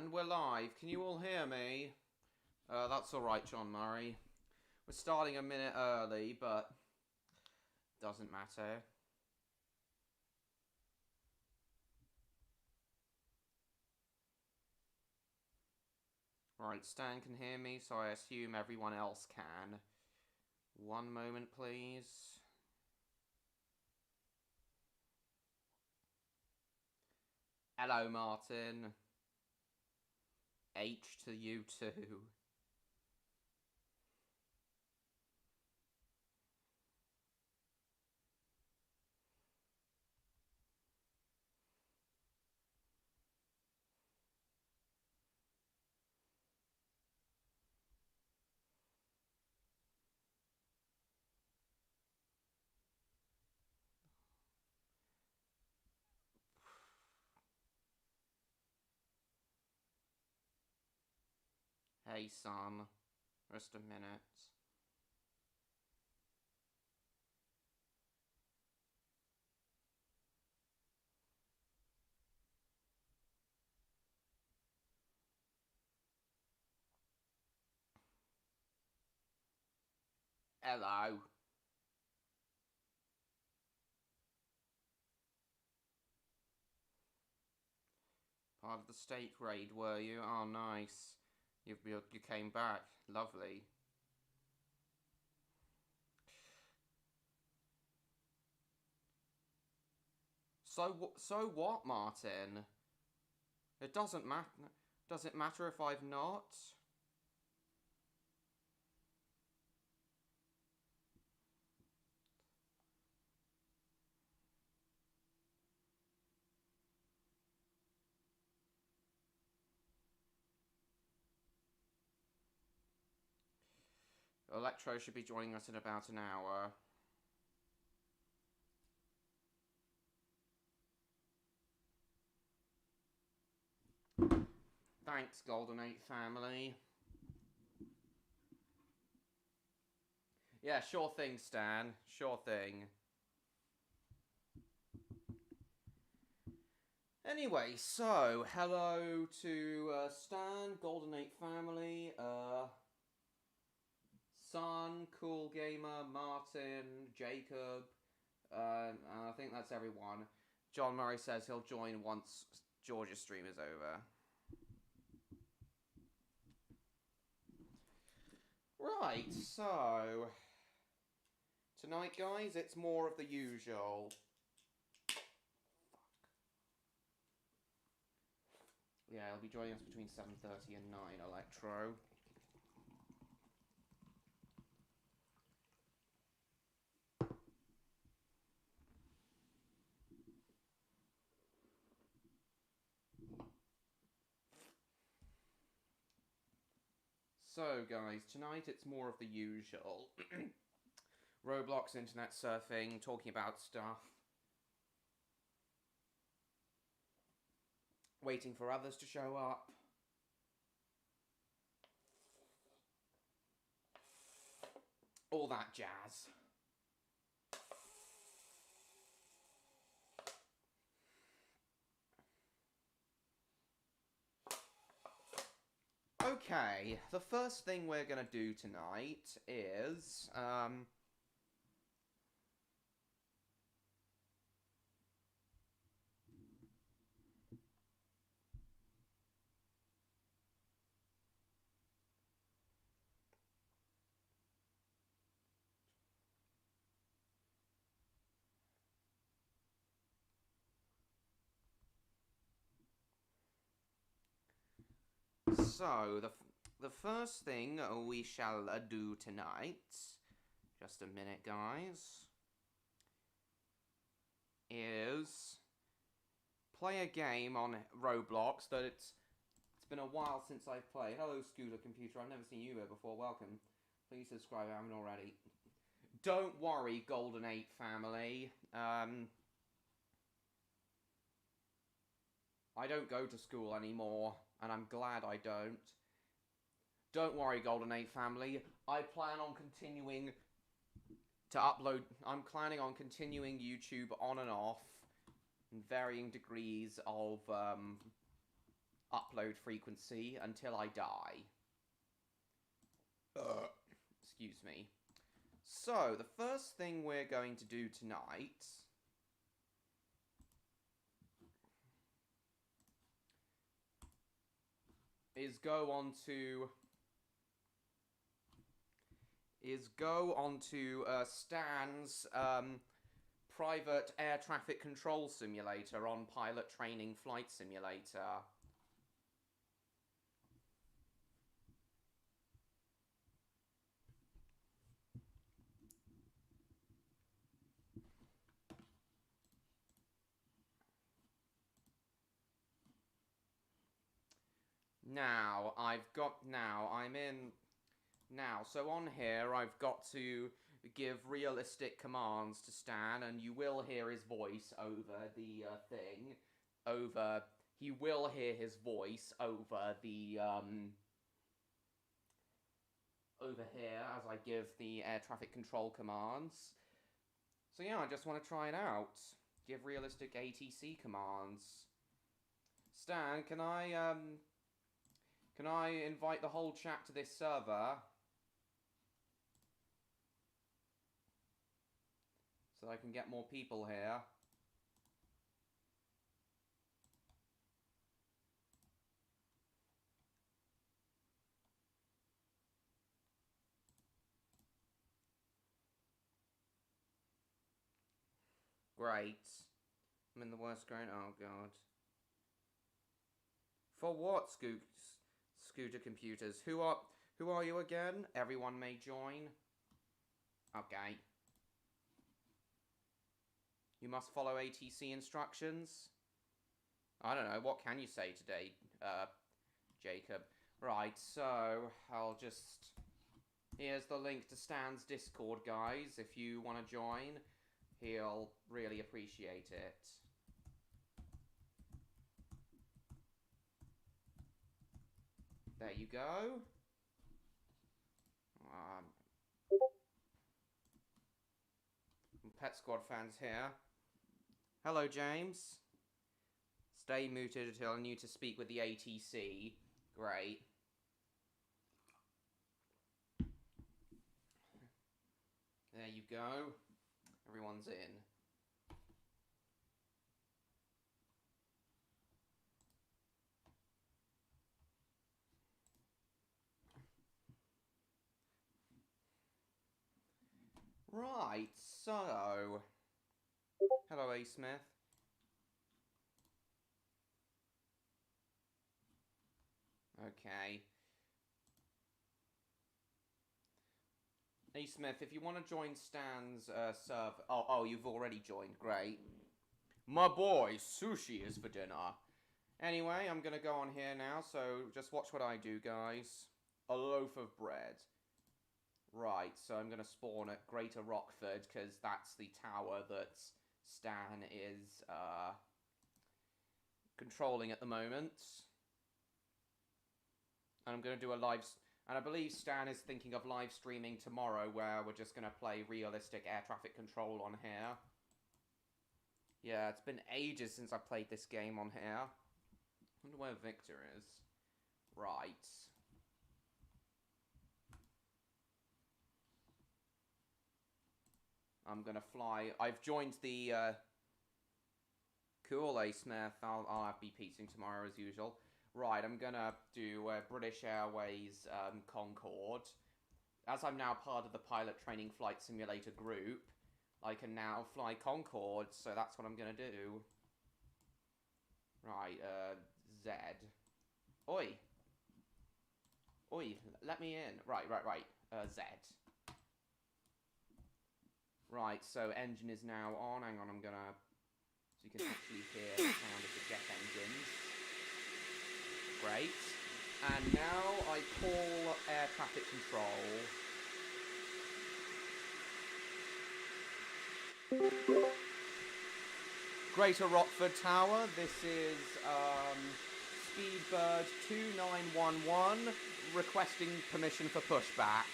And we're live. Can you all hear me? That's alright, John Murray. We're starting a minute early, but doesn't matter. Right, Stan can hear me, so I assume everyone else can. One moment, please. Hello, Martin. H to you too. Hey, son. Just a minute. Hello. Part of the state raid, were you? Oh, nice. You came back. Lovely. So what, Martin? It doesn't matter. Does it matter if I've not? Electro should be joining us in about an hour. Thanks, Golden 8 family. Yeah, sure thing, Stan. Sure thing. Anyway, so, hello to Stan, Golden 8 family, Son, Cool Gamer, Martin, Jacob, and I think that's everyone. John Murray says he'll join once George's stream is over. Right, so tonight, guys, it's more of the usual. Yeah, he'll be joining us between 7:30 and 9, Electro. So, guys, tonight it's more of the usual. Roblox, internet surfing, talking about stuff. Waiting for others to show up. All that jazz. Okay, the first thing we're gonna do tonight is, so, the first thing we shall do tonight, just a minute, guys, is play a game on Roblox that it's been a while since I've played. Hello, Scooter Computer. I've never seen you here before. Welcome. Please subscribe if I haven't already. Don't worry, Golden 8 family. I don't go to school anymore, and I'm glad I don't. Don't worry, Golden 8 family. I plan on continuing to upload. I'm planning on continuing YouTube on and off in varying degrees of upload frequency until I die. Excuse me. So, the first thing we're going to do tonight is go on to Stan's private air traffic control simulator on Pilot Training Flight Simulator. So on here, I've got to give realistic commands to Stan, and you will hear his voice over the thing. He will hear his voice over the, over here as I give the air traffic control commands. So yeah, I just want to try it out. Give realistic ATC commands. Stan, can I invite the whole chat to this server? So I can get more people here. Great. I'm in the worst grade. Oh god. For what, Scooter Computers? Who are you again? Everyone may join. Okay. You must follow ATC instructions. I don't know. What can you say today, Jacob? Right. So I'll just. Here's the link to Stan's Discord, guys. If you want to join, he'll really appreciate it. There you go. Pet Squad fans here. Hello, James. Stay muted until I need to speak with the ATC. Great. There you go. Everyone's in. Right, so... Hello, A. Smith. Okay. A. Smith, if you want to join Stan's server... Oh, you've already joined. Great. My boy, sushi is for dinner. Anyway, I'm going to go on here now, so just watch what I do, guys. A loaf of bread. Right, so I'm going to spawn at Greater Rockford, because that's the tower that Stan is controlling at the moment. And I'm going to do a live... And I believe Stan is thinking of live streaming tomorrow, where we're just going to play realistic air traffic control on here. Yeah, it's been ages since I played this game on here. I wonder where Victor is. Right. I'm gonna fly. I've joined the cool, A. Smith. I'll be peacing tomorrow as usual. Right, I'm gonna do British Airways Concorde. As I'm now part of the Pilot Training Flight Simulator group, I can now fly Concorde, so that's what I'm gonna do. Right, Z. Oi! Oi, let me in. Right. Z. Right, so engine is now on. Hang on, I'm gonna... So you can actually hear the sound of the jet engines. Great. And now I call air traffic control. Greater Rockford Tower, this is Speedbird 2911 requesting permission for pushback.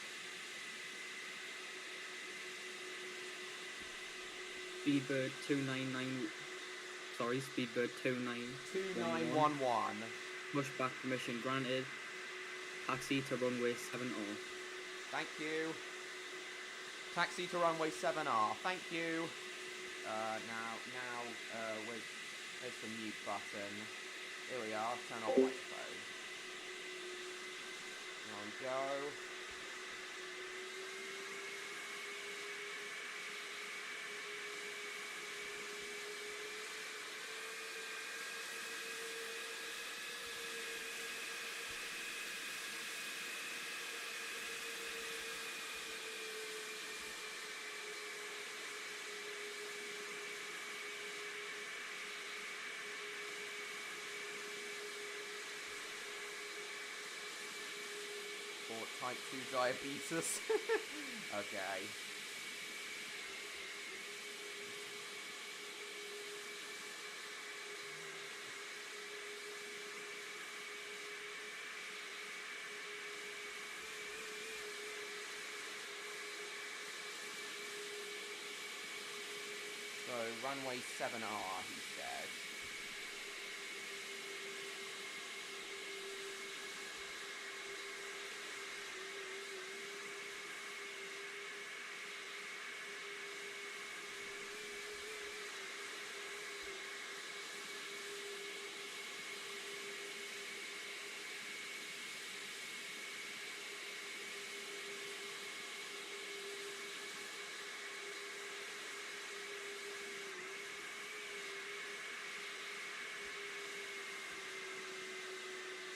Speedbird 299. Sorry, Speedbird 2911. 2911. Pushback permission granted. Taxi to runway 7R. Thank you. Taxi to runway 7R. Thank you. Where's the mute button? Here we are. Turn off microphone. There we go. Type 2 diabetes. Okay. So, runway 7R, he said.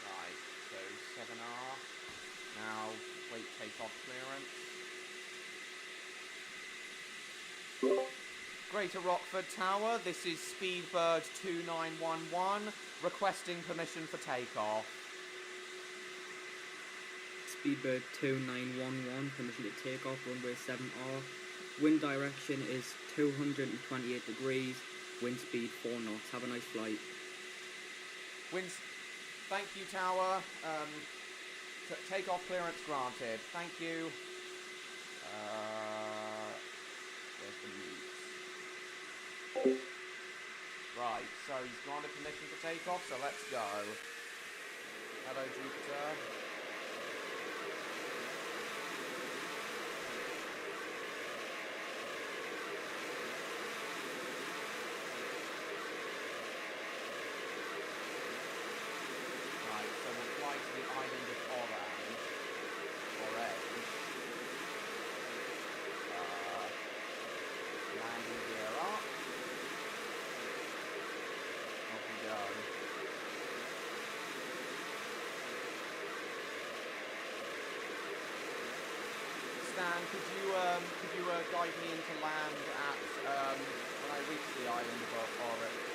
Right, so 7R. Now, wait takeoff clearance. Greater Rockford Tower, this is Speedbird 2911, requesting permission for takeoff. Speedbird 2911, permission to take off, runway 7R. Wind direction is 228 degrees, wind speed 4 knots. Have a nice flight. Thank you, Tower. Takeoff clearance granted. Thank you. Where's the mute? Right, so he's granted permission for takeoff, so let's go. Hello, Jupiter. Right, so we'll fly to the island of Orange. Landing gear up. Off we go. Stan, could you guide me into land at when I reach the island of Orange?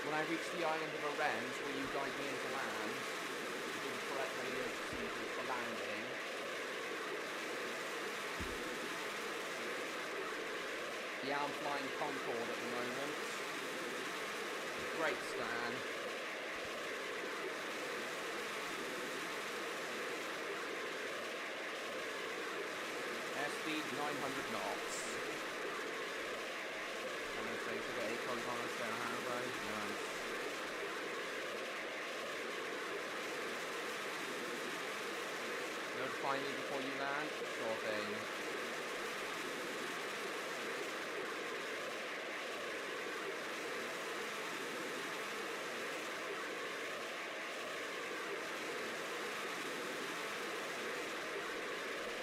When I reach the island of Orange, will you guide me into land? Do the correct radio procedures for landing. Yeah, I'm flying Concorde at the moment. Great, Stan. Airspeed 900 knots. They forget a code on us there, Hannibal. Nice. Notify me before you land? Sure thing.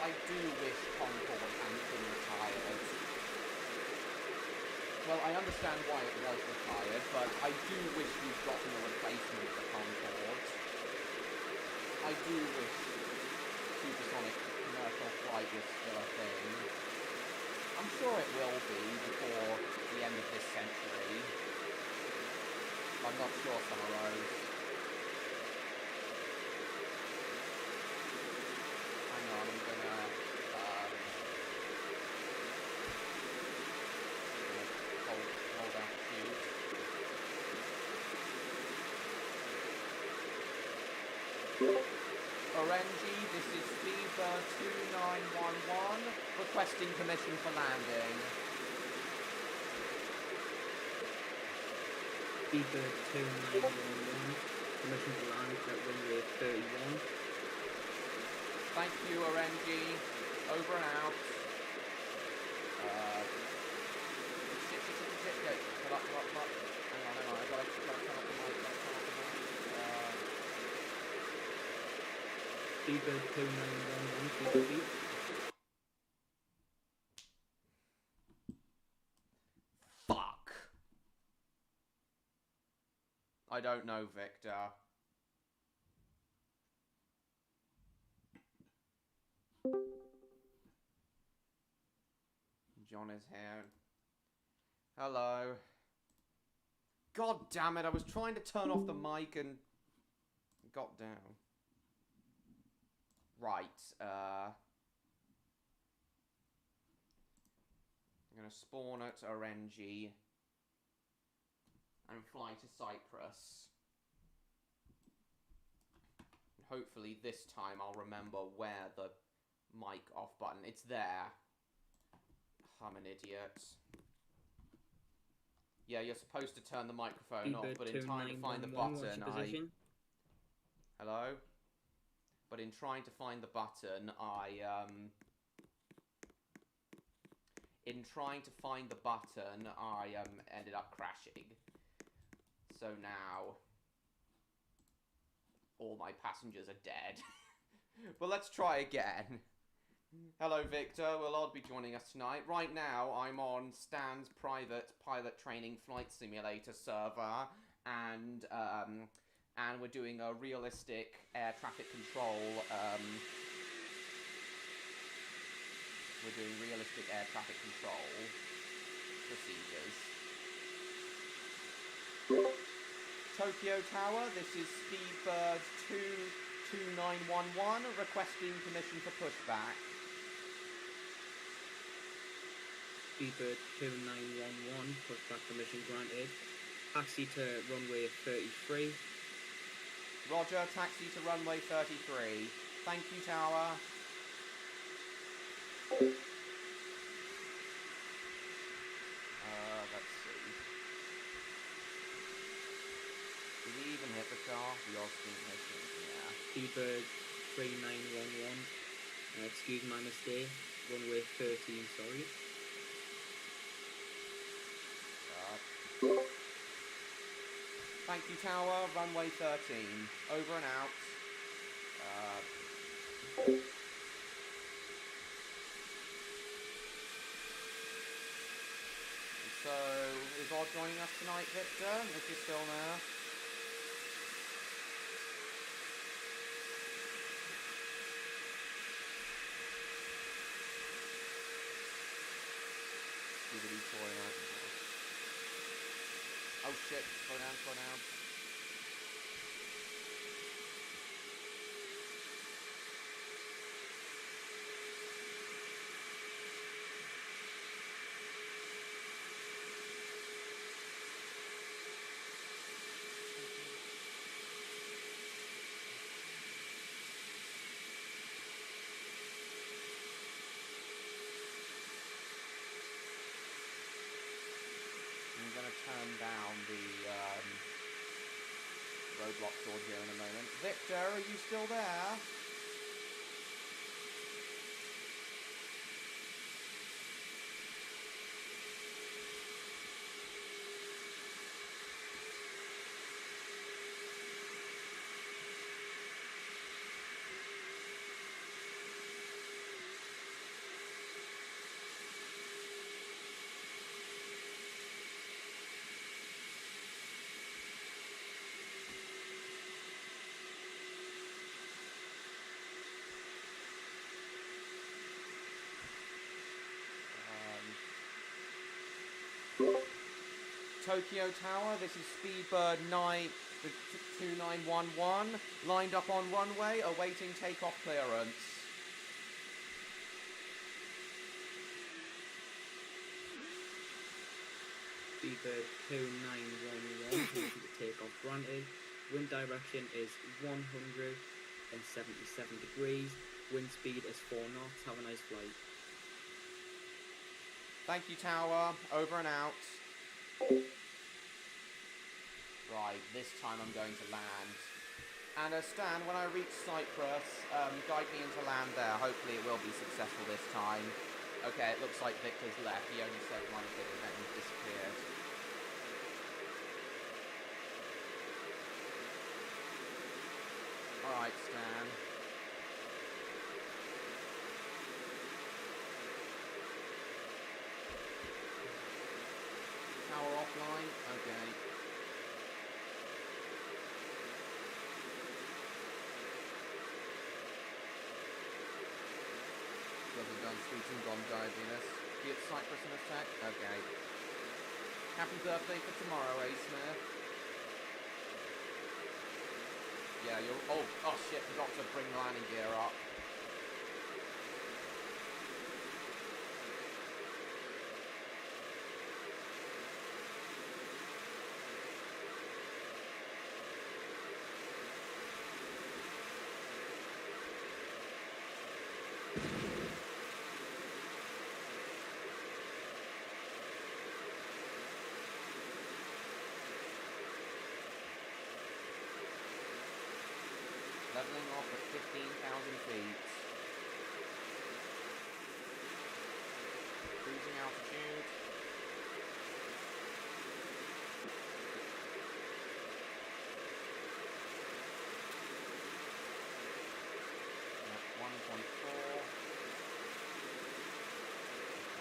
I do wish Concorde hadn't been retired. Well, I understand why it was retired, but I do wish we'd gotten a replacement for Concorde. I do wish supersonic commercial flight was still a thing. I'm sure it will be before the end of this century. I'm not sure, Summer Rose. Hang on, I'm gonna hold altitude. Orenji, this is Speedbird 2911, requesting permission for landing. Speedbird 2911, permission to land at runway 31. Thank you, Orenji. Over and out. Shit. Yeah, come up. Hang on. I gotta turn up the mic. Speedbird 2911, please repeat. Fuck. I don't know, Victor. John is here. Hello. God damn it, I was trying to turn off the mic and got down. Right, I'm gonna spawn at RNG and fly to Cyprus. Hopefully this time I'll remember where the mic off button. It's there. I'm an idiot. Yeah, you're supposed to turn the microphone off, but in trying to find the button, Hello? But in trying to find the button, I ended up crashing. So now all my passengers are dead. But let's try again. Hello, Victor. Well, I'll be joining us tonight. Right now, I'm on Stan's private pilot training flight simulator server, and we're doing a realistic air traffic control. We're doing realistic air traffic control procedures. Tokyo Tower, this is Speedbird 22911, requesting permission for pushback. Speedbird 2911, pushback permission granted. Taxi to runway 33. Roger, taxi to runway 33. Thank you, Tower. Let's see. Did he even hit the car? The Austin mission, yeah. Speedbird 3911. Excuse my mistake. Runway 13, sorry. Thank you, Tower. Runway 13. Over and out. So, is Odd joining us tonight, Victor? If you're still there. Skibbity toilet. Oh shit, slow down. I'm gonna turn down the Roblox audio in a moment. Victor, are you still there? Tokyo Tower, this is Speedbird 2911, lined up on runway, awaiting takeoff clearance. Speedbird 2911, permission to takeoff granted. Wind direction is 100, and 77 degrees. Wind speed is 4 knots. Have a nice flight. Thank you, tower. Over and out. Right, this time I'm going to land. And Stan, when I reach Cyprus, guide me into land there. Hopefully it will be successful this time. Okay, it looks like Victor's left. He only said one thing and then he disappeared. Alright, Stan. Tower offline? Okay. Brother done, sweet and gone, Diogenes. Be at Cyprus in a sec? Okay. Happy birthday for tomorrow, Smith. Yeah, you're... Oh shit, forgot to bring the landing gear up. Leveling off at 15,000 feet. Cruising altitude. At 1.4.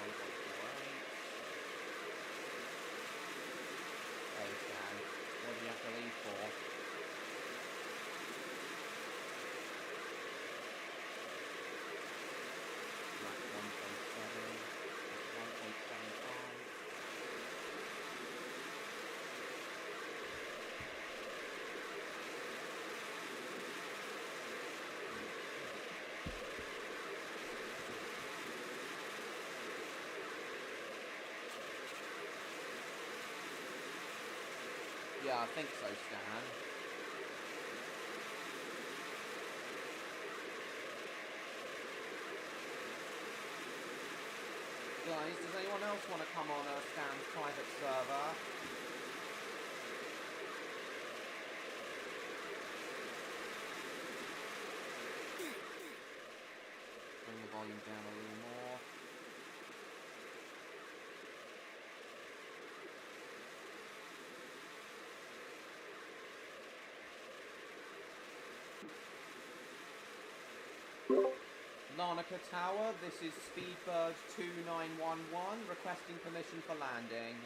1.48. Hey, Stan. What do you have to leave for? Yeah, I think so, Stan. Guys, does anyone else want to come on Stan's private server? Bring the volume down a little more. Larnaca Tower, this is Speedbird 2911, requesting permission for landing.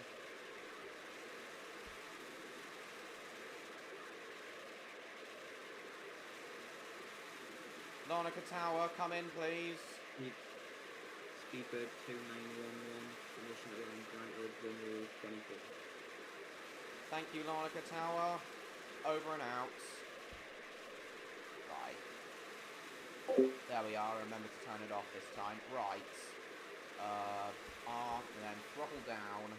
Larnaca Tower, come in please. Speedbird 2911, permission to land granted, runway 24. Thank you, Larnaca Tower. Over and out. Right. There we are, remember to turn it off this time. Right. Arc, and then throttle down.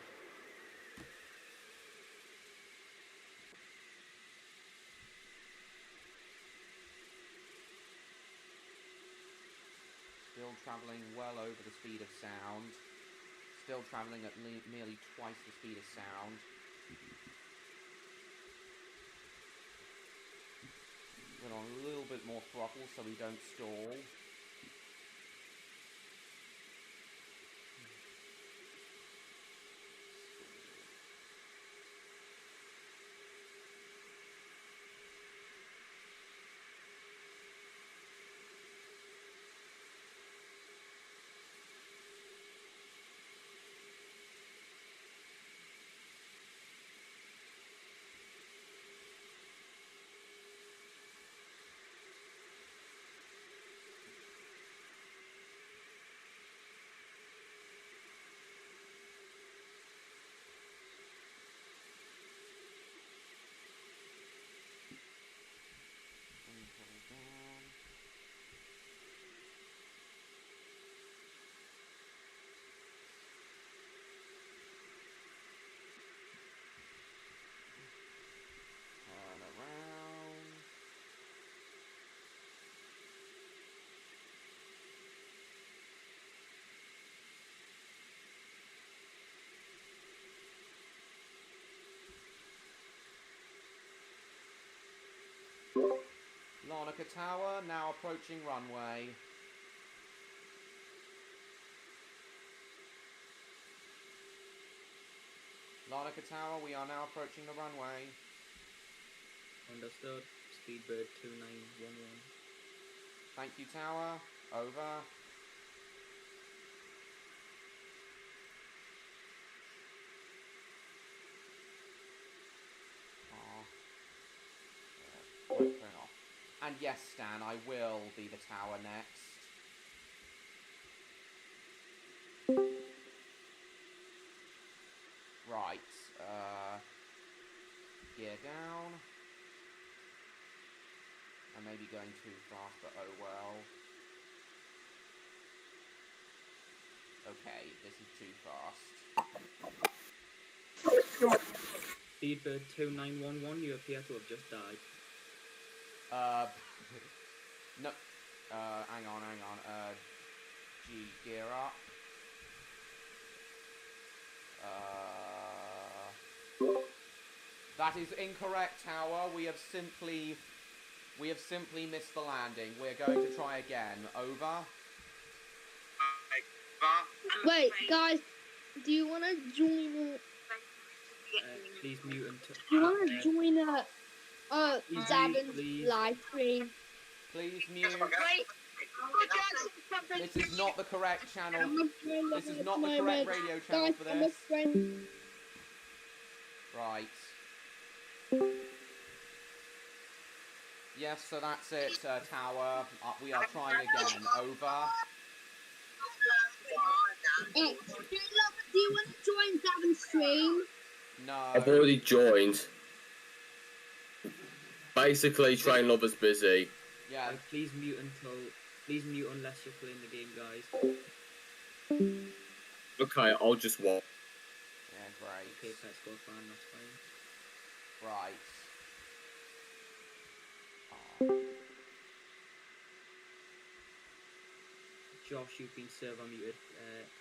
Still travelling well over the speed of sound. Still travelling at nearly twice the speed of sound. Put on a little bit more throttle so we don't stall. Larnaca Tower, now approaching runway. Larnaca Tower, we are now approaching the runway. Understood. Speedbird 2911. Thank you, Tower. Over. Turn off. And yes, Stan, I will be the tower next. Right. Gear down. I may be going too fast, but oh well. Okay, this is too fast. Speedbird 2911, you appear to have just died. No. Hang on. G, gear up. That is incorrect, Tower. We have simply missed the landing. We're going to try again. Over. Wait, guys, do you want to join? Please mute and. Do you want to join Zavin's please. live stream? Please mute. Wait. This is not the correct channel. This is not the My correct bad. radio channel Guys, for I'm a this. friend. Right. Yes, so that's it, Tower. We are trying again. Over. Do you want to join Zavin's stream? No. I've already joined. Basically, Train Lover's busy. Yeah. Please mute unless you're playing the game, guys. Okay, I'll just watch. Yeah, great. Okay, let's go fine, that's fine. Right. Josh, you've been server muted.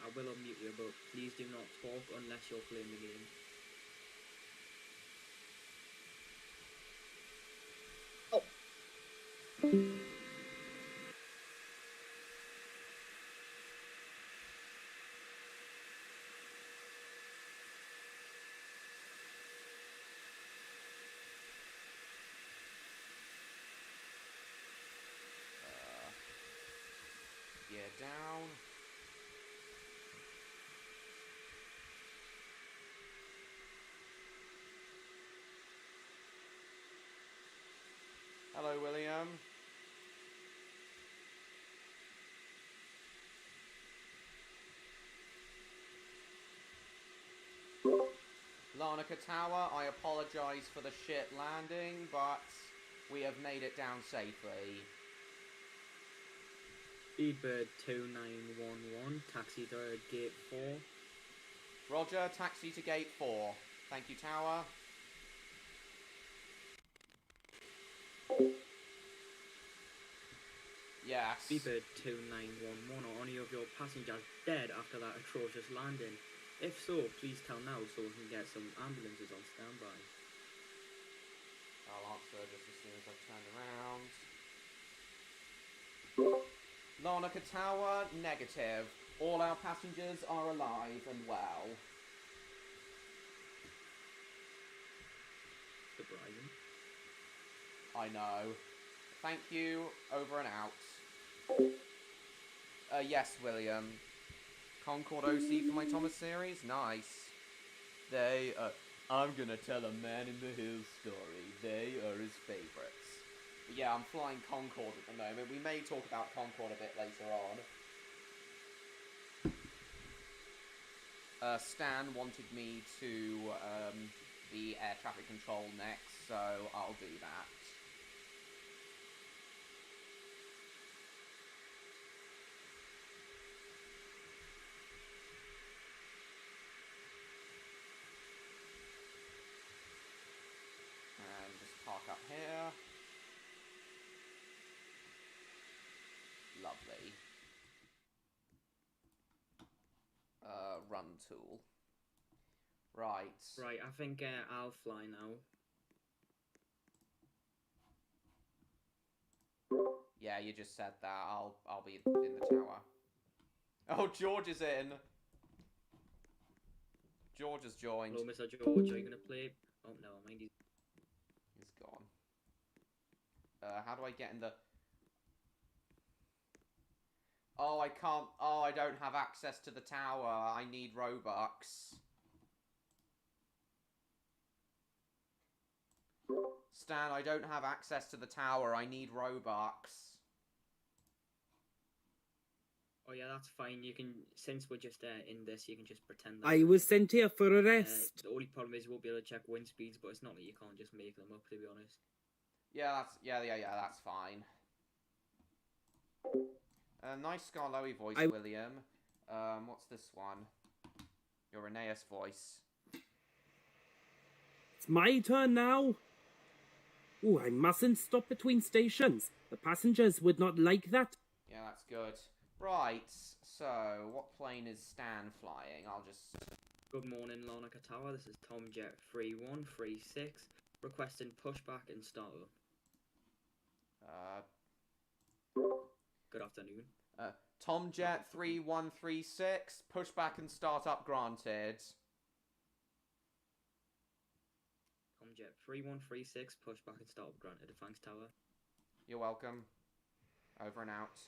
I will unmute you, but please do not talk unless you're playing the game. Gear down. Hello, William. Larnaca Tower, I apologise for the shit landing, but we have made it down safely. Speedbird 2911, taxi to gate 4. Roger, taxi to gate 4. Thank you, Tower. Yes. Speedbird 2911, are any of your passengers dead after that atrocious landing? If so, please tell now so we can get some ambulances on standby. I'll answer just as soon as I've turned around. Larnaca Tower, negative. All our passengers are alive and well. Surprising. I know. Thank you, over and out. Yes, William. Concord OC for my Thomas series? Nice. I'm gonna tell a Man in the Hills story. They are his favourites. But yeah, I'm flying Concord at the moment. We may talk about Concord a bit later on. Stan wanted me to be air traffic control next, so I'll do that. And just park up here. Lovely. Run tool. Right. Right, I think I'll fly now. Yeah, you just said that. I'll be in the tower. Oh, George is in. George has joined. Hello, Mr. George. Are you gonna play? Oh no, mind you. He's gone. How do I get in the... Oh, I can't... Oh, I don't have access to the tower. I need Robux. Stan, I don't have access to the tower. I need Robux. Oh yeah, that's fine. You can, since we're just in this, you can just pretend that I was sent here for a rest. the only problem is you won't be able to check wind speeds, but it's not that you can't just make them up, to be honest. Yeah, that's fine. Nice Scarlowy voice, William. What's this one? Your Aeneas voice. It's my turn now. Oh, I mustn't stop between stations. The passengers would not like that. Yeah, that's good. Right, so what plane is Stan flying? I'll just... Good morning, Larnaca Tower. This is Tomjet 3136, requesting pushback and startup. Good afternoon. Tomjet 3136, pushback and startup granted. Tomjet 3136, pushback and startup granted. Thanks, Tower. You're welcome. Over and out.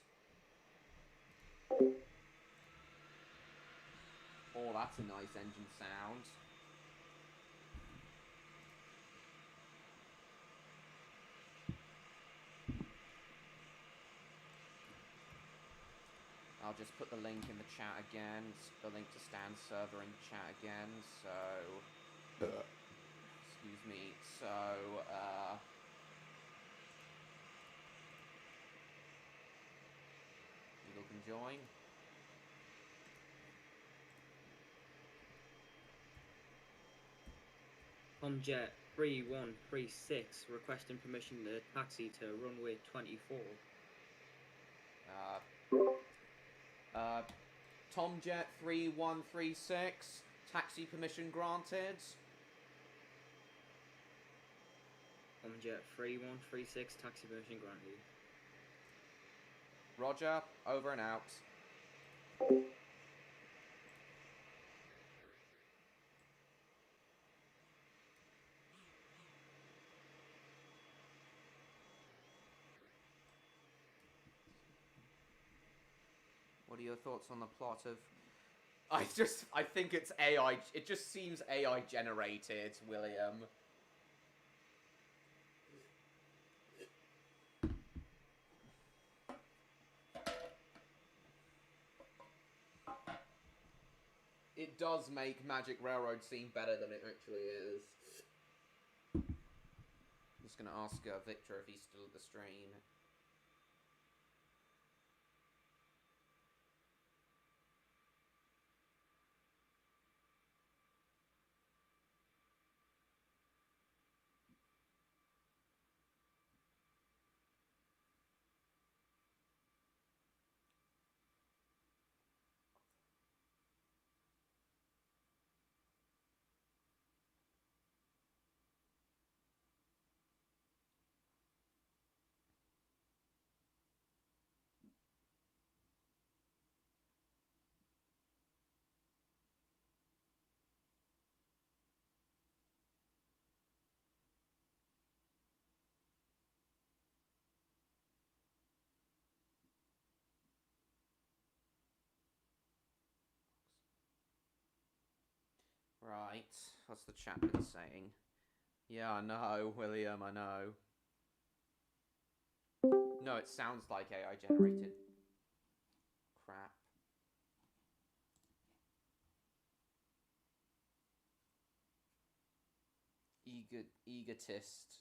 Oh, that's a nice engine sound. I'll just put the link in the chat again. The link to Stan's server in the chat again. So, excuse me. So, people can join. Tomjet 3136, requesting permission to taxi to runway 24. Tomjet 3136, taxi permission granted. Tomjet 3136, taxi permission granted. Roger, over and out. What are your thoughts on the plot of... I think it's AI. It just seems AI generated, William. It does make Magic Railroad seem better than it actually is. I'm just gonna ask Victor if he's still at the stream. Right, what's the chat been saying? Yeah, I know, William, I know. No, it sounds like AI generated. Crap. Egotist.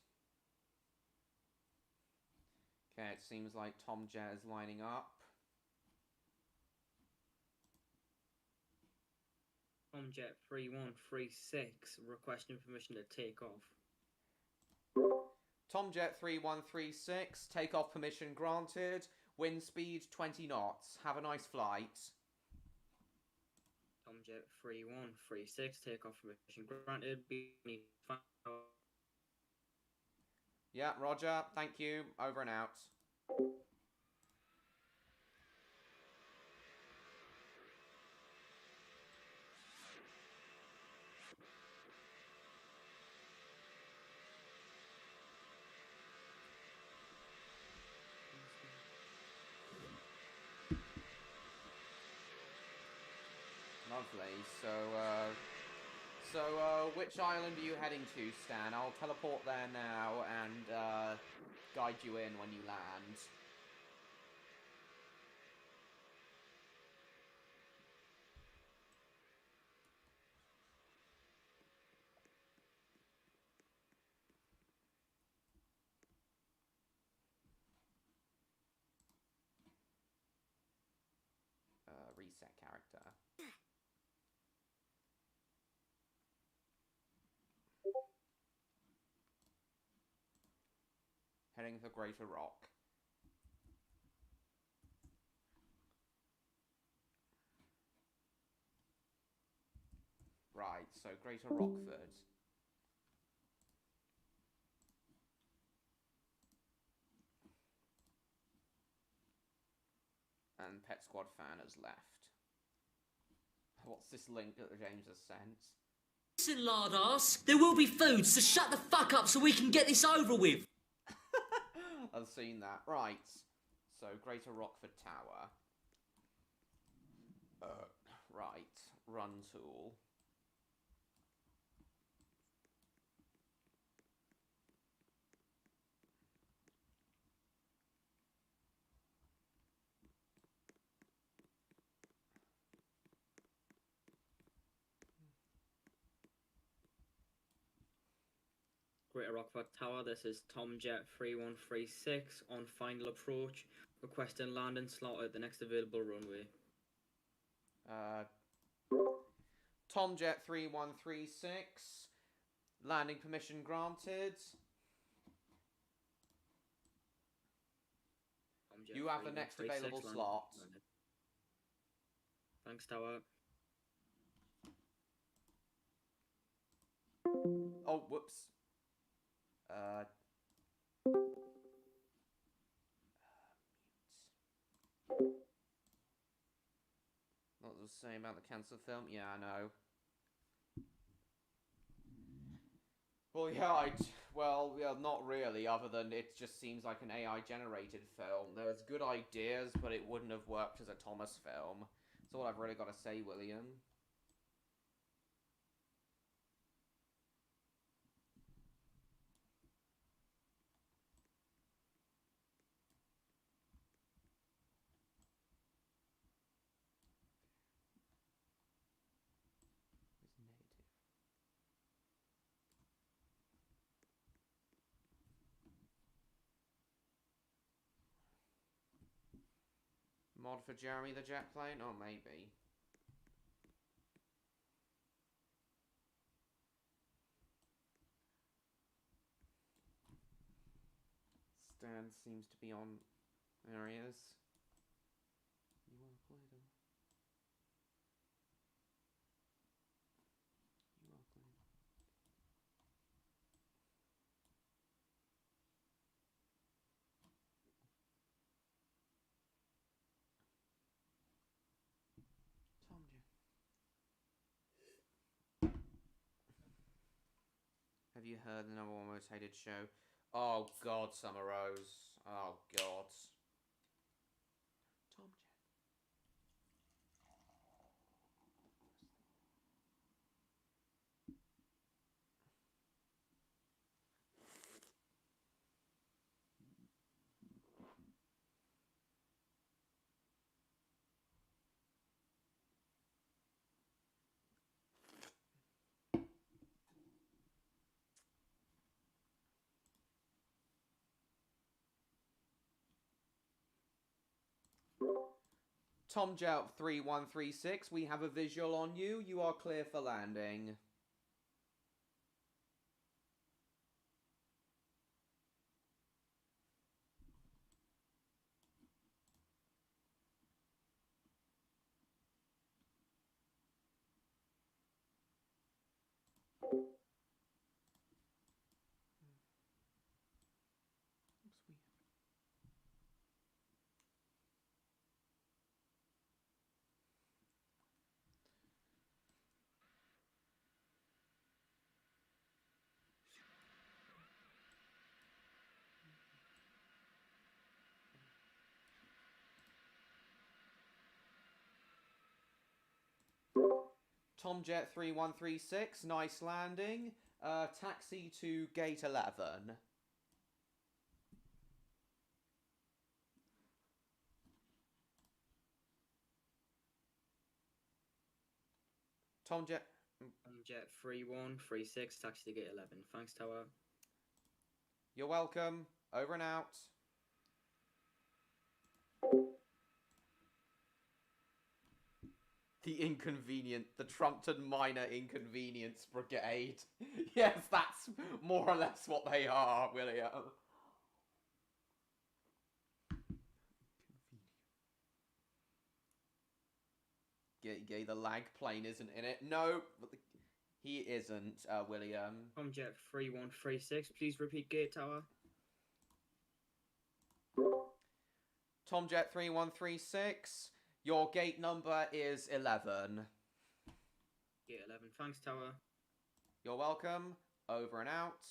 Okay, it seems like Tomjet is lining up. Tomjet 3136, requesting permission to take off. Tomjet 3136, takeoff permission granted. Wind speed 20 knots. Have a nice flight. Tomjet 3136, takeoff permission granted. Yeah, roger. Thank you. Over and out. Lovely. So, which island are you heading to, Stan? I'll teleport there now and guide you in when you land. Reset character. Heading for Greater Rock. Right, so Greater Rockford. And Pet Squad fan has left. What's this link that James has sent? Listen, lard ass, there will be food, so shut the fuck up so we can get this over with. I've seen that. Right. So, Greater Rockford Tower. Right. Run tool. Greater Rockford Tower, this is Tomjet 3136 on final approach, requesting landing slot at the next available runway. Tomjet 3136. Landing permission granted. Tomjet You have the next 3136, available landing slot. landed. Thanks, Tower. Oh, whoops. What was I saying about the cancer film? Yeah, I know. Well, yeah, not really, other than it just seems like an AI-generated film. There's good ideas, but it wouldn't have worked as a Thomas film. That's all I've really got to say, William. Mod for Jeremy the jet plane? Oh, maybe. Stan seems to be on areas. You want to play them? You want to play them? Tom, have you heard the number one most hated show? Oh God, Summer Rose. Oh God. Tom. Tomjet 3136, we have a visual on you. You are clear for landing. Tomjet3136, nice landing. Taxi to gate 11. Tomjet. Jet 3136, taxi to gate 11. Thanks, Tower. You're welcome. Over and out. The Trumpton Minor Inconvenience Brigade. Yes, that's more or less what they are, William. Gay, the lag plane isn't in it. No, he isn't, William. Jet 3136, please repeat gate tower. Tomjet3136, your gate number is 11. Gate 11, thanks, Tower. You're welcome. Over and out.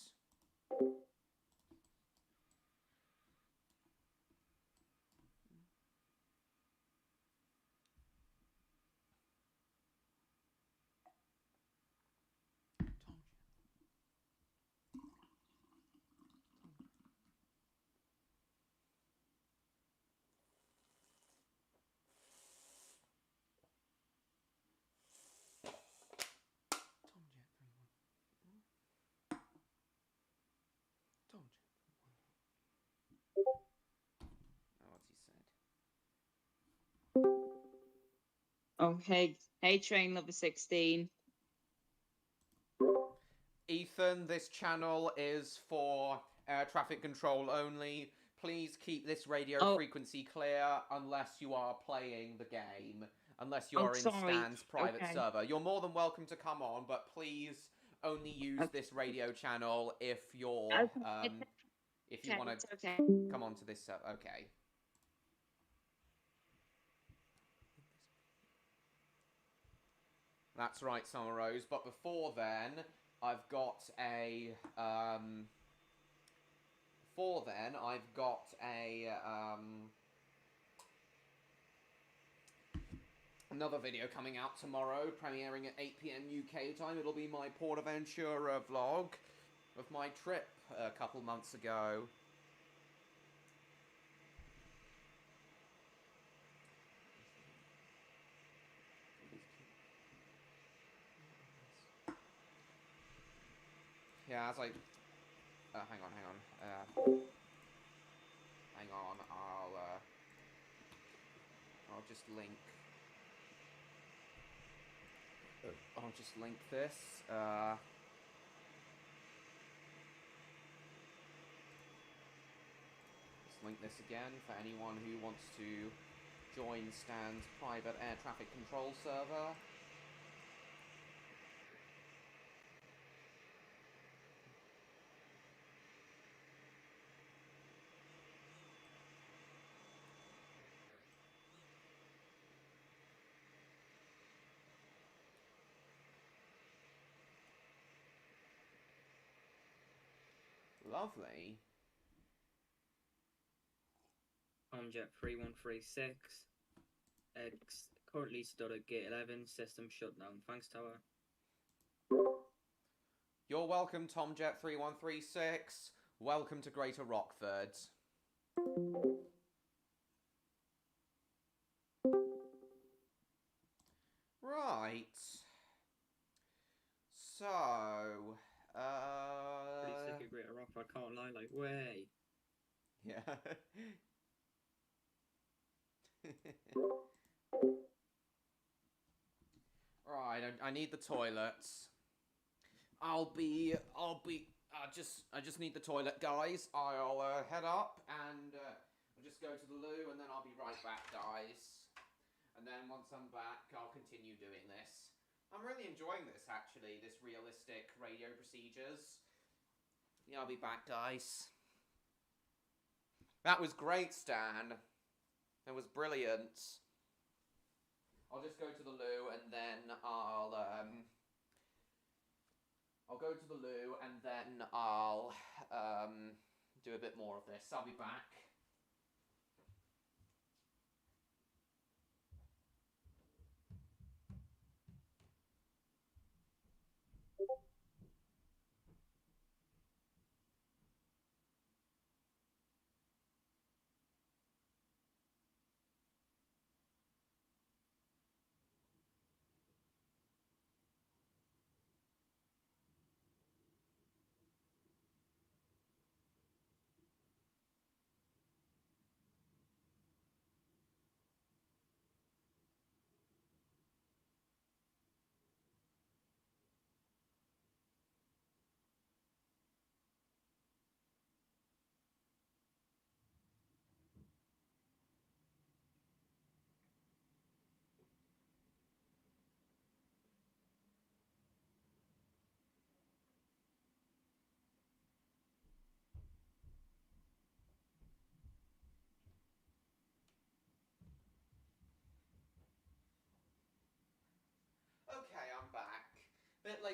Oh, hey, train number 16. Ethan, this channel is for air traffic control only. Please keep this radio frequency clear unless you are playing the game. Unless you are in Stan's private server. You're more than welcome to come on, but please only use this radio channel if you're if you want to come onto this server. Okay. That's right, Summer Rose. But before then, I've got a another video coming out tomorrow, premiering at 8 PM UK time. It'll be my Portaventura vlog of my trip a couple months ago. Yeah, as I... hang on. Hang on, I'll just link... I'll just link this. Just link this again for anyone who wants to join Stan's private air traffic control server. Lovely. Jet 3136. Currently stood at gate 11. System shut down. Thanks, Tower. You're welcome, Tomjet3136. Welcome to Greater Rockford. Right. So, Pretty sick of Greater Rockford, I can't lie, like, way. Yeah. Right, I need the toilets. I just need the toilet, guys. I'll head up and I'll just go to the loo and then I'll be right back, guys. And then once I'm back, I'll continue doing this. I'm really enjoying this, actually, this realistic radio procedures. Yeah, I'll be back, guys. That was great, Stan. That was brilliant. I'll just go to the loo and then I'll go to the loo and then I'll do a bit more of this. I'll be back.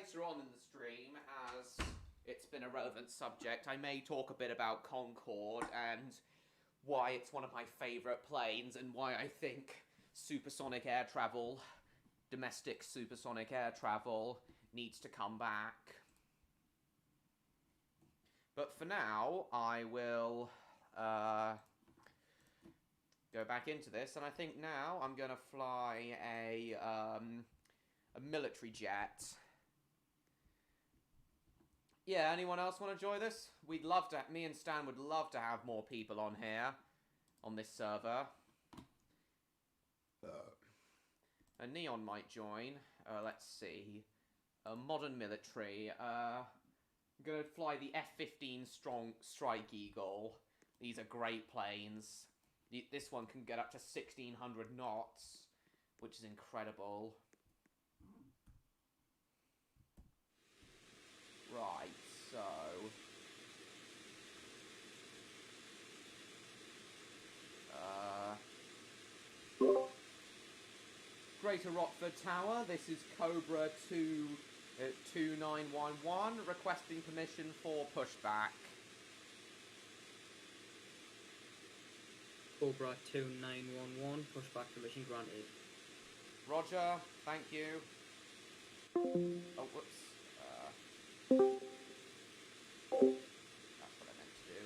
later on in the stream, as it's been a relevant subject, I may talk a bit about Concorde and why it's one of my favourite planes and why I think supersonic air travel, domestic supersonic air travel, needs to come back. But for now, I will go back into this, and I think now I'm going to fly a military jet. Yeah, anyone else want to join this? We'd love to, me and Stan would love to have more people on here, on this server. And Neon might join. Let's see. Modern military. I'm going to fly the F-15 Strike Eagle. These are great planes. This one can get up to 1,600 knots, which is incredible. Right, so... Greater Rockford Tower, this is Cobra 2911, requesting permission for pushback. Cobra 2911, pushback permission granted. Roger, thank you. Oh, whoops. That's what I meant to do.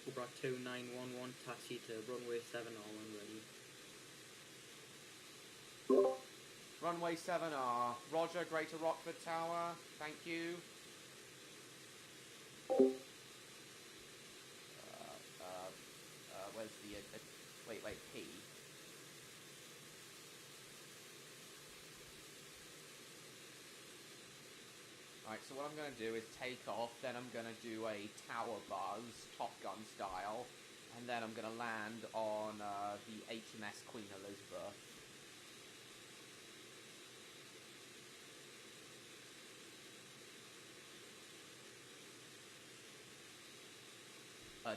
Cobra 2911, taxi to runway 7 all when ready. Runway 7R. Roger, Greater Rockford Tower. Thank you. Where's the... wait, P. Alright, so what I'm going to do is take off, then I'm going to do a tower buzz, Top Gun style, and then I'm going to land on the HMS Queen Elizabeth.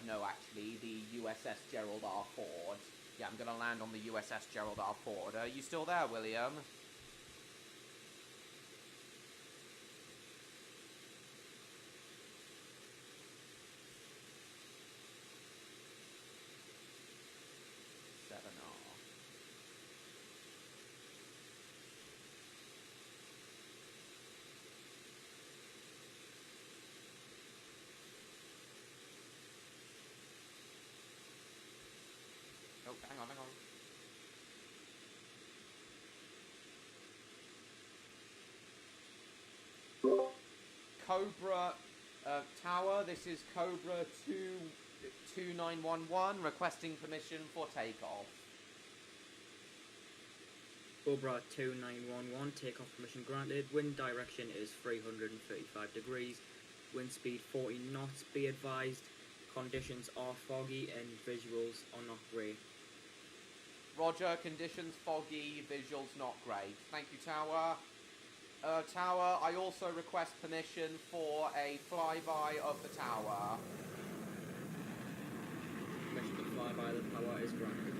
No, actually, the USS Gerald R. Ford. Yeah, I'm going to land on the USS Gerald R. Ford. Are you still there, William? Oh, hang on. Cobra Tower, this is Cobra 2911, requesting permission for takeoff. Cobra 2911, takeoff permission granted. Wind direction is 335 degrees. Wind speed 40 knots. Be advised, conditions are foggy and visuals are not great. Roger, conditions foggy, visuals not great. Thank you, Tower. Tower, I also request permission for a flyby of the tower. Permission to fly by the tower is granted.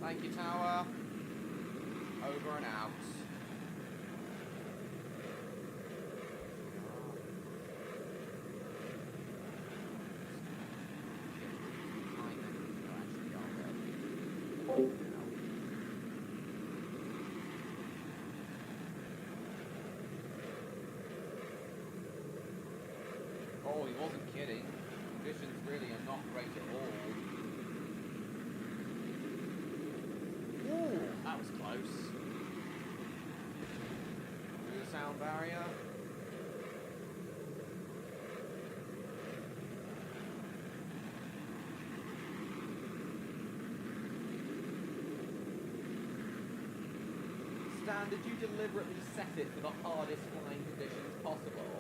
Thank you, Tower. Over and out. Oh, he wasn't kidding. Conditions really are not great at all. Ooh, that was close. Through the sound barrier. Stan, did you deliberately set it for the hardest flying conditions possible?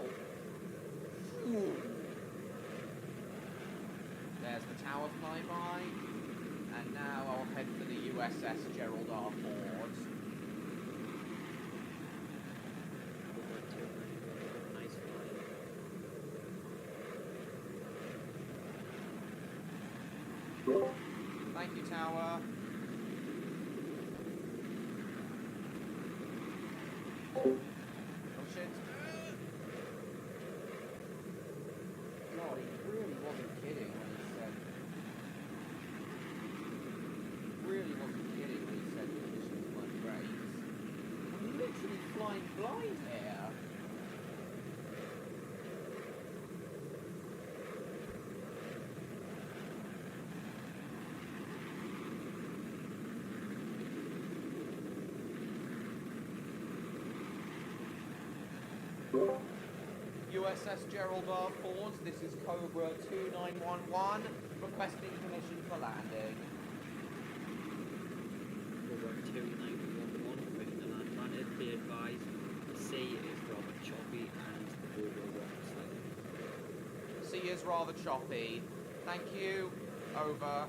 Ooh. There's the tower flyby, and now I'll head for the USS Gerald R. Ford. Nice flight. Thank you, Tower. Oh shit. God, he really wasn't kidding when he said... Really wasn't kidding when he said conditions weren't great. I'm literally flying blind here. USS Gerald R. Ford, this is Cobra 2911, requesting permission for landing. Cobra 2911, permission to land granted. Be advised, the sea is rather choppy and over rocks. Sea is rather choppy. Thank you. Over.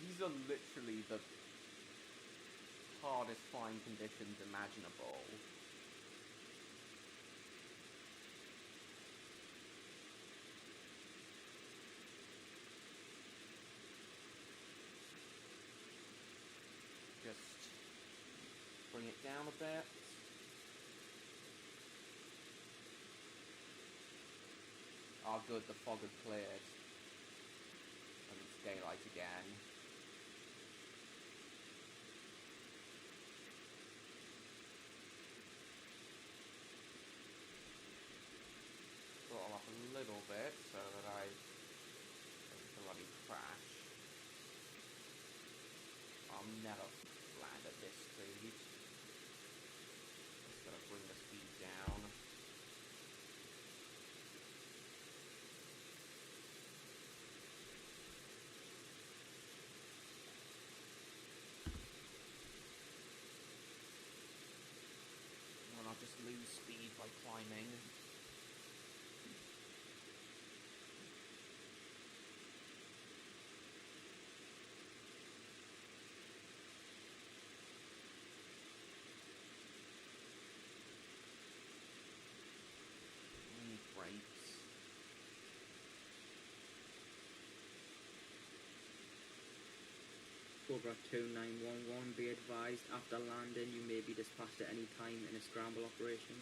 These are literally the hardest flying conditions imaginable. Just bring it down a bit. Ah, good, the fog had cleared. And it's daylight again. Throttle up a little bit so that I don't bloody crash. I'll never land at this speed. Just gotta bring the speed down. And I'll just lose speed by climbing. Need brakes. Cobra 2911, be advised, after landing you may be dispatched at any time in a scramble operation.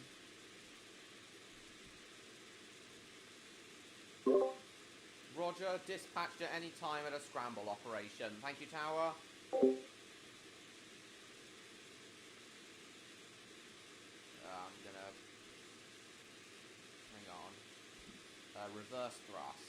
Roger, dispatched at any time at a scramble operation. Thank you, Tower. I'm gonna... hang on. Reverse thrust.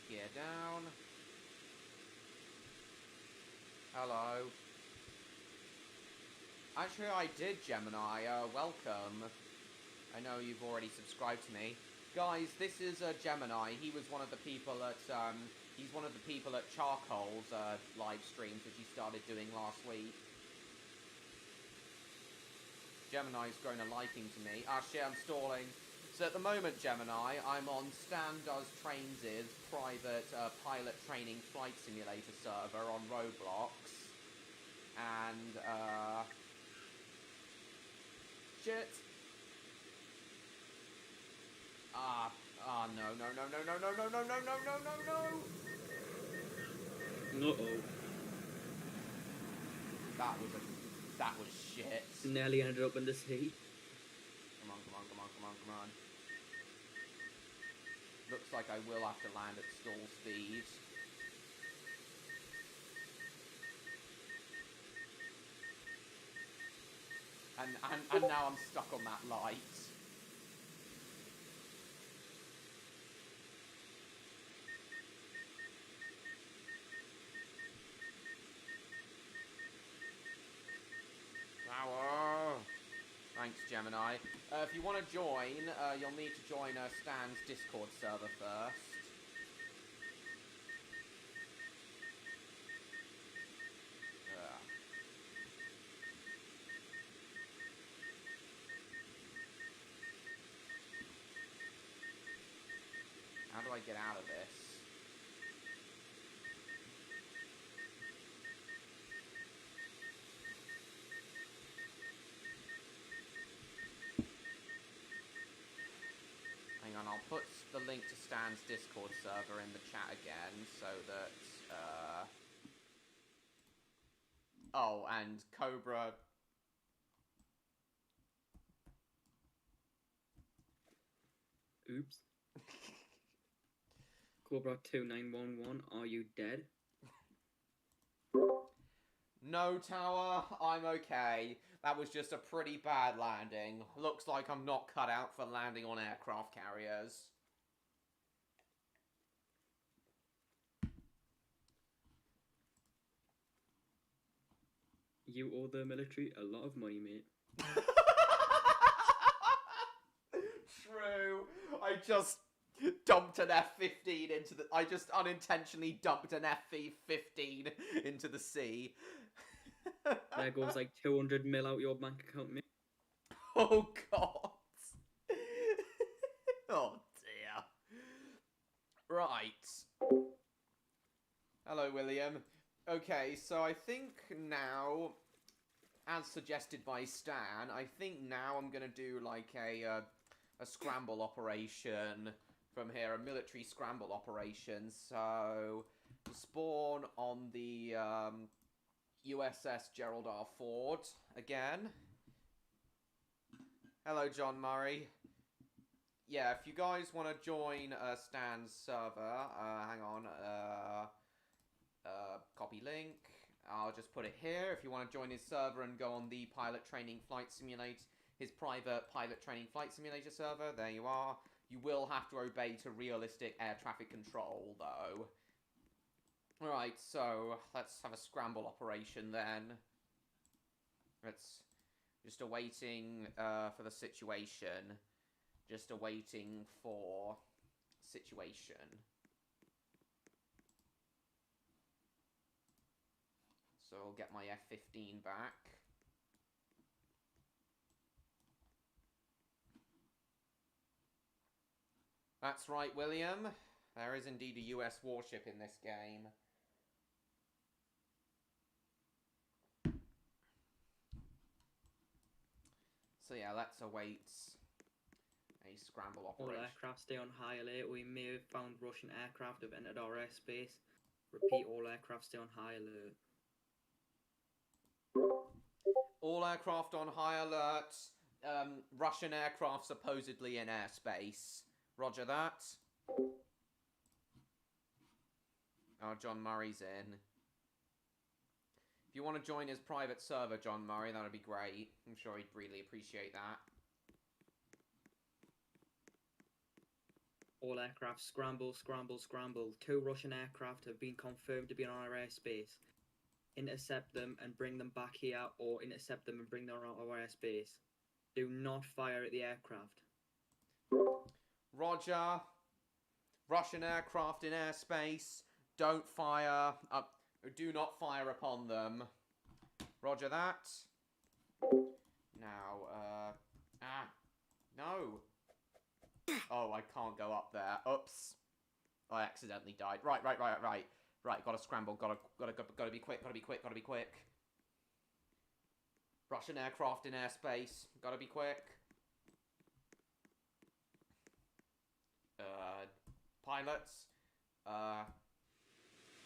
Gear down. Hello. Actually, I did, Gemini. Welcome. I know you've already subscribed to me. Guys, this is Gemini. He was one of the people at, he's one of the people at Charcoal's live streams, which he started doing last week. Gemini's grown a liking to me. Ah, shit, I'm stalling. So at the moment, Gemini, I'm on Stan Does Trains' private pilot training flight simulator server on Roblox. And, shit. No, no, no, no, no, no, no, no, no, no, no, no, no. Uh-oh. That was shit. Nearly ended up in the sea. Come on, come on, come on, come on, come on. Looks like I will have to land at stall speed. And now I'm stuck on that light. Power! Thank Thanks, Gemini. If you want to join, you'll need to join Stan's Discord server first. How do I get out of this? Hang on, I'll put the link to Stan's Discord server in the chat again, so that, oh, and Cobra... Oops. Cobra 2911, are you dead? No, Tower, I'm okay. That was just a pretty bad landing. Looks like I'm not cut out for landing on aircraft carriers. You owe the military a lot of money, mate. True. I just dumped an F-15 into the... I just unintentionally dumped an F-15 into the sea. There goes like 200 mil out your bank account, mate. Oh, God. Oh, dear. Right. Hello, William. Okay, so I think now, as suggested by Stan, I think now I'm going to do like a scramble operation from here, a military scramble operation. So, spawn on the USS Gerald R. Ford again. Hello, John Murray. Yeah, if you guys want to join Stan's server, hang on, copy link. I'll just put it here. If you want to join his server and go on the pilot training flight simulator, his private pilot training flight simulator server, there you are. You will have to obey to realistic air traffic control, though. Alright, so let's have a scramble operation then. Let's just awaiting for the situation. Just awaiting for situation. So I'll get my F-15 back. That's right, William. There is indeed a US warship in this game. So yeah, let's await a scramble All operation. aircraft stay on high alert. We may have found Russian aircraft have entered our airspace. Repeat, all aircraft stay on high alert. All aircraft on high alert. Russian aircraft supposedly in airspace. Roger that. Oh, John Murray's in. If you want to join his private server, John Murray, that would be great. I'm sure he'd really appreciate that. All aircraft scramble, scramble, scramble. 2 Russian aircraft have been confirmed to be on our airspace. Intercept them and bring them back here, or intercept them and bring them out of our airspace. Do not fire at the aircraft. Roger. Russian aircraft in airspace. Don't fire. Do not fire upon them. Roger that. Now, no. Oh, I can't go up there. Oops. I accidentally died. Right. Right, gotta scramble. Gotta be quick. Gotta be quick. Russian aircraft in airspace. Gotta be quick. Pilots.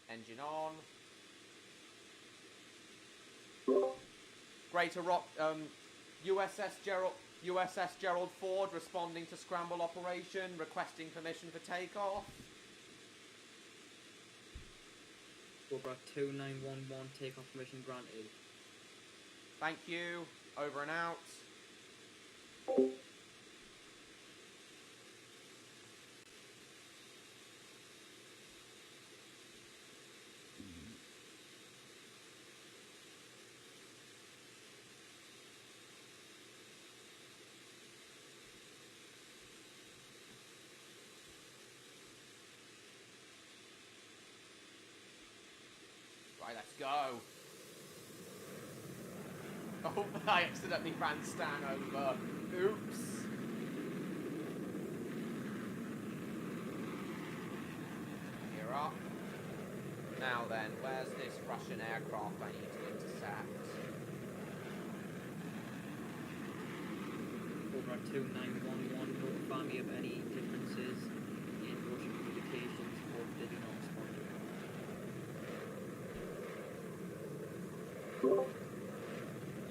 Engine on. Greater Rock. USS Gerald Ford responding to scramble operation, requesting permission for takeoff. Cobra 2911, takeoff permission granted. Thank you. Over and out. go. Oh, I accidentally ran Stan over. Oops. Gear up. Now then, where's this Russian aircraft I need to intercept? Over 2911, notify me of any differences in Russian communications or did you not respond to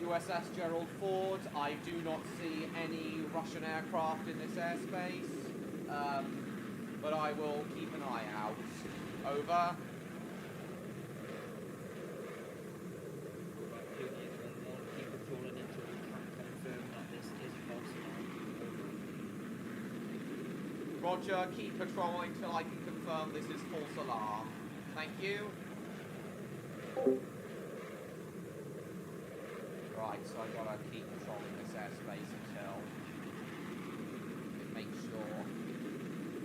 USS Gerald Ford, I do not see any Russian aircraft in this airspace, but I will keep an eye out. Over. Over 2911, keep patrolling until we can confirm that this is a false alarm. Roger, keep patrolling till I can confirm this is false alarm. Thank you. Right, so I've got to keep patrolling this airspace until it makes sure.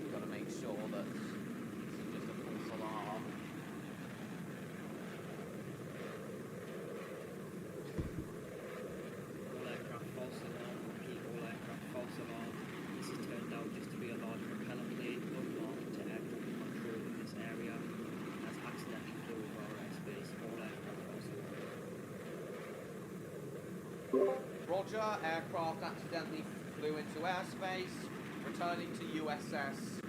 We've got to make sure that this is just a false alarm. All aircraft false alarm, repeat all aircraft false alarm. This has turned out just to be a large propeller blade unmarked to air traffic control in this area has accidentally flew over our airspace. All aircraft false alarm. Roger, aircraft accidentally flew into airspace, returning to USS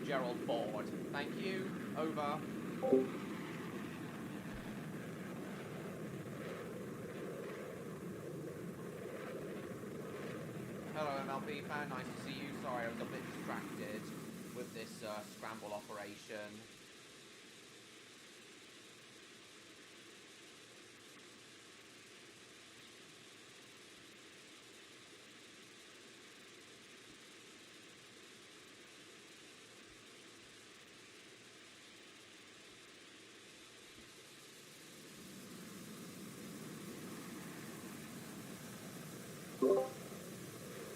Gerald Ford. Thank you. Over. Hello, MLP fan. Nice to see you. Sorry, I was a bit distracted with this scramble operation.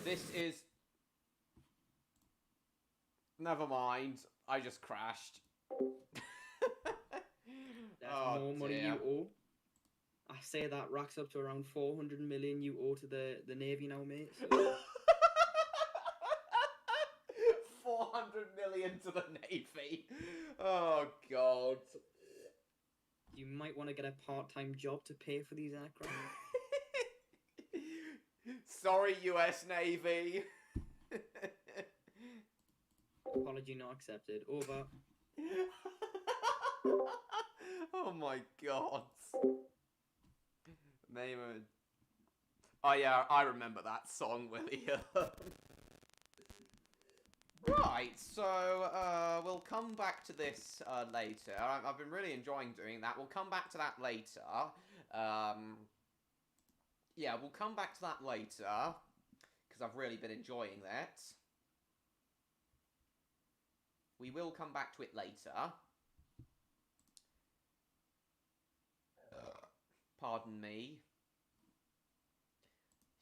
This is... Never mind. I just crashed. That's Oh, more money dear. you owe. I say that racks up to around 400 million you owe to the Navy now, mate. So 400 million to the Navy. Oh, God. you might want to get a part-time job to pay for these aircraft. Sorry, US Navy. Apology not accepted. Over. Oh my God. Name of... Oh yeah, I remember that song, William. Right, so we'll come back to this later. I've been really enjoying doing that. We'll come back to that later. Yeah, we'll come back to that later, because I've really been enjoying that. We will come back to it later. Pardon me.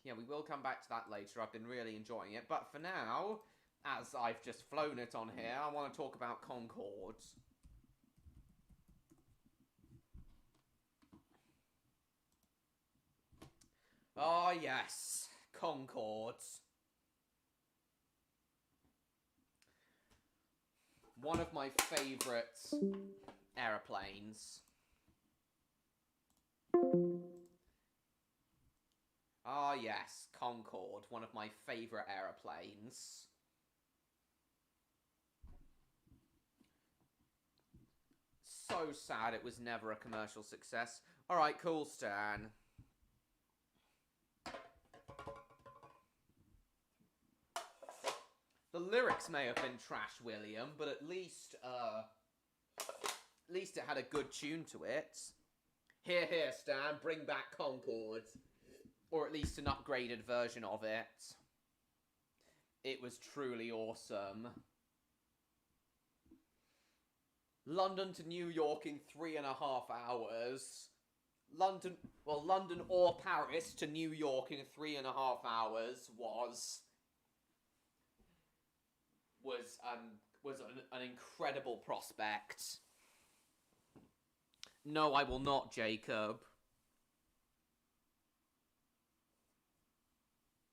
Yeah, we will come back to that later. I've been really enjoying it. But for now, as I've just flown it on here, I want to talk about Concords. Oh, yes. Concords. One of my favourite aeroplanes. Ah, yes. Concorde. One of my favourite aeroplanes. So sad it was never a commercial success. Alright, cool, Stan. The lyrics may have been trash, William, but at least it had a good tune to it. Here, here, Stan, bring back Concorde. Or at least an upgraded version of it. It was truly awesome. London to New York in 3.5 hours. London or Paris to New York in 3.5 hours was an incredible prospect. No, I will not, Jacob.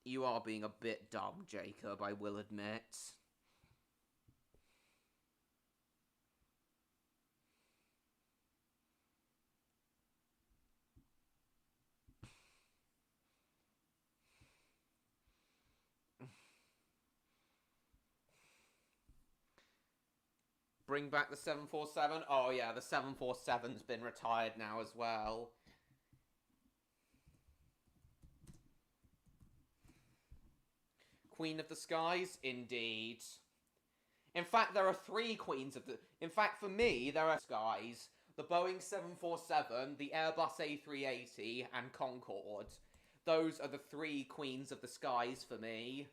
You are being a bit dumb, Jacob, I will admit. Bring back the 747? Oh yeah, the 747's been retired now as well. Queen of the Skies? Indeed. In fact, there are 3 queens of the... In fact, for me, there are skies. The Boeing 747, the Airbus A380, and Concorde. Those are the 3 queens of the skies for me.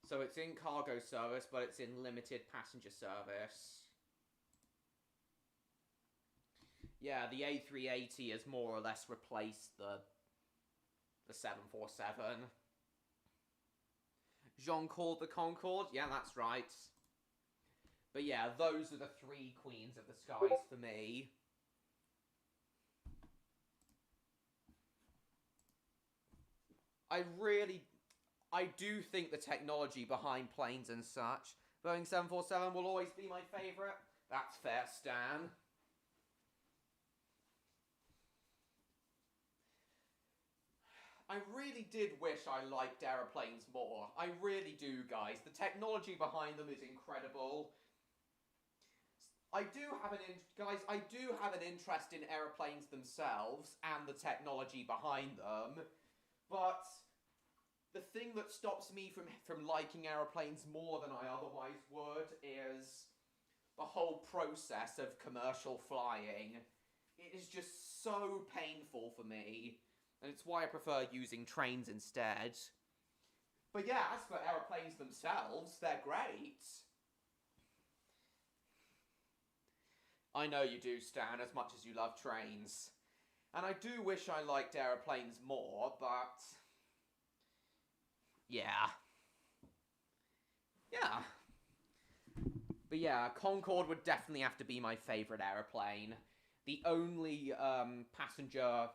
So it's in cargo service, but it's in limited passenger service. Yeah, the A380 has more or less replaced the 747. Jean-Claude the Concorde? Yeah, that's right. But yeah, those are the 3 queens of the skies for me. I do think the technology behind planes and such. Boeing 747 will always be my favourite. That's fair, Stan. I really did wish I liked aeroplanes more. I really do, guys. The technology behind them is incredible. I do have an interest in aeroplanes themselves and the technology behind them, but the thing that stops me from liking aeroplanes more than I otherwise would is the whole process of commercial flying. It is just so painful for me. And it's why I prefer using trains instead. But yeah, as for aeroplanes themselves, they're great. I know you do, Stan, as much as you love trains. And I do wish I liked aeroplanes more, but... yeah. Yeah. But yeah, Concorde would definitely have to be my favourite aeroplane. The only passenger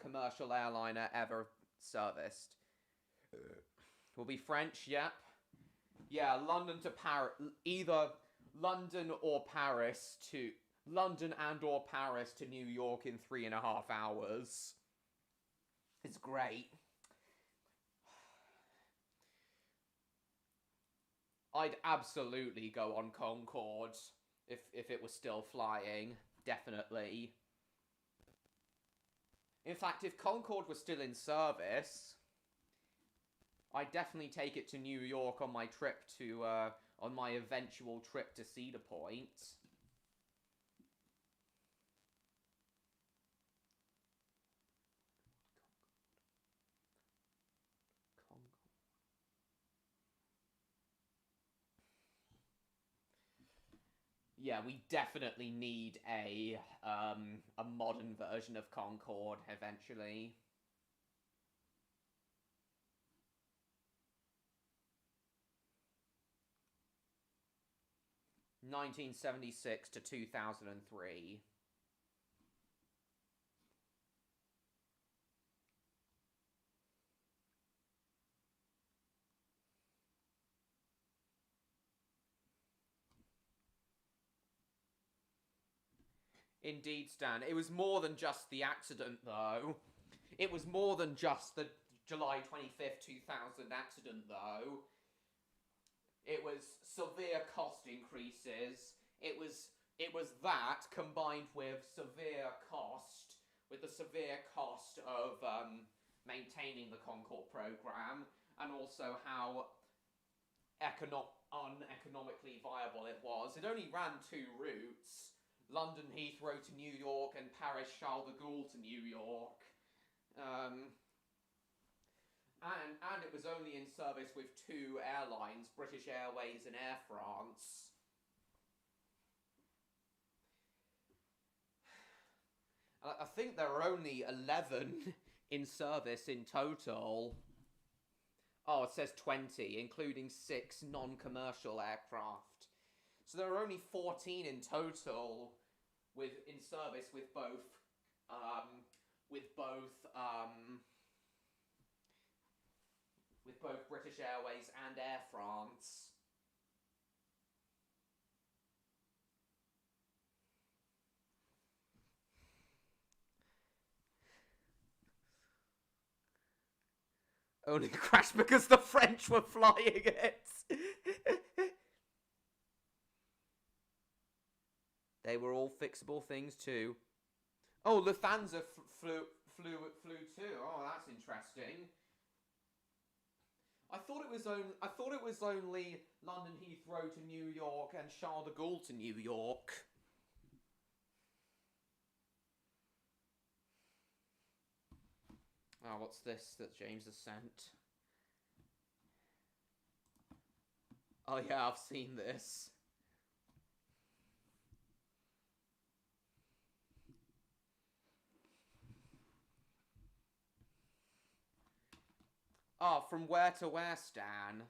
commercial airliner ever serviced. Will be French, yep. Yeah, London to Paris, either London or Paris to... London and or Paris to New York in 3.5 hours. It's great. I'd absolutely go on Concorde if it was still flying. Definitely. In fact, if Concorde was still in service, I'd definitely take it to New York on my trip to, on my eventual trip to Cedar Point. Yeah, we definitely need a modern version of Concorde eventually. (1976 to 2003). Indeed, Stan. It was more than just the accident, though. It was more than just the July 25th, 2000 accident, though. It was severe cost increases. It was that combined with the severe cost of maintaining the Concorde program, and also how uneconomically viable it was. It only ran 2 routes. London Heathrow to New York and Paris Charles de Gaulle to New York. And it was only in service with 2 airlines, British Airways and Air France. I think there are only 11 in service in total. Oh, it says 20, including 6 non-commercial aircraft. So there are only 14 in total in service with both British Airways and Air France. Only crashed because the French were flying it. They were all fixable things too. Oh, Lufthansa flew too. Oh, that's interesting. I thought it was only London Heathrow to New York and Charles de Gaulle to New York. Oh, what's this that James has sent? Oh yeah, I've seen this. Oh, from where to where, Stan?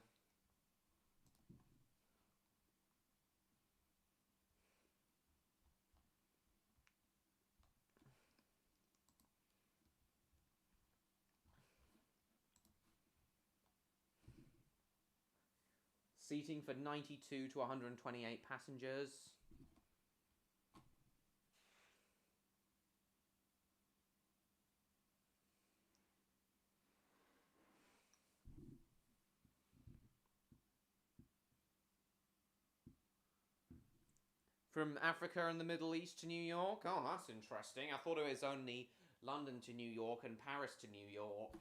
Seating for 92 to 128 passengers. From Africa and the Middle East to New York? Oh, that's interesting. I thought it was only London to New York and Paris to New York.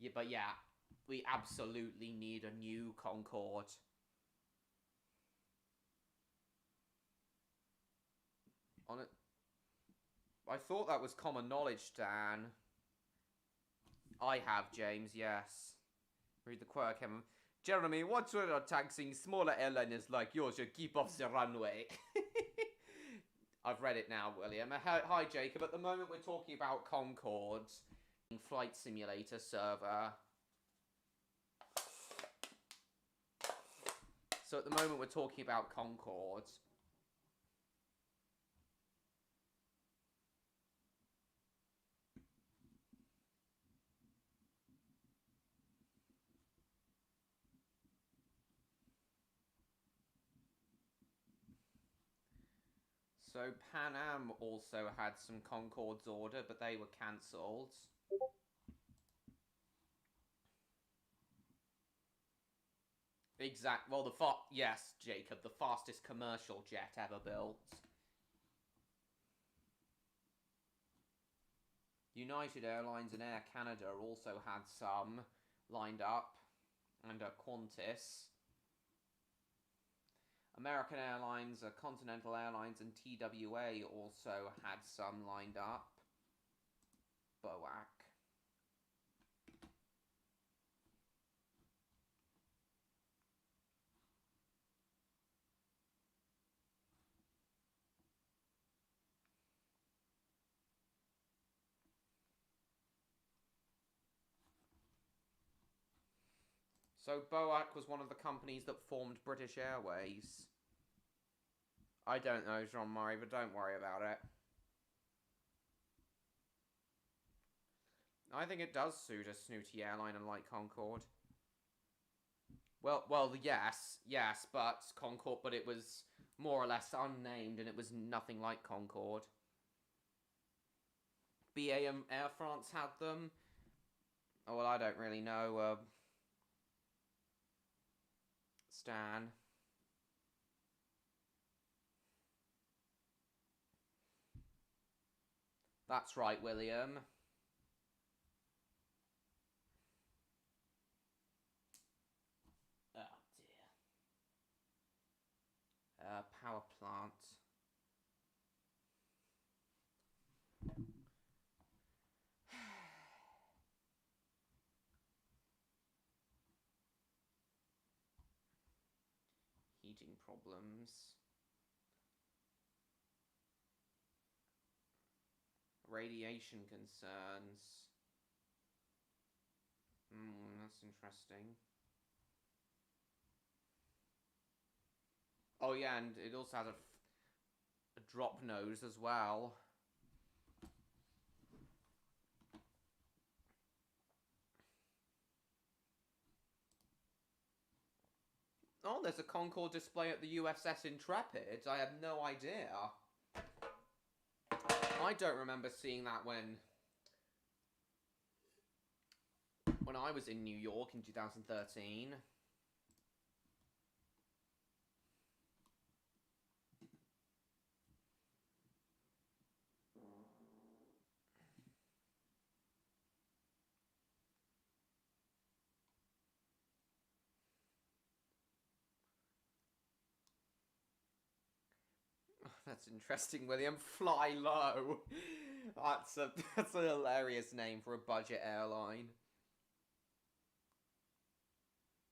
Yeah, but yeah, we absolutely need a new Concorde. On it. I thought that was common knowledge, Dan. I have, James, yes. Read the quote, Kevin. Jeremy, what's with taxing smaller airliners like yours should keep off the runway? I've read it now, William. Hi, Jacob. At the moment, we're talking about Concorde's flight simulator server. So at the moment, we're talking about Concorde. So Pan Am also had some Concordes order, but they were cancelled. Well, yes, Jacob, the fastest commercial jet ever built. United Airlines and Air Canada also had some lined up, and Qantas. American Airlines, Continental Airlines, and TWA also had some lined up. BOAC. So BOAC was one of the companies that formed British Airways. I don't know, Jean-Marie, but don't worry about it. I think it does suit a snooty airline unlike Concorde. Well, yes, but Concorde, but it was more or less unnamed, and it was nothing like Concorde. BA and Air France had them. Oh, well, I don't really know, Stan. That's right, William. Oh, dear. Power plant. Heating problems. radiation concerns. That's interesting. Oh yeah, and it also has a drop nose as well. Oh, there's a Concorde display at the USS Intrepid. I had no idea. I don't remember seeing that when I was in New York in 2013. That's interesting, William. Fly low. That's a hilarious name for a budget airline.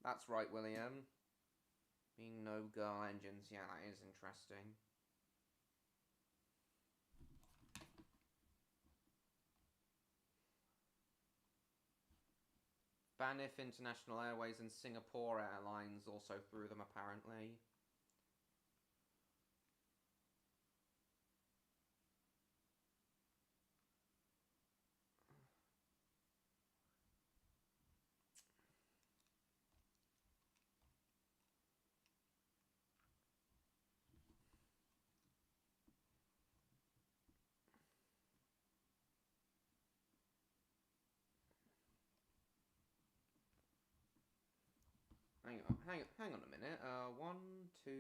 That's right, William. Being no girl engines, yeah, that is interesting. Banif International Airways and Singapore Airlines also threw them, apparently. Hang on a minute. 1, 2,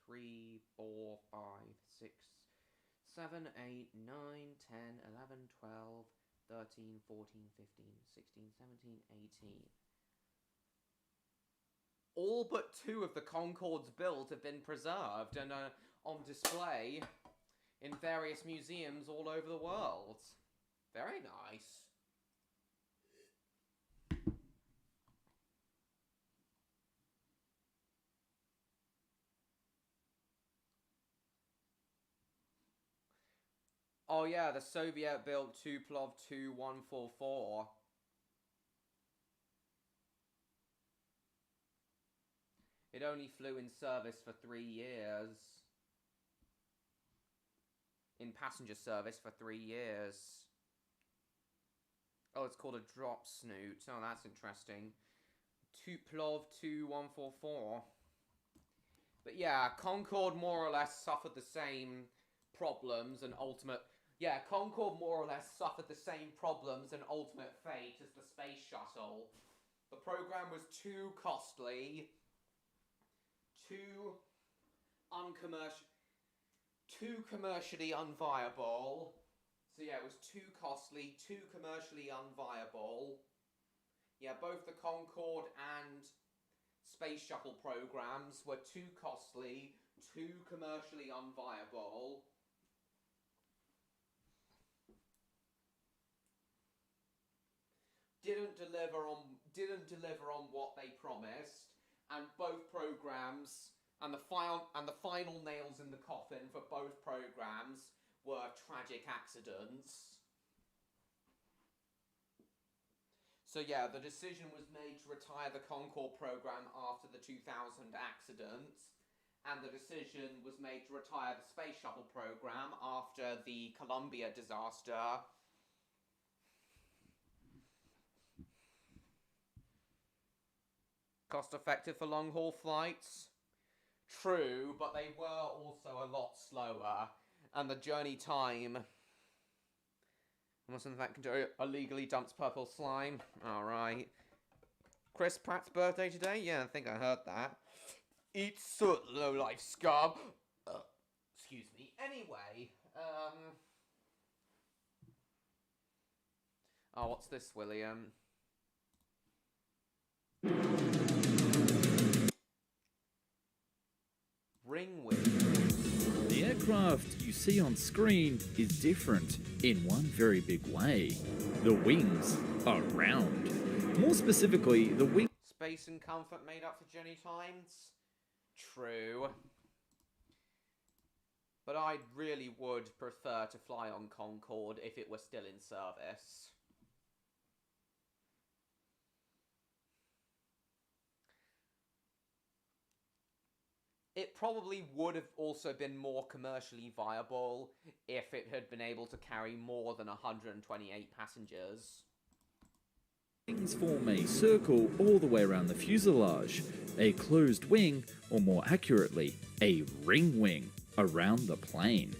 3, 4, 5, 6, 7, 8, 9, 10, 11, 12, 13, 14, 15, 16, 17, 18. All but 2 of the Concorde's built have been preserved and are on display in various museums all over the world. Very nice. Oh yeah, the Soviet-built Tupolev Tu-144. It only flew in service for 3 years. In passenger service for 3 years. Oh, it's called a drop snoot. Oh, that's interesting. Tupolev Tu-144. But yeah, Concorde more or less suffered the same problems and ultimate... Yeah, Concorde more or less suffered the same problems and ultimate fate as the space shuttle. The program was too costly, too commercially unviable. So yeah, it was too costly, too commercially unviable. Yeah, both the Concorde and space shuttle programs were too costly, too commercially unviable. Didn't deliver on what they promised, and both programs and the final nails in the coffin for both programs were tragic accidents. So yeah, the decision was made to retire the Concorde program after the 2000 accident, and the decision was made to retire the space shuttle program after the Columbia disaster. Cost-effective for long-haul flights? True, but they were also a lot slower, and the journey time... Wasn't that illegally dumps purple slime? Alright. Chris Pratt's birthday today? Yeah, I think I heard that. Eat soot, low-life scum! Excuse me. Anyway, Oh, what's this, William? Ringwing. The aircraft you see on screen is different in one very big way. The wings are round. More specifically, the wing... Space and comfort made up for journey times? True. But I really would prefer to fly on Concorde if it were still in service. It probably would have also been more commercially viable if it had been able to carry more than 128 passengers. Wings form a circle all the way around the fuselage, a closed wing, or more accurately, a ring wing, around the plane.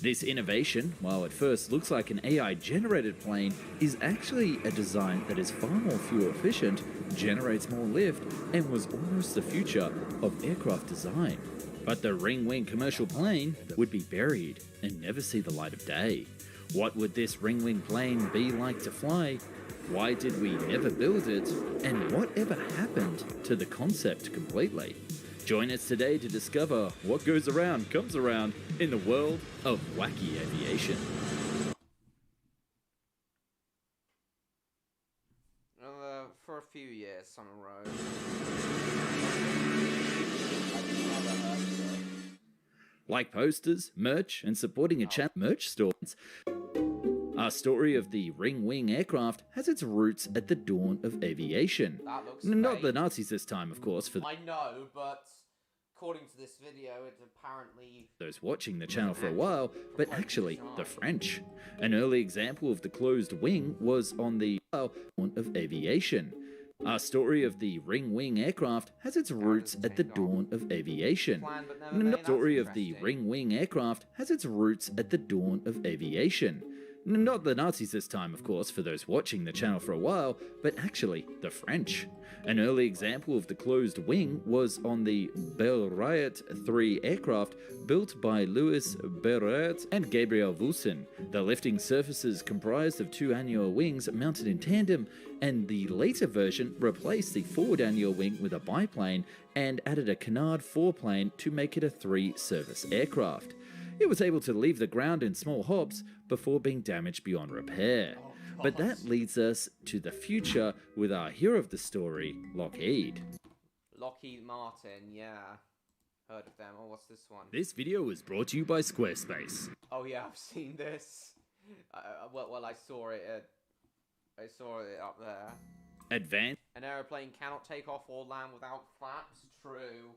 This innovation, while at first looks like an AI-generated plane, is actually a design that is far more fuel efficient, generates more lift, and was almost the future of aircraft design. But the ring-wing commercial plane would be buried and never see the light of day. What would this ring-wing plane be like to fly? Why did we never build it? And whatever happened to the concept completely? Join us today to discover what goes around comes around in the world of wacky aviation. For a few years, Summer Road. Like posters, merch, and supporting a chat merch store. Our story of the ring-wing aircraft has its roots at the dawn of aviation. That looks Not fake. the Nazis this time, of course, for I know, but according to this video, it apparently... those watching the channel for a while, but actually the French. An early example of the closed wing was on the dawn of aviation. Our story of the ring-wing aircraft has its roots at the dawn of aviation. The story of the ring-wing aircraft has its roots at the dawn of aviation. Not the Nazis this time, of course, for those watching the channel for a while, but actually the French. An early example of the closed wing was on the Bell-Riot 3 aircraft built by Louis Berriot and Gabriel Voussin. The lifting surfaces comprised of two annular wings mounted in tandem, and the later version replaced the forward annular wing with a biplane and added a canard foreplane to make it a three-service aircraft. It was able to leave the ground in small hops before being damaged beyond repair. But that leads us to the future with our hero of the story, Lockheed. Lockheed Martin, yeah. Heard of them. Oh, what's this one? This video is brought to you by Squarespace. Oh yeah, I've seen this. Well, I saw it. I saw it up there. Advanced. An aeroplane cannot take off or land without flaps. True.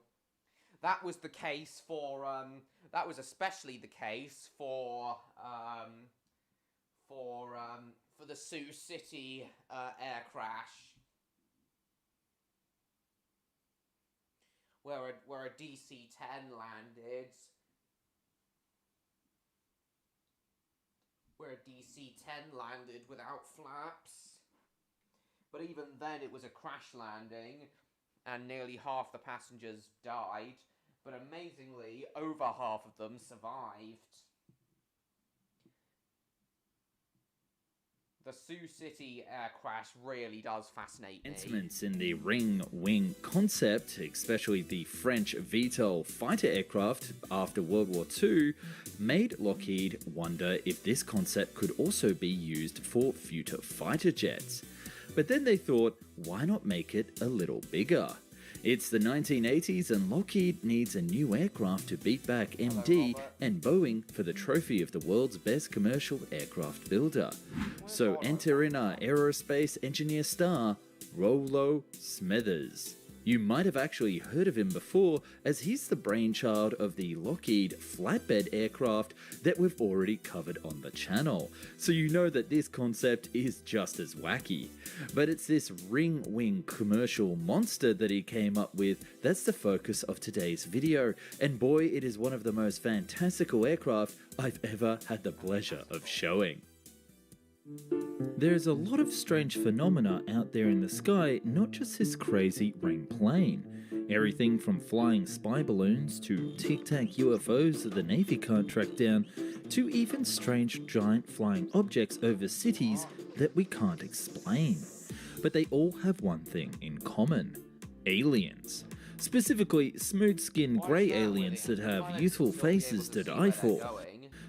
That was the case for that was especially the case for the Sioux City air crash, where a DC-10 landed, without flaps. But even then, it was a crash landing, and nearly half the passengers died. But amazingly, over half of them survived. The Sioux City air crash really does fascinate me. Advancements in the ring-wing concept, especially the French VTOL fighter aircraft after World War II, made Lockheed wonder if this concept could also be used for future fighter jets. But then they thought, why not make it a little bigger? It's the 1980s and Lockheed needs a new aircraft to beat back MD and Boeing for the trophy of the world's best commercial aircraft builder. So enter in our aerospace engineer star, Rollo Smethers. You might have actually heard of him before, as he's the brainchild of the Lockheed flatbed aircraft that we've already covered on the channel, so you know that this concept is just as wacky. But it's this ring-wing commercial monster that he came up with that's the focus of today's video, and boy, it is one of the most fantastical aircraft I've ever had the pleasure of showing. There's a lot of strange phenomena out there in the sky, not just this crazy ring plane. Everything from flying spy balloons to tic-tac UFOs that the Navy can't track down, to even strange giant flying objects over cities that we can't explain. But they all have one thing in common: aliens. Specifically, smooth-skinned grey aliens that have youthful faces to die for.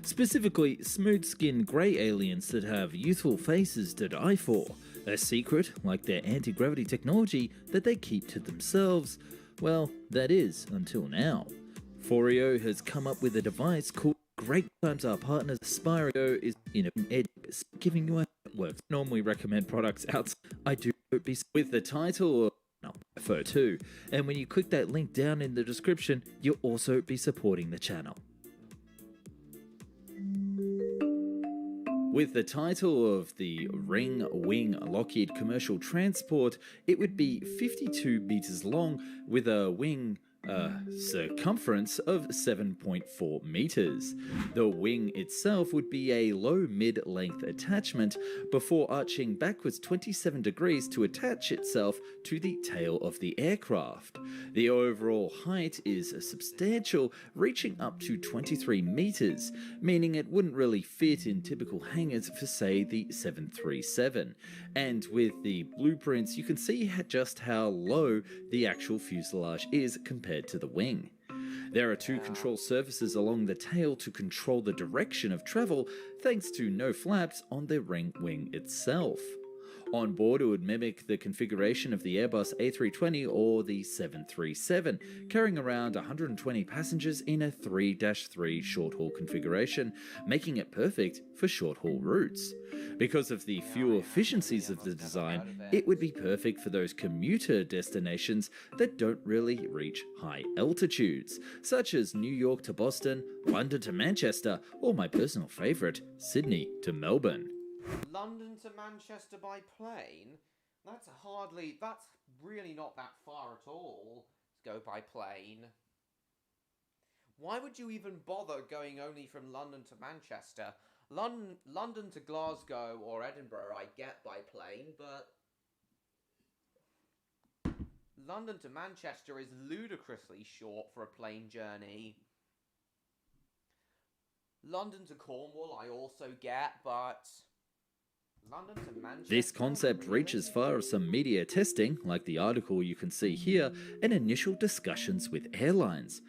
Specifically, smooth-skinned grey aliens that have youthful faces to die for. A secret, like their anti-gravity technology, that they keep to themselves. Well, that is, until now. Foreo has come up with a device called great times our partners Spyro is in edge, giving you a works. Normally recommend products outside. I do be with the title. I prefer to. And when you click that link down in the description, you'll also be supporting the channel. With the title of the Ring Wing Lockheed Commercial Transport, it would be 52 meters long with a wing circumference of 7.4 meters. The wing itself would be a low mid-length attachment before arching backwards 27 degrees to attach itself to the tail of the aircraft. The overall height is substantial, reaching up to 23 meters, meaning it wouldn't really fit in typical hangars for, say, the 737. And with the blueprints, you can see just how low the actual fuselage is compared to the wing. There are two control surfaces along the tail to control the direction of travel, thanks to no flaps on the ring wing itself. On board, it would mimic the configuration of the Airbus A320 or the 737, carrying around 120 passengers in a 3-3 short-haul configuration, making it perfect for short-haul routes. Because of the fuel efficiencies of the design, it would be perfect for those commuter destinations that don't really reach high altitudes, such as New York to Boston, London to Manchester, or my personal favourite, Sydney to Melbourne. London to Manchester by plane? That's really not that far at all to go by plane. Why would you even bother going only from London to Manchester? London to Glasgow or Edinburgh I get by plane, but London to Manchester is ludicrously short for a plane journey. London to Cornwall I also get, but London to Manchester? This concept reaches far as some media testing, like the article you can see here, and initial discussions with airlines.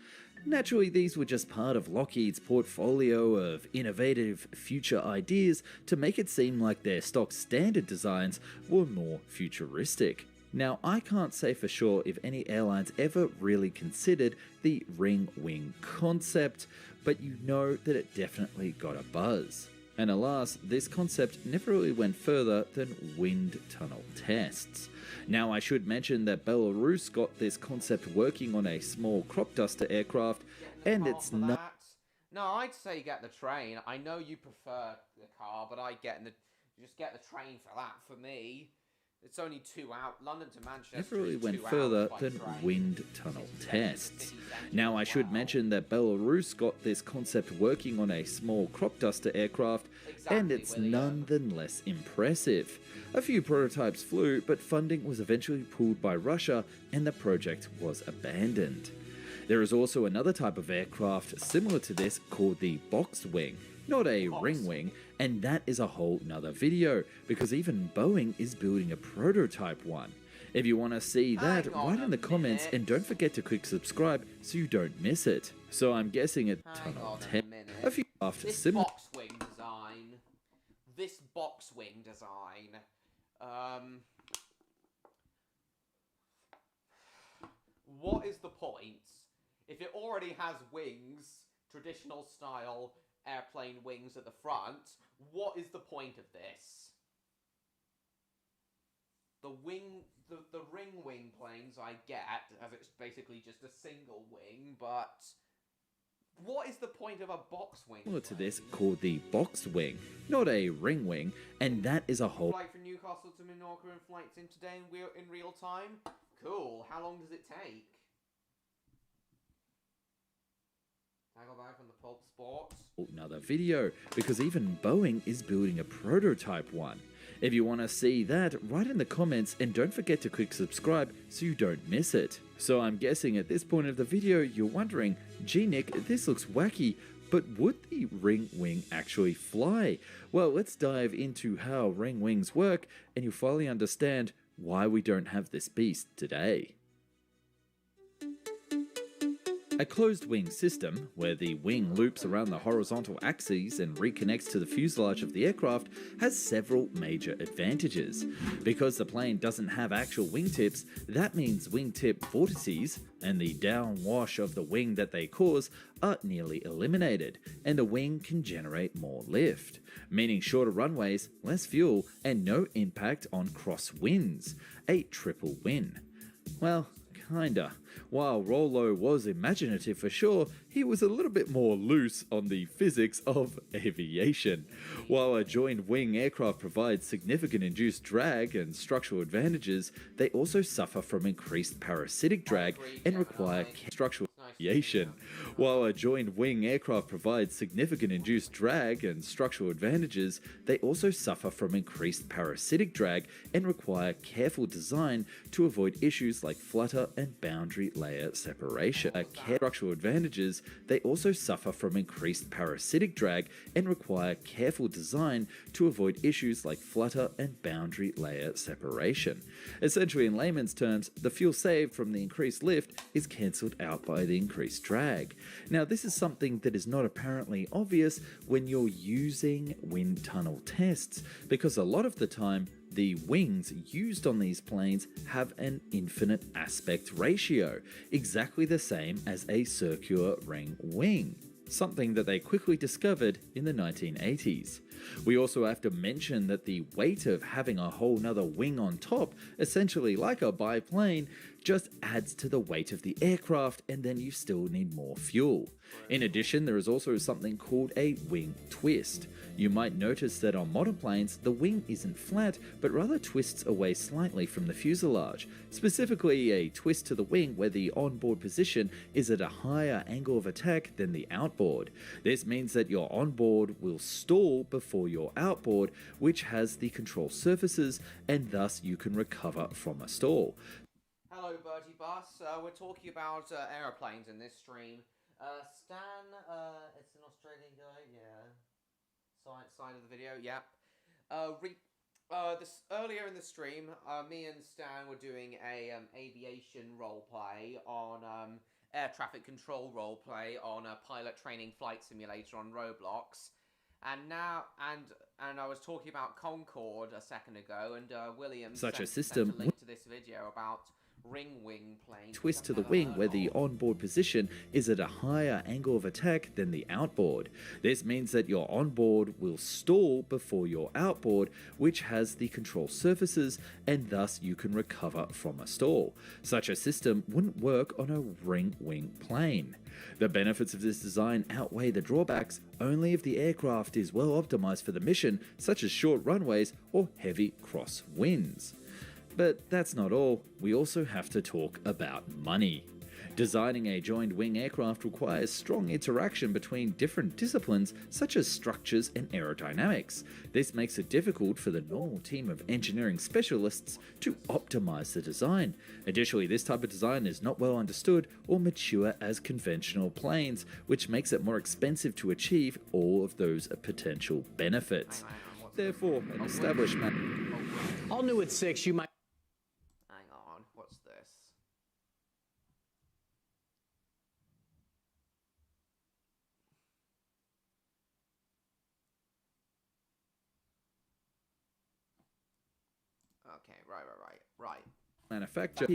Naturally, these were just part of Lockheed's portfolio of innovative future ideas to make it seem like their stock standard designs were more futuristic. Now, I can't say for sure if any airlines ever really considered the ring wing concept, but you know that it definitely got a buzz. And alas, this concept never really went further than wind tunnel tests. Now, I should mention that Belarus got this concept working on a small crop duster aircraft, and it's not. No, I'd say get the train. I know you prefer the car, but just get the train for that. For me, it's only 2 hours. London to Manchester. Never really is went 2 further hours by than train. wind tunnel tests. Now, I should mention that Belarus got this concept working on a small crop duster aircraft, and it's nonetheless impressive. A few prototypes flew, but funding was eventually pulled by Russia, and the project was abandoned. There is also another type of aircraft similar to this called the boxed wing, not a ring wing, and that is a whole nother video, because even Boeing is building a prototype one. If you want to see that, write in the comments and don't forget to click subscribe so you don't miss it. So I'm guessing at Tunnel 10, a few after similar. This box wing design. What is the point? If it already has wings, traditional style airplane wings at the front, what is the point of this? The ring wing planes I get, as it's basically just a single wing, but what is the point of a box wing? Similar to this called the boxed wing, not a ring wing, and that is a whole. Flight from Newcastle to Minorca and flights in today in real time? Cool. How long does it take? Toggle back on the Pulp Sports. Another video, because even Boeing is building a prototype one. If you want to see that, write in the comments and don't forget to click subscribe so you don't miss it. So I'm guessing at this point of the video you're wondering, gee Nick, this looks wacky, but would the ring wing actually fly? Well, let's dive into how ring wings work and you'll finally understand why we don't have this beast today. A closed wing system, where the wing loops around the horizontal axes and reconnects to the fuselage of the aircraft, has several major advantages. Because the plane doesn't have actual wingtips, that means wingtip vortices and the downwash of the wing that they cause are nearly eliminated, and the wing can generate more lift, meaning shorter runways, less fuel, and no impact on crosswinds. A triple win. Well, kinda. While Rollo was imaginative for sure, he was a little bit more loose on the physics of aviation. While a joined wing aircraft provides significant induced drag and structural advantages, they also suffer from increased parasitic drag and require structural aviation. While a joined wing aircraft provides significant induced drag and structural advantages, they also suffer from increased parasitic drag and require careful design to avoid issues like flutter and boundary layer separation. Structural advantages, they also suffer from increased parasitic drag and require careful design to avoid issues like flutter and boundary layer separation. Essentially, in layman's terms, the fuel saved from the increased lift is cancelled out by the increased drag. Now, this is something that is not apparently obvious when you're using wind tunnel tests, because a lot of the time, the wings used on these planes have an infinite aspect ratio, exactly the same as a circular ring wing, something that they quickly discovered in the 1980s. We also have to mention that the weight of having a whole nother wing on top, essentially like a biplane, just adds to the weight of the aircraft, and then you still need more fuel. In addition, there is also something called a wing twist. You might notice that on modern planes, the wing isn't flat, but rather twists away slightly from the fuselage, specifically a twist to the wing where the onboard position is at a higher angle of attack than the outboard. This means that your onboard will stall before your outboard, which has the control surfaces, and thus you can recover from a stall. Hello, Bertie Bus. We're talking about aeroplanes in this stream. Stan, it's an Australian guy, yeah. Side of the video, yeah. This earlier in the stream, me and Stan were doing a aviation roleplay on air traffic control roleplay on a pilot training flight simulator on Roblox, and I was talking about Concorde a second ago, and William Such a sent system a link to this video about ring wing plane. Twist to the wing where the onboard position is at a higher angle of attack than the outboard. This means that your onboard will stall before your outboard, which has the control surfaces, and thus you can recover from a stall. Such a system wouldn't work on a ring wing plane. The benefits of this design outweigh the drawbacks only if the aircraft is well optimized for the mission, such as short runways or heavy crosswinds. But that's not all, we also have to talk about money. Designing a joined wing aircraft requires strong interaction between different disciplines such as structures and aerodynamics. This makes it difficult for the normal team of engineering specialists to optimize the design. Additionally, this type of design is not well understood or mature as conventional planes, which makes it more expensive to achieve all of those potential benefits. Therefore, an establishment... All new at 6, you might... Hang on, what's this? Okay, right. Manufacture.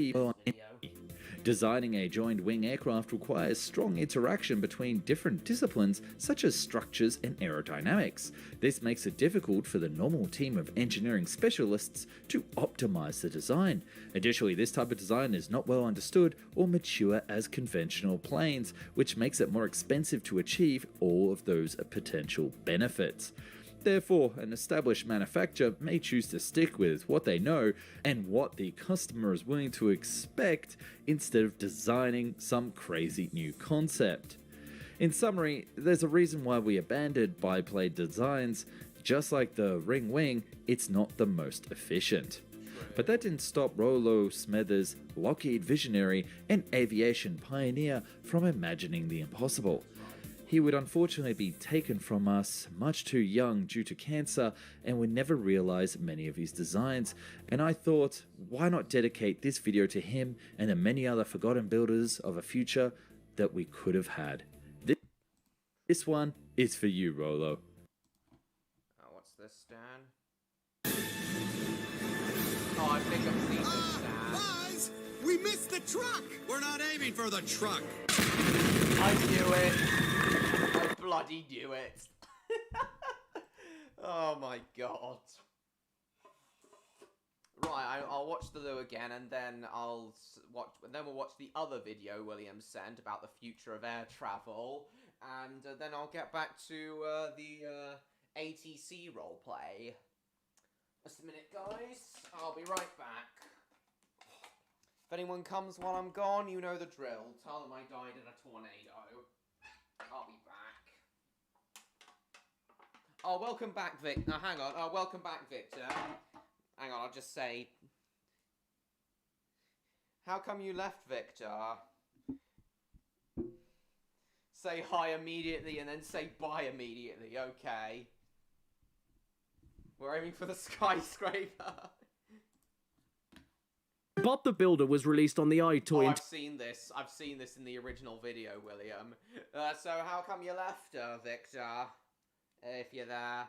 Designing a joined wing aircraft requires strong interaction between different disciplines such as structures and aerodynamics. This makes it difficult for the normal team of engineering specialists to optimize the design. Additionally, this type of design is not well understood or mature as conventional planes, which makes it more expensive to achieve all of those potential benefits. Therefore, an established manufacturer may choose to stick with what they know and what the customer is willing to expect instead of designing some crazy new concept. In summary, there's a reason why we abandoned biplane designs. Just like the ring wing, it's not the most efficient. But that didn't stop Rollo Smethers, Lockheed visionary and aviation pioneer, from imagining the impossible. He would unfortunately be taken from us much too young due to cancer and would never realize many of his designs, and I thought, why not dedicate this video to him and the many other forgotten builders of a future that we could have had. This one is for you, Rolo. What's this, Dan? Oh, I think I've seen this, Dan. Buzz! We missed the truck! We're not aiming for the truck. I knew it. I bloody knew it. Oh my god. Right, I'll watch the Lou again, and then we'll watch the other video William sent about the future of air travel, and then I'll get back to the ATC roleplay. Just a minute, guys. I'll be right back. If anyone comes while I'm gone, you know the drill. Tell them I died in a tornado. I'll be back. Oh, welcome back, Victor. Hang on. Oh, welcome back, Victor. Hang on, I'll just say... How come you left, Victor? Say hi immediately and then say bye immediately, okay. We're aiming for the skyscraper. Bob the Builder was released on the iToy. Oh, I've seen this. I've seen this in the original video, William. So how come you left, Victor? If you're there.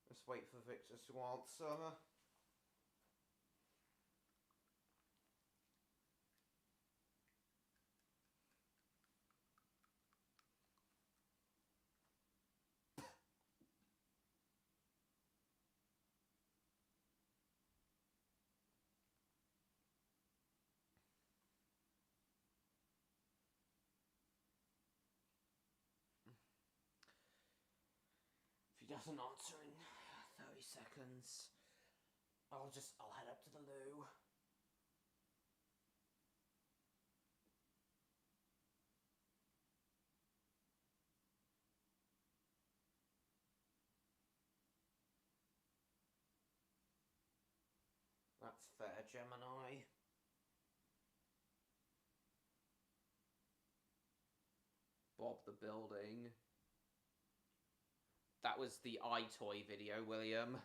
Just wait for Victor to answer. If he doesn't answer in 30 seconds, I'll head up to the loo. That's fair, Gemini. Bob the Building. That was the iToy video, William.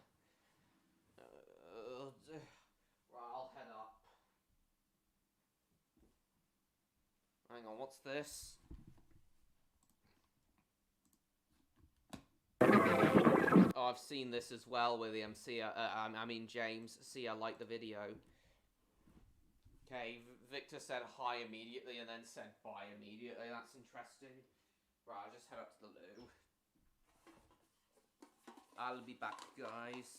Right, I'll head up. Hang on, what's this? Oh, I've seen this as well, William. See ya, James. See ya, like the video. Okay, Victor said hi immediately and then said bye immediately. That's interesting. Right, I'll just head up to the loo. I'll be back, guys.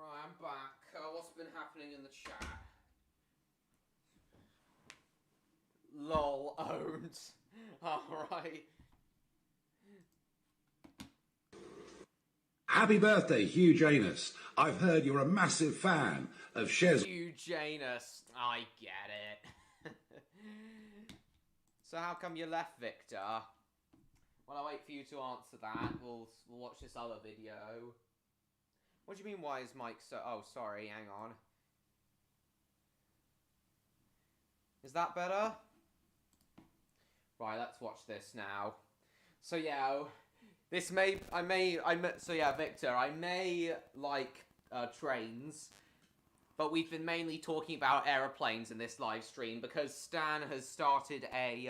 Right, I'm back. What's been happening in the chat? LOL owned. Alright. Happy birthday, Hugh Janus. I've heard you're a massive fan of Shez. Hugh Janus. I get it. So how come you left, Victor? While I wait for you to answer that, we'll watch this other video. What do you mean, why is Mike so... Oh, sorry, hang on. Is that better? Right, let's watch this now. So yeah, this may... So yeah, Victor, I may like trains, but we've been mainly talking about aeroplanes in this live stream because Stan has started a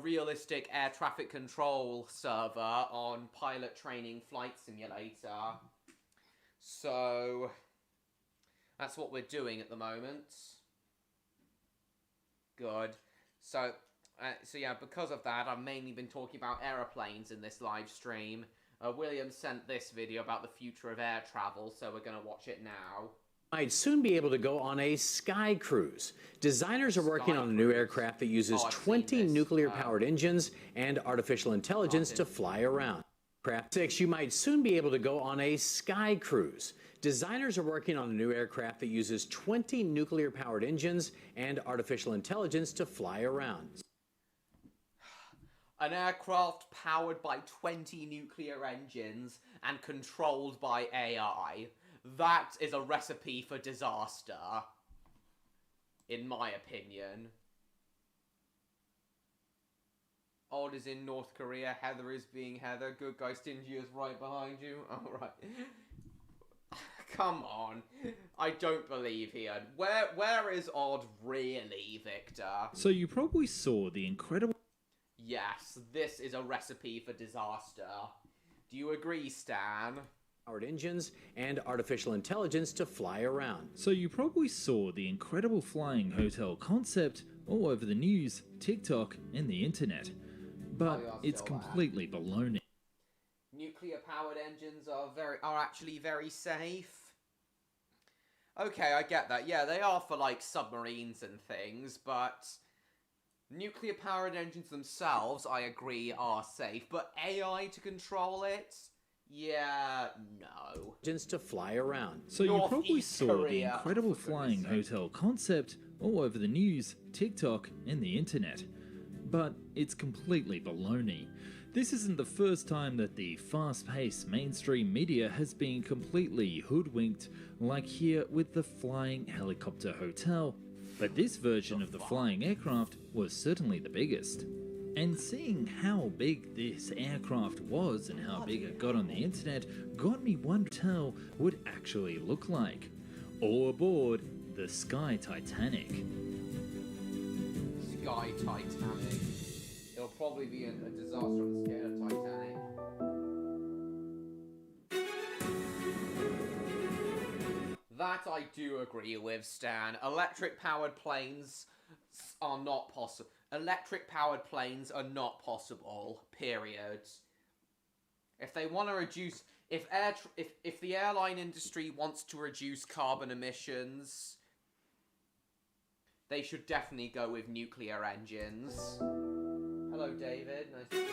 realistic air traffic control server on Pilot Training Flight Simulator. So that's what we're doing at the moment. Good. So yeah, because of that, I've mainly been talking about aeroplanes in this live stream. William sent this video about the future of air travel, so we're going to watch it now. Might soon be able to go on a sky cruise. Designers are working on a new aircraft that uses 20 nuclear-powered engines and artificial intelligence to fly around. Craft 6, you might soon be able to go on a sky cruise. Designers are working on a new aircraft that uses 20 nuclear-powered engines and artificial intelligence to fly around. An aircraft powered by 20 nuclear engines and controlled by AI. That is a recipe for disaster, in my opinion. Odd is in North Korea, Heather is being Heather, good guy Stingy is right behind you. Alright. Come on. I don't believe here. Where is Odd really, Victor? So you probably saw the incredible... Yes, this is a recipe for disaster. Do you agree, Stan? Powered engines and artificial intelligence to fly around. So you probably saw the incredible flying hotel concept all over the news, TikTok, and the internet. But it's completely baloney. Nuclear-powered engines are actually very safe. Okay, I get that. Yeah, they are for, like, submarines and things, but... Nuclear-powered engines themselves, I agree, are safe, but AI to control it? Yeah, no. Engines to fly around. So you probably saw the incredible flying hotel concept all over the news, TikTok, and the internet. But it's completely baloney. This isn't the first time that the fast-paced mainstream media has been completely hoodwinked, like here with the flying helicopter hotel. But this version of the flying aircraft was certainly the biggest. And seeing how big this aircraft was and how big it got on the internet got me wondering what it would actually look like. All aboard the Sky Titanic. Sky Titanic. It'll probably be a disaster on the scale of Titanic. That I do agree with, Stan. Electric-powered planes are not possible. Electric-powered planes are not possible, period. If they want to reduce... If the airline industry wants to reduce carbon emissions, they should definitely go with nuclear engines. Hello, David. Nice to meet you.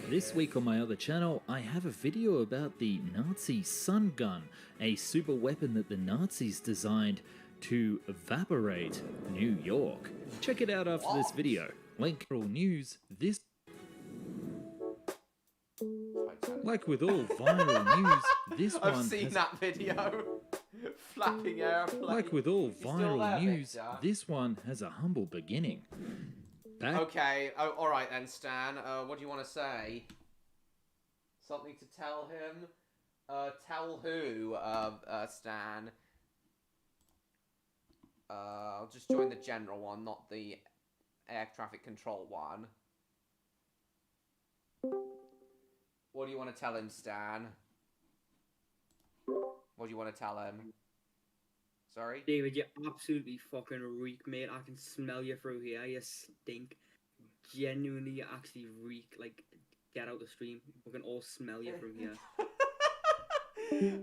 This week on my other channel, I have a video about the Nazi sun gun, a super weapon that the Nazis designed to evaporate New York. Check it out after this video. Link for all news. This, like with all viral news, this one I've seen that video. Flapping airplane. Like with all viral news, this one has a humble beginning. Okay, oh, alright then, Stan. What do you want to say? Something to tell him? Tell who, Stan? I'll just join the general one, not the air traffic control one. What do you want to tell him, Stan? What do you want to tell him? Sorry? David, you absolutely fucking reek, mate. I can smell you through here. You stink. Genuinely, you actually reek. Like, get out the stream. We can all smell you from here.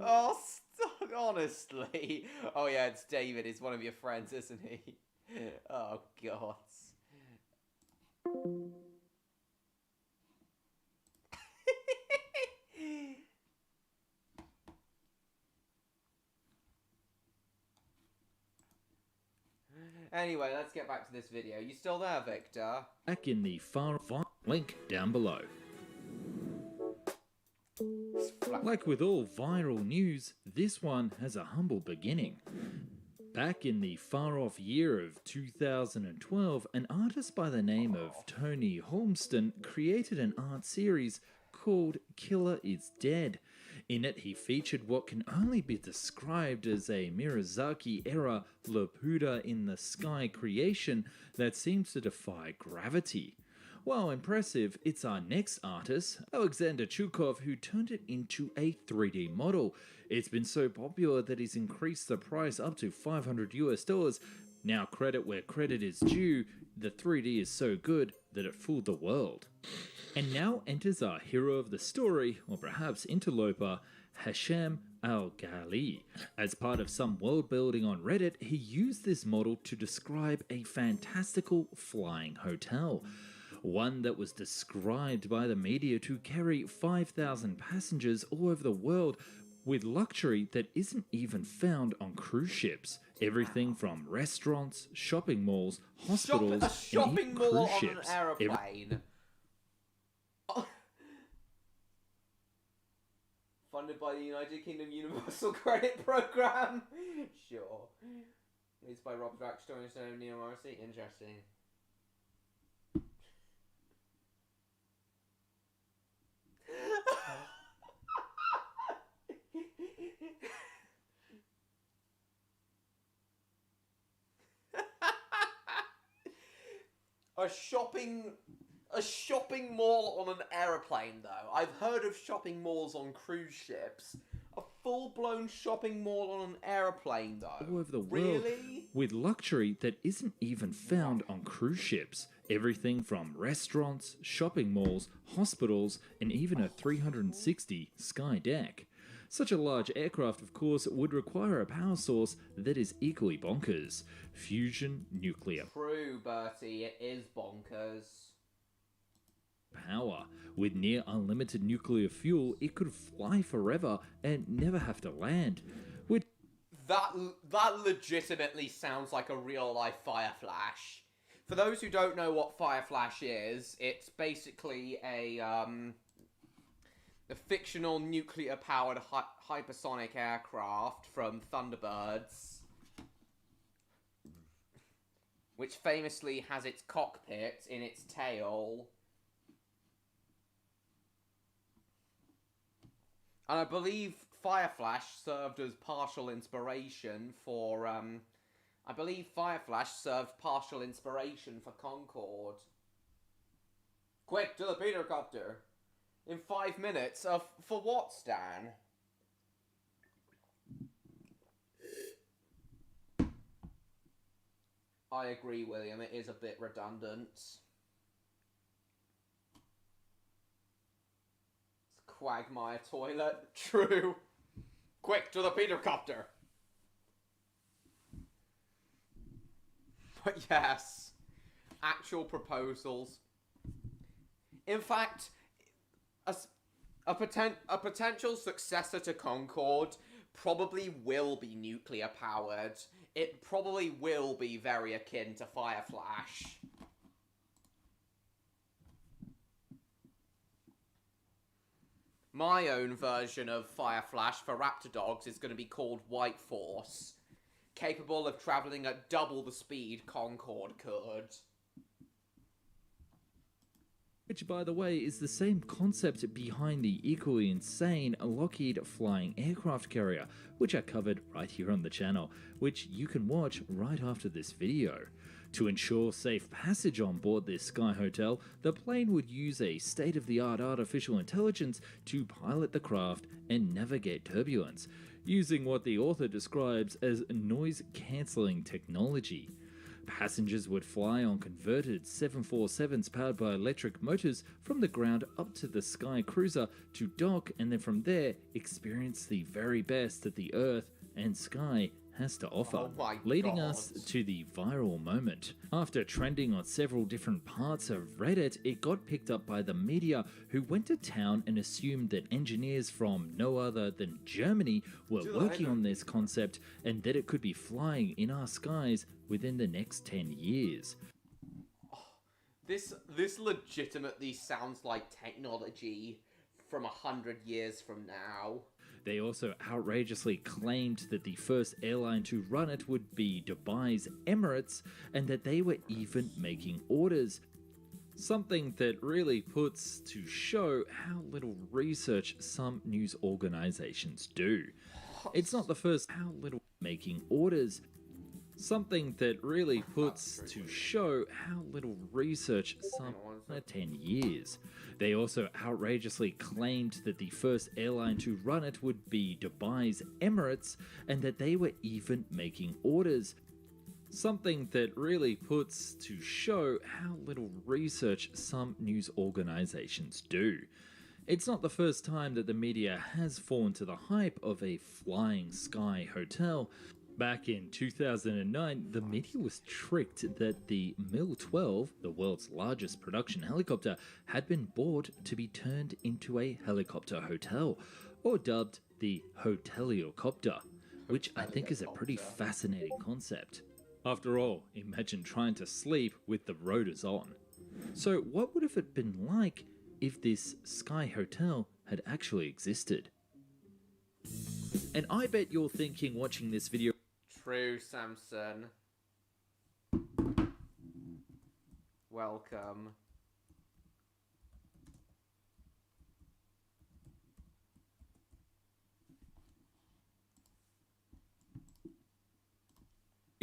Oh, stop, honestly. Oh, yeah, it's David. He's one of your friends, isn't he? Oh, God. Anyway, let's get back to this video. You still there, Victor? Back in the link down below. Like with all viral news, this one has a humble beginning. Back in the far-off year of 2012, an artist by the name of Tony Holmston created an art series called Killer is Dead. In it, he featured what can only be described as a Miyazaki-era Laputa-in-the-sky creation that seems to defy gravity. While impressive, it's our next artist, Alexander Chukov, who turned it into a 3D model. It's been so popular that he's increased the price up to $500 US. Now credit where credit is due, the 3D is so good that it fooled the world. And now enters our hero of the story, or perhaps interloper, Hashem Al-Ghali. As part of some world building on Reddit, he used this model to describe a fantastical flying hotel. One that was described by the media to carry 5,000 passengers all over the world with luxury that isn't even found on cruise ships. Everything from restaurants, shopping malls, hospitals, a shopping and mall cruise on ships. an aeroplane. Funded by the United Kingdom Universal Credit Program. Sure. Released by Roblox, Neo Morrissey. Interesting. A shopping mall on an aeroplane, though. I've heard of shopping malls on cruise ships. A full-blown shopping mall on an aeroplane, though. All over the world, really? with luxury that isn't even found on cruise ships. Everything from restaurants, shopping malls, hospitals, and even a 360 sky deck. Such a large aircraft, of course, would require a power source that is equally bonkers. Fusion nuclear True, Bertie, it is bonkers. power. With near unlimited nuclear fuel, it could fly forever and never have to land. With That legitimately sounds like a real-life Fire Flash. For those who don't know what Fire Flash is, it's basically a fictional nuclear-powered hypersonic aircraft from Thunderbirds, which famously has its cockpit in its tail. And I believe Fire Flash served as partial inspiration for, Concorde. Quick, to the Petercopter! In 5 minutes? For what, Stan? I agree, William, it is a bit redundant. It's Quagmire toilet. True. Quick, to the Petercopter! But yes, actual proposals. In fact, a potential successor to Concorde probably will be nuclear powered. It probably will be very akin to Fire Flash. My own version of Fire Flash for Raptordogs is going to be called White Force, capable of travelling at double the speed Concorde could. which, by the way, is the same concept behind the equally insane Lockheed flying aircraft carrier, which I covered right here on the channel, which you can watch right after this video. To ensure safe passage on board this sky hotel, the plane would use a state-of-the-art artificial intelligence to pilot the craft and navigate turbulence, using what the author describes as noise-cancelling technology. Passengers would fly on converted 747s powered by electric motors from the ground up to the sky cruiser to dock, and then from there experience the very best that the Earth and sky has to offer, Oh my leading God. us to the viral moment. After trending on several different parts of Reddit, it got picked up by the media, who went to town and assumed that engineers from no other than Germany were working on this concept and that it could be flying in our skies within the next 10 years. This legitimately sounds like technology from 100 years from now. They also outrageously claimed that the first airline to run it would be Dubai's Emirates, and that they were even making orders. Something that really puts to show how little research some news organizations do. It's not the first how little making orders. Something that really puts to show how little research some 10 years. They also outrageously claimed that the first airline to run it would be Dubai's Emirates, and that they were even making orders. Something that really puts to show how little research some news organizations do. It's not the first time that the media has fallen to the hype of a flying sky hotel. Back in 2009, the media was tricked that the MiL-12, the world's largest production helicopter, had been bought to be turned into a helicopter hotel, or dubbed the Hoteliocopter, which I think is a pretty fascinating concept. After all, imagine trying to sleep with the rotors on. So what would have it been like if this sky hotel had actually existed? And I bet you're thinking watching this video, True, Samson. Welcome.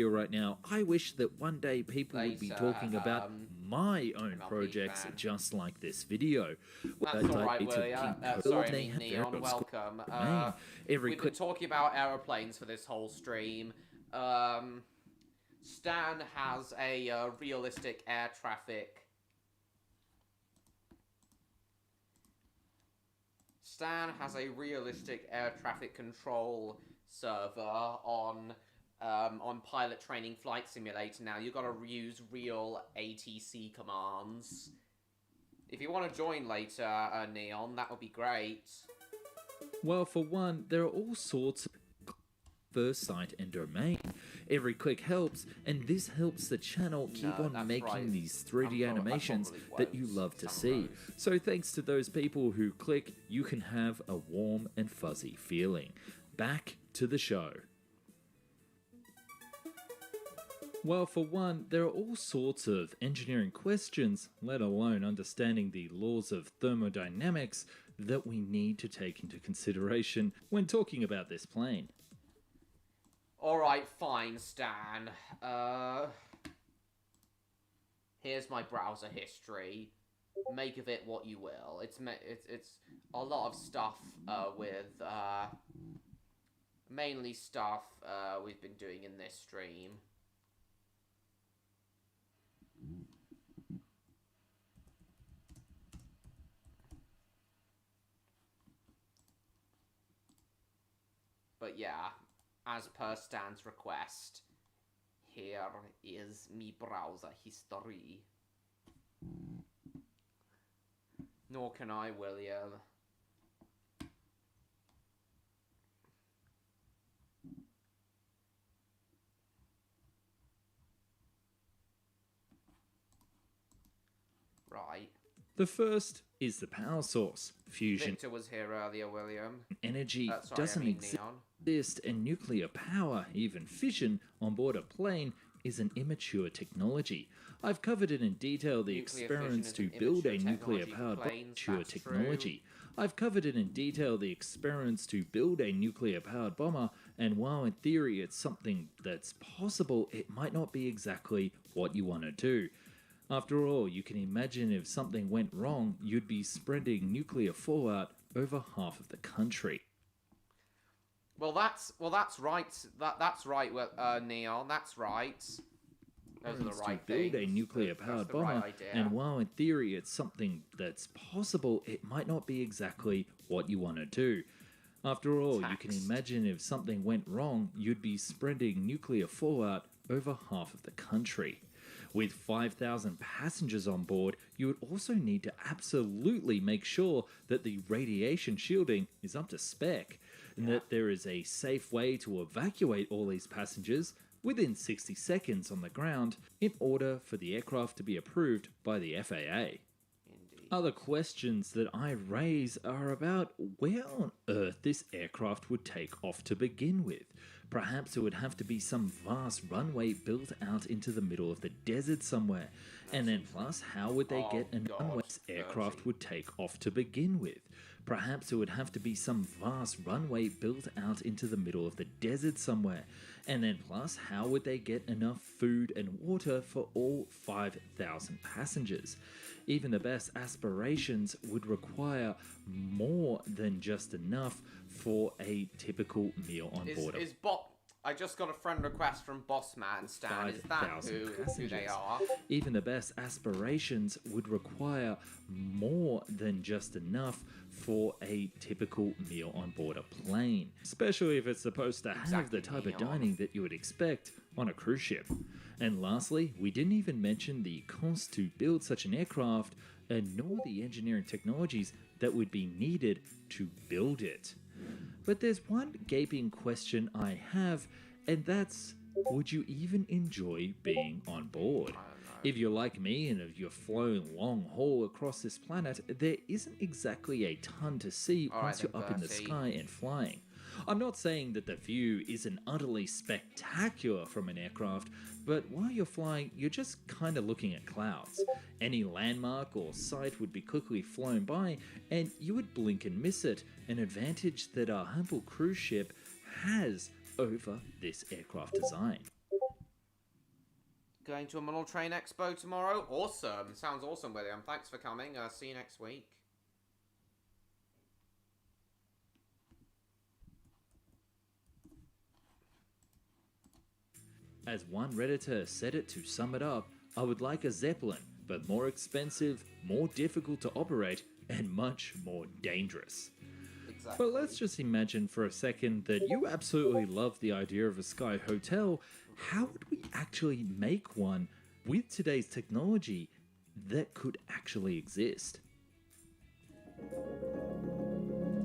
right now, I wish that one day people would be talking about my own projects just like this video. That's alright, William. Sorry, I mean Neon, welcome. We've been talking about aeroplanes for this whole stream. Stan has a realistic air traffic. Stan has a realistic air traffic control server on Pilot Training Flight Simulator now. You've got to use real ATC commands. If you want to join later, Neon, that would be great. Well, for one, there are all sorts of first sight and domain. Every click helps, and this helps the channel keep on making these 3D animations that you love to see. So thanks to those people who click, you can have a warm and fuzzy feeling. Back to the show. Well, for one, there are all sorts of engineering questions, let alone understanding the laws of thermodynamics, that we need to take into consideration when talking about this plane. Alright, fine, Stan. Here's my browser history. Make of it what you will. It's a lot of stuff with mainly stuff we've been doing in this stream. But yeah, as per Stan's request, here is me browser history. Nor can I, William. Right. The first is the power source. Fusion Victor was here earlier, William. Energy doesn't exist, and nuclear power, even fission, on board a plane is an immature technology. I've covered it in detail the experiments to build a nuclear-powered bomber, and while in theory it's something that's possible, it might not be exactly what you want to do. After all, you can imagine if something went wrong, you'd be spreading nuclear fallout over half of the country. Well, that's right. That's right. Neon, that's right. Those are the right things. Build a nuclear-powered bomber, and while in theory it's something that's possible, it might not be exactly what you want to do. After all, you can imagine if something went wrong, you'd be spreading nuclear fallout over half of the country. With 5,000 passengers on board, you would also need to absolutely make sure that the radiation shielding is up to spec, and that there is a safe way to evacuate all these passengers within 60 seconds on the ground in order for the aircraft to be approved by the FAA. Other questions that I raise are about where on earth this aircraft would take off to begin with. Perhaps it would have to be some vast runway built out into the middle of the desert somewhere. And then plus, how would they get an runway this aircraft would take off to begin with? Perhaps it would have to be some vast runway built out into the middle of the desert somewhere. And then plus, how would they get enough food and water for all 5,000 passengers? Even the best aspirations would require more than just enough for a typical meal on board. I just got a friend request from Bossman Stan. Is that who they are? Even the best aspirations would require more than just enough for a typical meal on board a plane, especially if it's supposed to have the type of dining that you would expect on a cruise ship. And lastly, we didn't even mention the cost to build such an aircraft, nor the engineering technologies that would be needed to build it. But there's one gaping question I have, and that's, would you even enjoy being on board? If you're like me and if you've flown long haul across this planet, there isn't exactly a ton to see once you're up in the sky and flying. I'm not saying that the view isn't utterly spectacular from an aircraft, but while you're flying, you're just kind of looking at clouds. Any landmark or site would be quickly flown by, and you would blink and miss it, an advantage that our humble cruise ship has over this aircraft design. Going to a Model Train Expo tomorrow? Awesome. Sounds awesome, William. Thanks for coming. See you next week. As one Redditor said it to sum it up, I would like a Zeppelin, but more expensive, more difficult to operate, and much more dangerous. But let's just imagine for a second that you absolutely love the idea of a sky hotel. How would we actually make one with today's technology that could actually exist?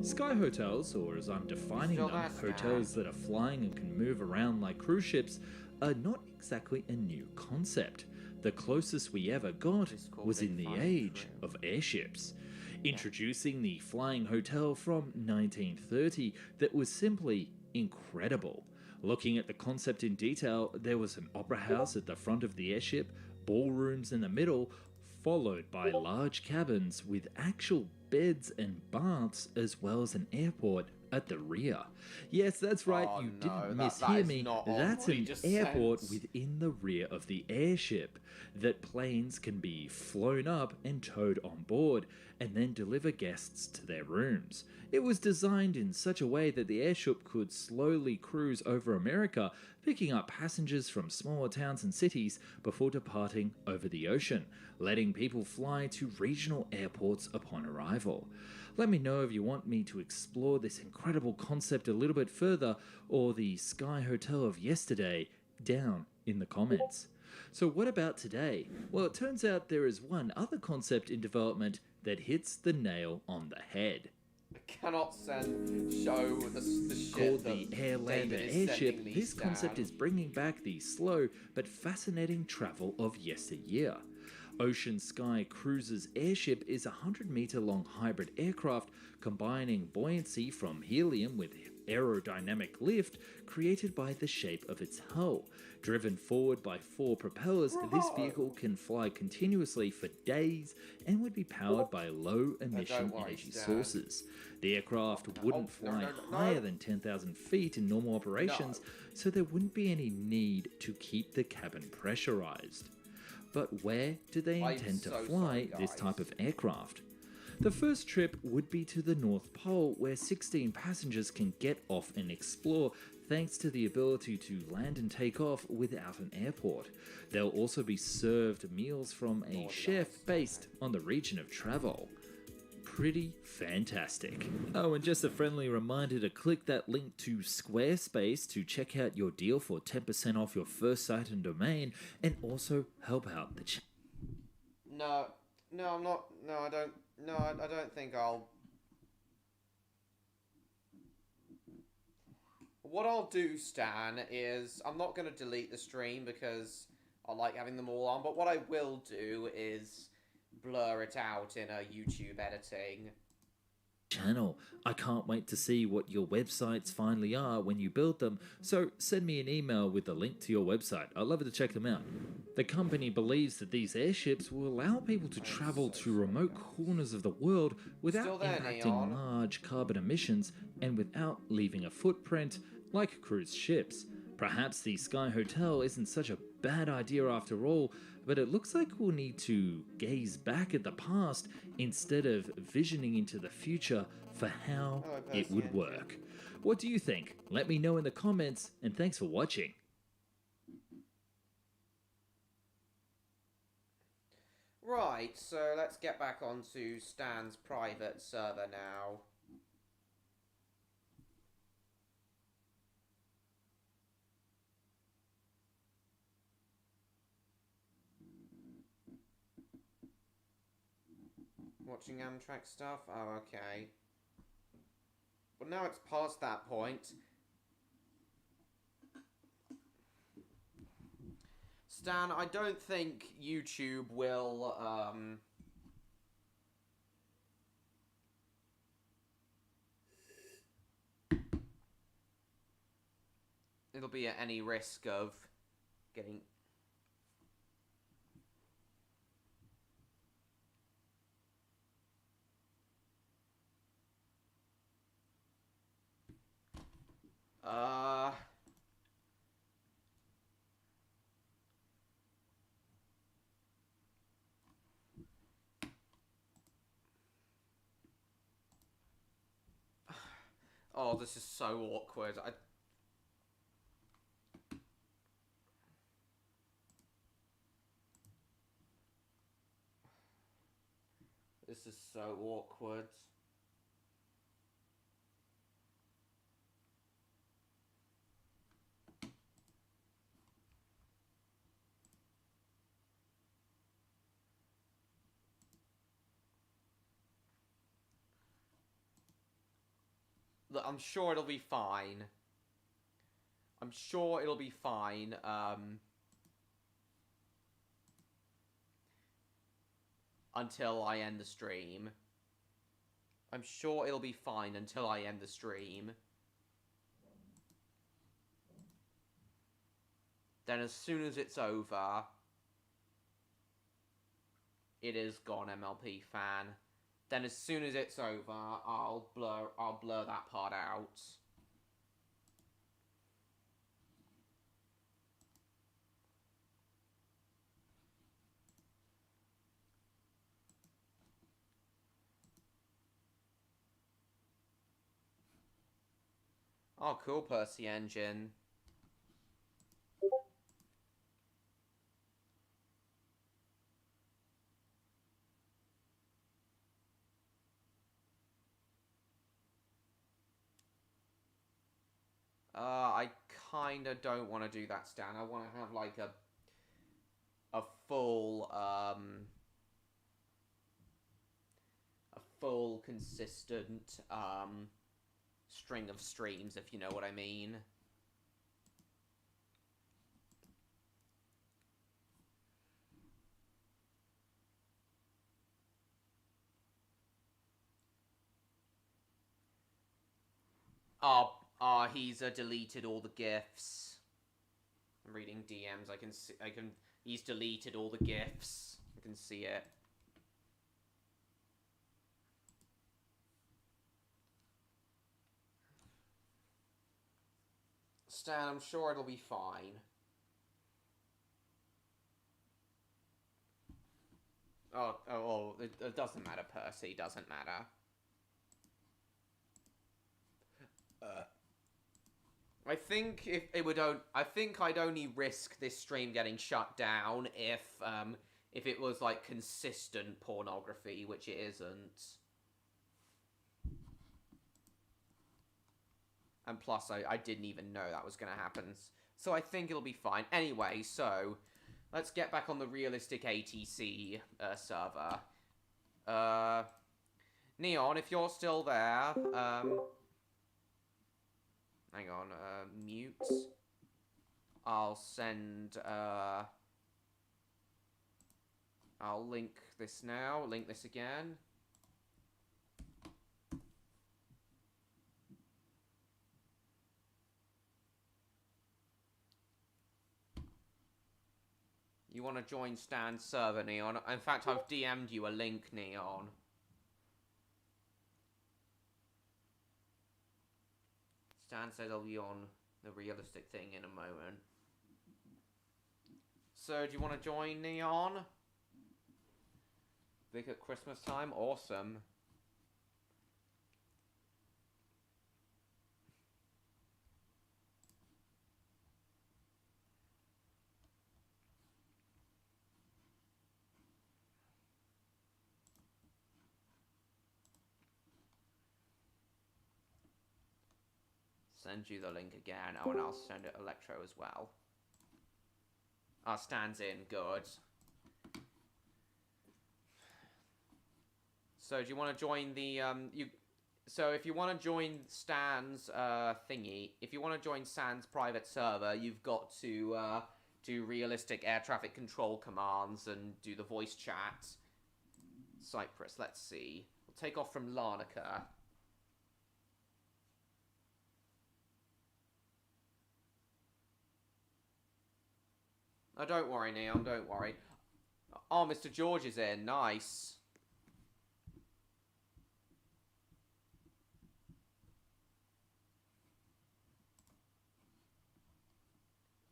Sky hotels, or as I'm defining them, hotels that are flying and can move around like cruise ships, are not exactly a new concept. The closest we ever got was in the age of airships. Introducing the flying hotel from 1930 that was simply incredible. Looking at the concept in detail, there was an opera house at the front of the airship, ballrooms in the middle, followed by large cabins with actual beds and baths, as well as an airport at the rear. Yes, that's right, you didn't mishear me. That's an airport within the rear of the airship that planes can be flown up and towed on board and then deliver guests to their rooms. It was designed in such a way that the airship could slowly cruise over America, picking up passengers from smaller towns and cities before departing over the ocean, letting people fly to regional airports upon arrival. Let me know if you want me to explore this incredible concept a little bit further, or the Sky Hotel of yesterday, down in the comments. So what about today? Well, it turns out there is one other concept in development that hits the nail on the head. I cannot show the shit. Called the Airlander airship, this concept is bringing back the slow but fascinating travel of yesteryear. Ocean Sky Cruises airship is a 100-meter long hybrid aircraft combining buoyancy from helium with aerodynamic lift created by the shape of its hull. Driven forward by 4 propellers, this vehicle can fly continuously for days and would be powered by low-emission energy sources. The aircraft wouldn't fly higher than 10,000 feet in normal operations, so there wouldn't be any need to keep the cabin pressurized. But where do they intend to fly this type of aircraft? The first trip would be to the North Pole, where 16 passengers can get off and explore thanks to the ability to land and take off without an airport. They'll also be served meals from a chef based on the region of travel. pretty fantastic. Oh, and just a friendly reminder to click that link to Squarespace to check out your deal for 10% off your first site and domain, and also help out the channel. No, I'm not. No, I don't. No, I don't think I'll. What I'll do, Stan, is I'm not going to delete the stream because I like having them all on, but what I will do is blur it out in a YouTube editing. Channel. I can't wait to see what your websites finally are when you build them, so send me an email with the link to your website. I'd love to check them out. The company believes that these airships will allow people to travel to remote corners of the world without impacting large carbon emissions and without leaving a footprint like cruise ships. Perhaps the Sky Hotel isn't such a bad idea after all, but it looks like we'll need to gaze back at the past instead of visioning into the future for how it would work. What do you think? Let me know in the comments, and thanks for watching. Right, so let's get back onto Stan's private server now. Watching Amtrak stuff? Oh, okay. Well, now it's past that point. Stan, I don't think YouTube will, it'll be at any risk of getting... Oh, this is so awkward. This is so awkward. Look, I'm sure it'll be fine. I'm sure it'll be fine. Until I end the stream. I'm sure it'll be fine until I end the stream. Then as soon as it's over, it is gone, MLP fan. Then as soon as it's over, I'll blur that part out. Oh, cool, Percy Engine. I kinda don't want to do that, Stan. I want to have like a full consistent string of streams, if you know what I mean. He's deleted all the GIFs. I'm reading DMs. He's deleted all the GIFs. I can see it. Stan, I'm sure it'll be fine. It doesn't matter, Percy. Doesn't matter. I think I think I'd only risk this stream getting shut down if it was like consistent pornography, which it isn't. And plus, I didn't even know that was going to happen. So I think it'll be fine. Anyway, so let's get back on the realistic ATC server. Neon, if you're still there, hang on, mute. I'll send, I'll link this now, link this again. You want to join Stan's server, Neon? In fact, I've DM'd you a link, Neon. Stan said I'll be on the realistic thing in a moment. So, do you want to join, Neon? Big at Christmas time? Awesome. Send you the link again. Oh, and I'll send it Electro as well. Stan's in. Good. So, do you want to join the, So, if you want to join Stan's, thingy, if you want to join Stan's private server, you've got to, do realistic air traffic control commands and do the voice chat. Cyprus, let's see. We'll take off from Larnaca. Oh, don't worry, Neon, don't worry. Oh, Mr. George is in. Nice.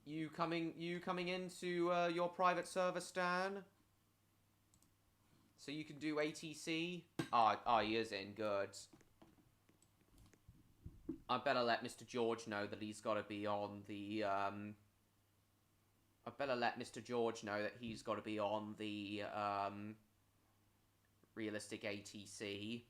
You coming into your private server, Stan? So you can do ATC? Ah, he is in. Good. I better let Mr. George know that he's got to be on the, I better let Mr. George know that he's got to be on the, realistic ATC.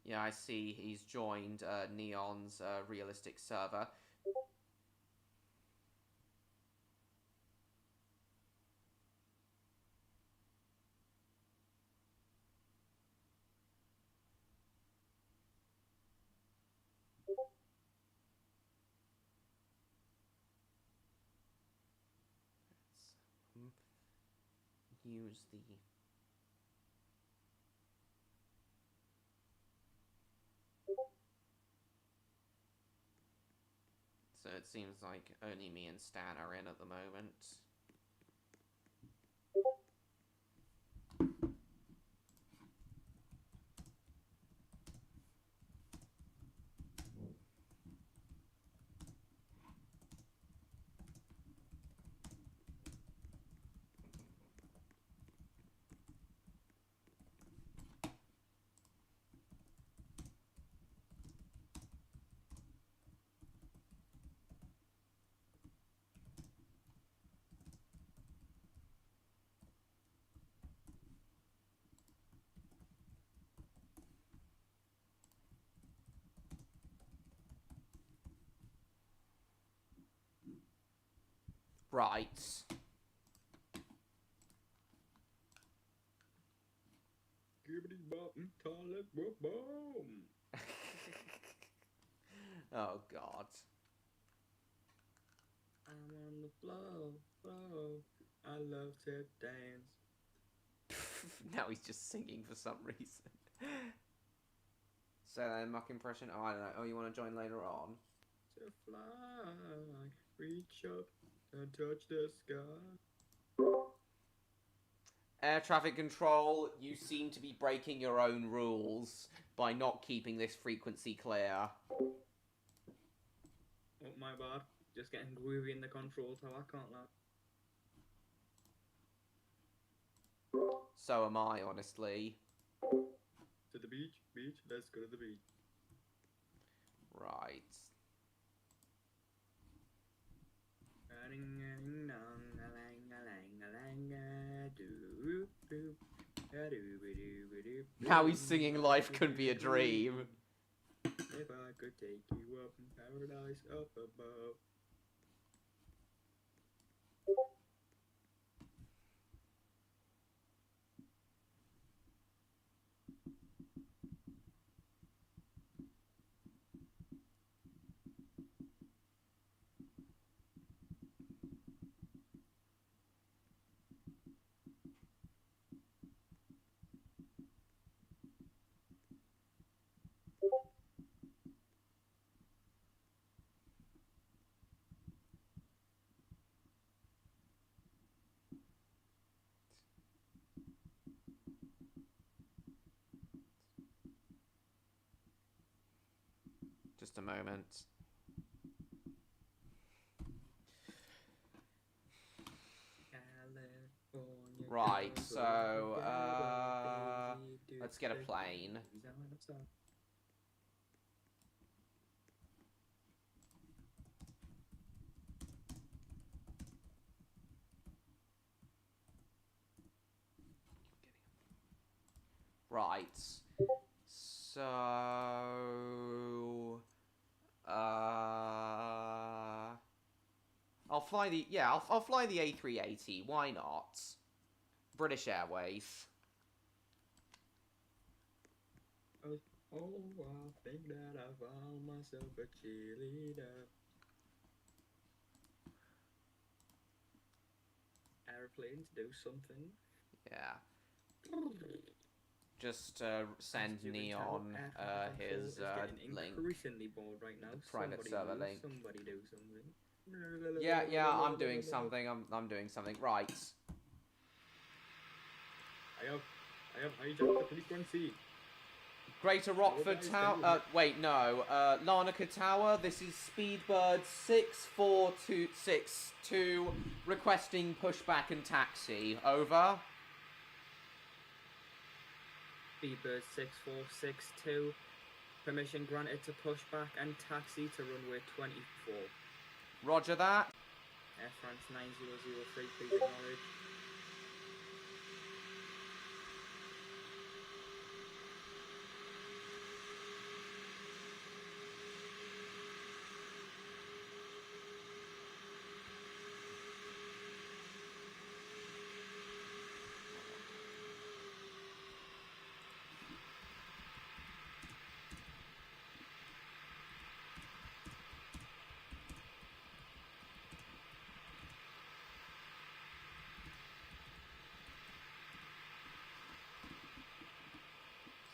Yeah, I see he's joined Neon's realistic server. Let's use the... So it seems like only me and Stan are in at the moment. Right. Oh, God. I'm on the floor. I love to dance. Now he's just singing for some reason. Say that in mock impression. Oh, I don't know. Oh, you want to join later on? To fly, reach up and touch the sky. Air traffic control, you seem to be breaking your own rules by not keeping this frequency clear. Oh, my bad. Just getting groovy in the control tower, can't lie. So am I, honestly. To the beach, let's go to the beach. Right. Now he's singing Life Could Be a Dream. If I could take you up in paradise up above. Just a moment. Right, so, let's get a plane. Right, so, I'll fly the, yeah, I'll fly the A380, why not? British Airways. Oh, I think that I found myself a cheerleader. Airplanes do something. Yeah. Just send Neon his link. Increasingly bored right now. Private server link. Somebody do something. Yeah, I'm doing something. I'm doing something. Right. I have hijacked the frequency. Greater Rockford Tower. Wait, no. Larnaca Tower. This is Speedbird 64262 requesting pushback and taxi. Over. Speedbird 6462. Permission granted to push back and taxi to runway 24. Roger that. Air France 9003, please acknowledge.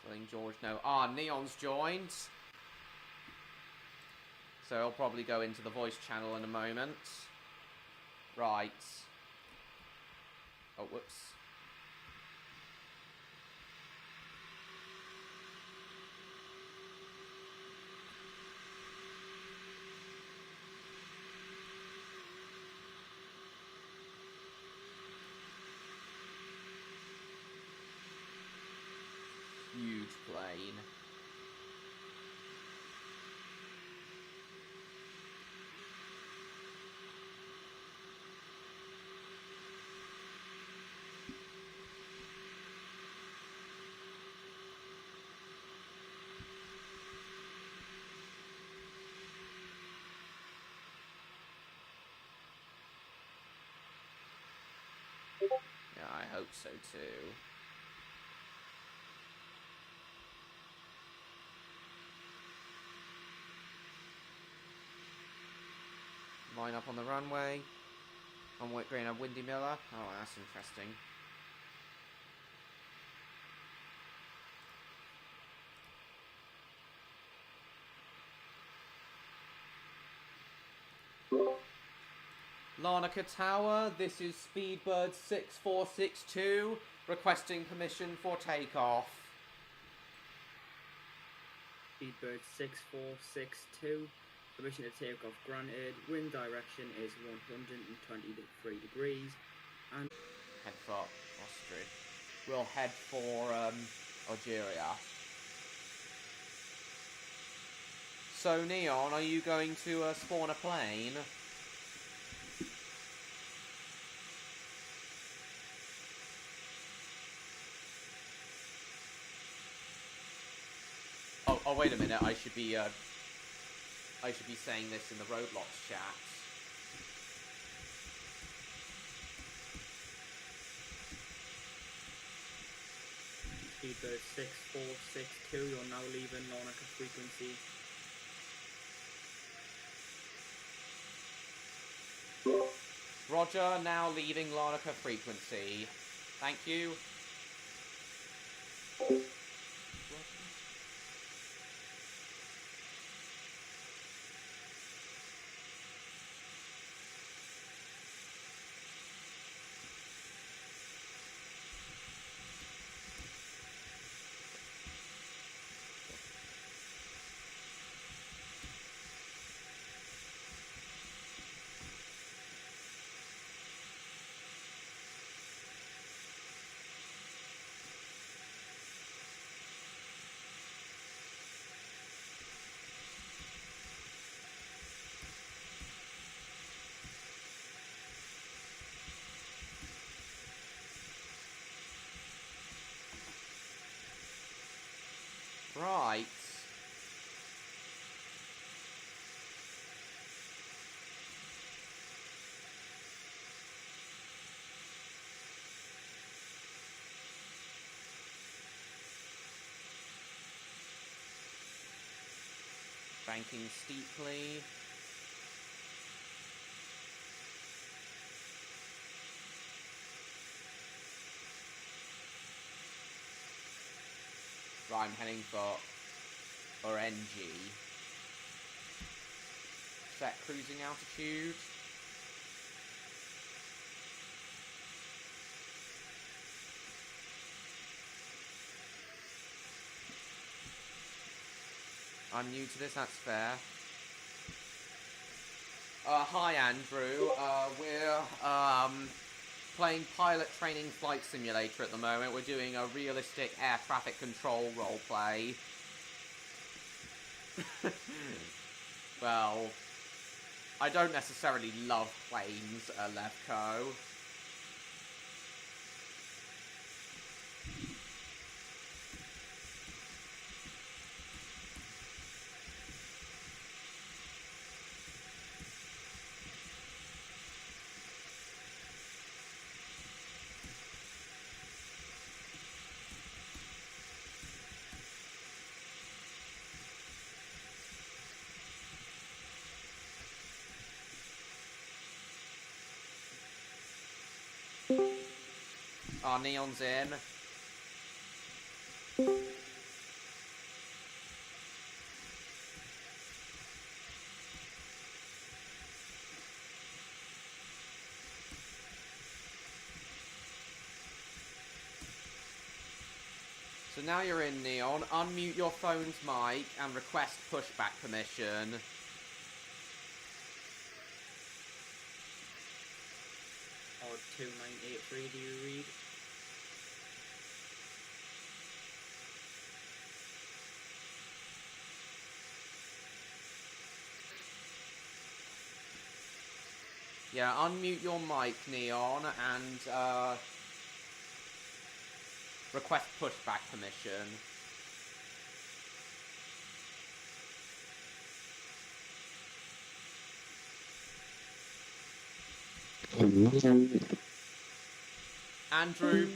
Letting George know. Ah, Neon's joined. So he'll probably go into the voice channel in a moment. Right. Oh, whoops. Huge plane. Yeah, I hope so too. Line up on the runway. On Green and Windy Miller. Oh, that's interesting. Larnaca Tower, this is Speedbird 6462 requesting permission for takeoff. Speedbird 6462, permission to take off granted. Wind direction is 123 degrees. And head for Austria. We'll head for Algeria. So Neon, are you going to spawn a plane? Oh, wait a minute. I should be saying this in the Roblox chat. Speedbird 6462, you're now leaving Larnaca frequency. Roger, now leaving Larnaca frequency. Thank you. Right. Banking steeply. Right, I'm heading for NG. Set cruising altitude. I'm new to this, that's fair. Hi Andrew, we're playing Pilot Training Flight Simulator at the moment. We're doing a realistic air traffic control roleplay. Well, I don't necessarily love planes, Levco. Our neon's in. So now you're in, Neon. Unmute your phone's mic and request pushback permission. Or 2983, do you read? Yeah, unmute your mic, Neon, and request pushback permission. Andrew.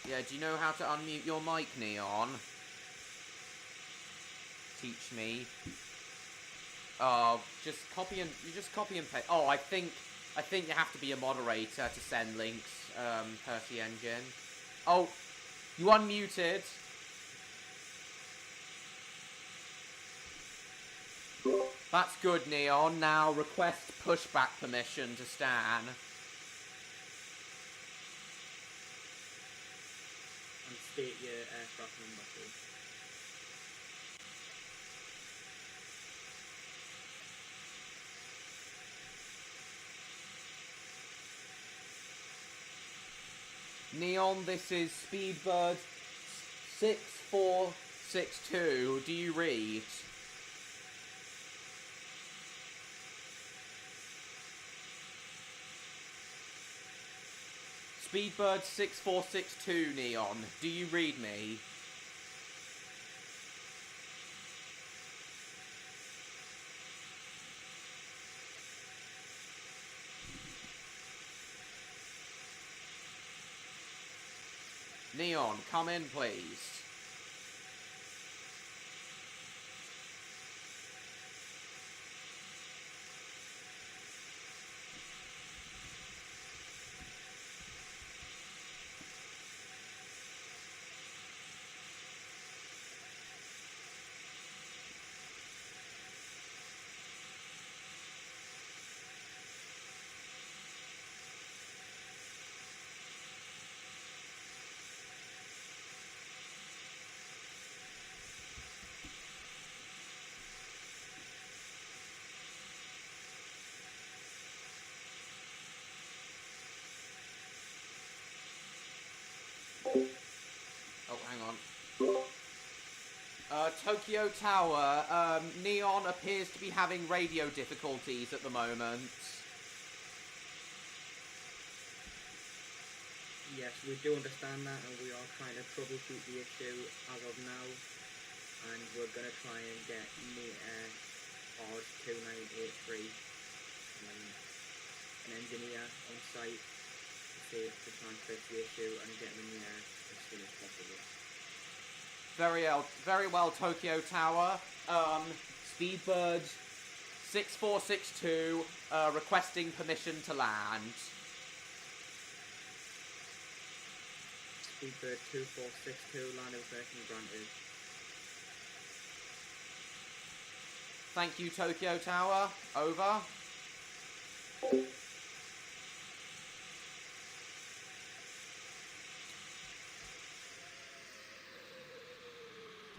Yeah, do you know how to unmute your mic, Neon? Teach me. Just copy and paste. Oh, I think you have to be a moderator to send links, Percy Engine. Oh, You unmuted. That's good, Neon. Now request pushback permission to Stan. And state your aircraft number, please. Neon, this is Speedbird 6462. Do you read? Speedbird 6462, Neon. Do you read me? Neon, come in, please. Oh, hang on. Tokyo Tower, Neon appears to be having radio difficulties at the moment. Yes, we do understand that, and we are trying to troubleshoot the issue as of now. And we're going to try and get Oz 2983, an engineer on site to try and fix the issue and get them in the air as soon as possible. Very well, Tokyo Tower. Speedbird 6462, requesting permission to land. Speedbird 2462, land information granted. Thank you, Tokyo Tower. Over.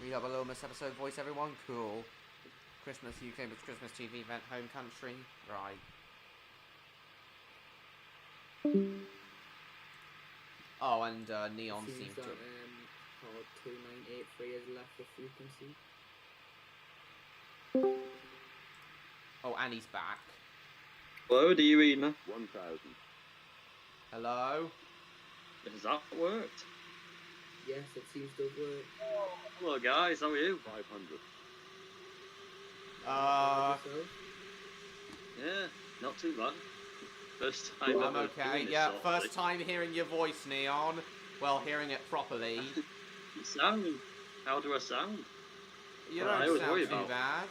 We have a Little Miss episode voice, everyone. Cool. Christmas UK, but Christmas TV event, home country. Right. Oh, and Neon seems to. Pod 2983 has left the frequency. Oh, Annie's back. Hello, do you read me? 1000. Hello? Has that worked? Yes, it seems to have worked. Hello guys, how are you? 500. Yeah, not too bad. First time I'm ever okay. doing this Yeah, sort of first thing. time hearing your voice, Neon. Well, hearing it properly. Sound? How do I sound? You I don't always sound worry too about. bad.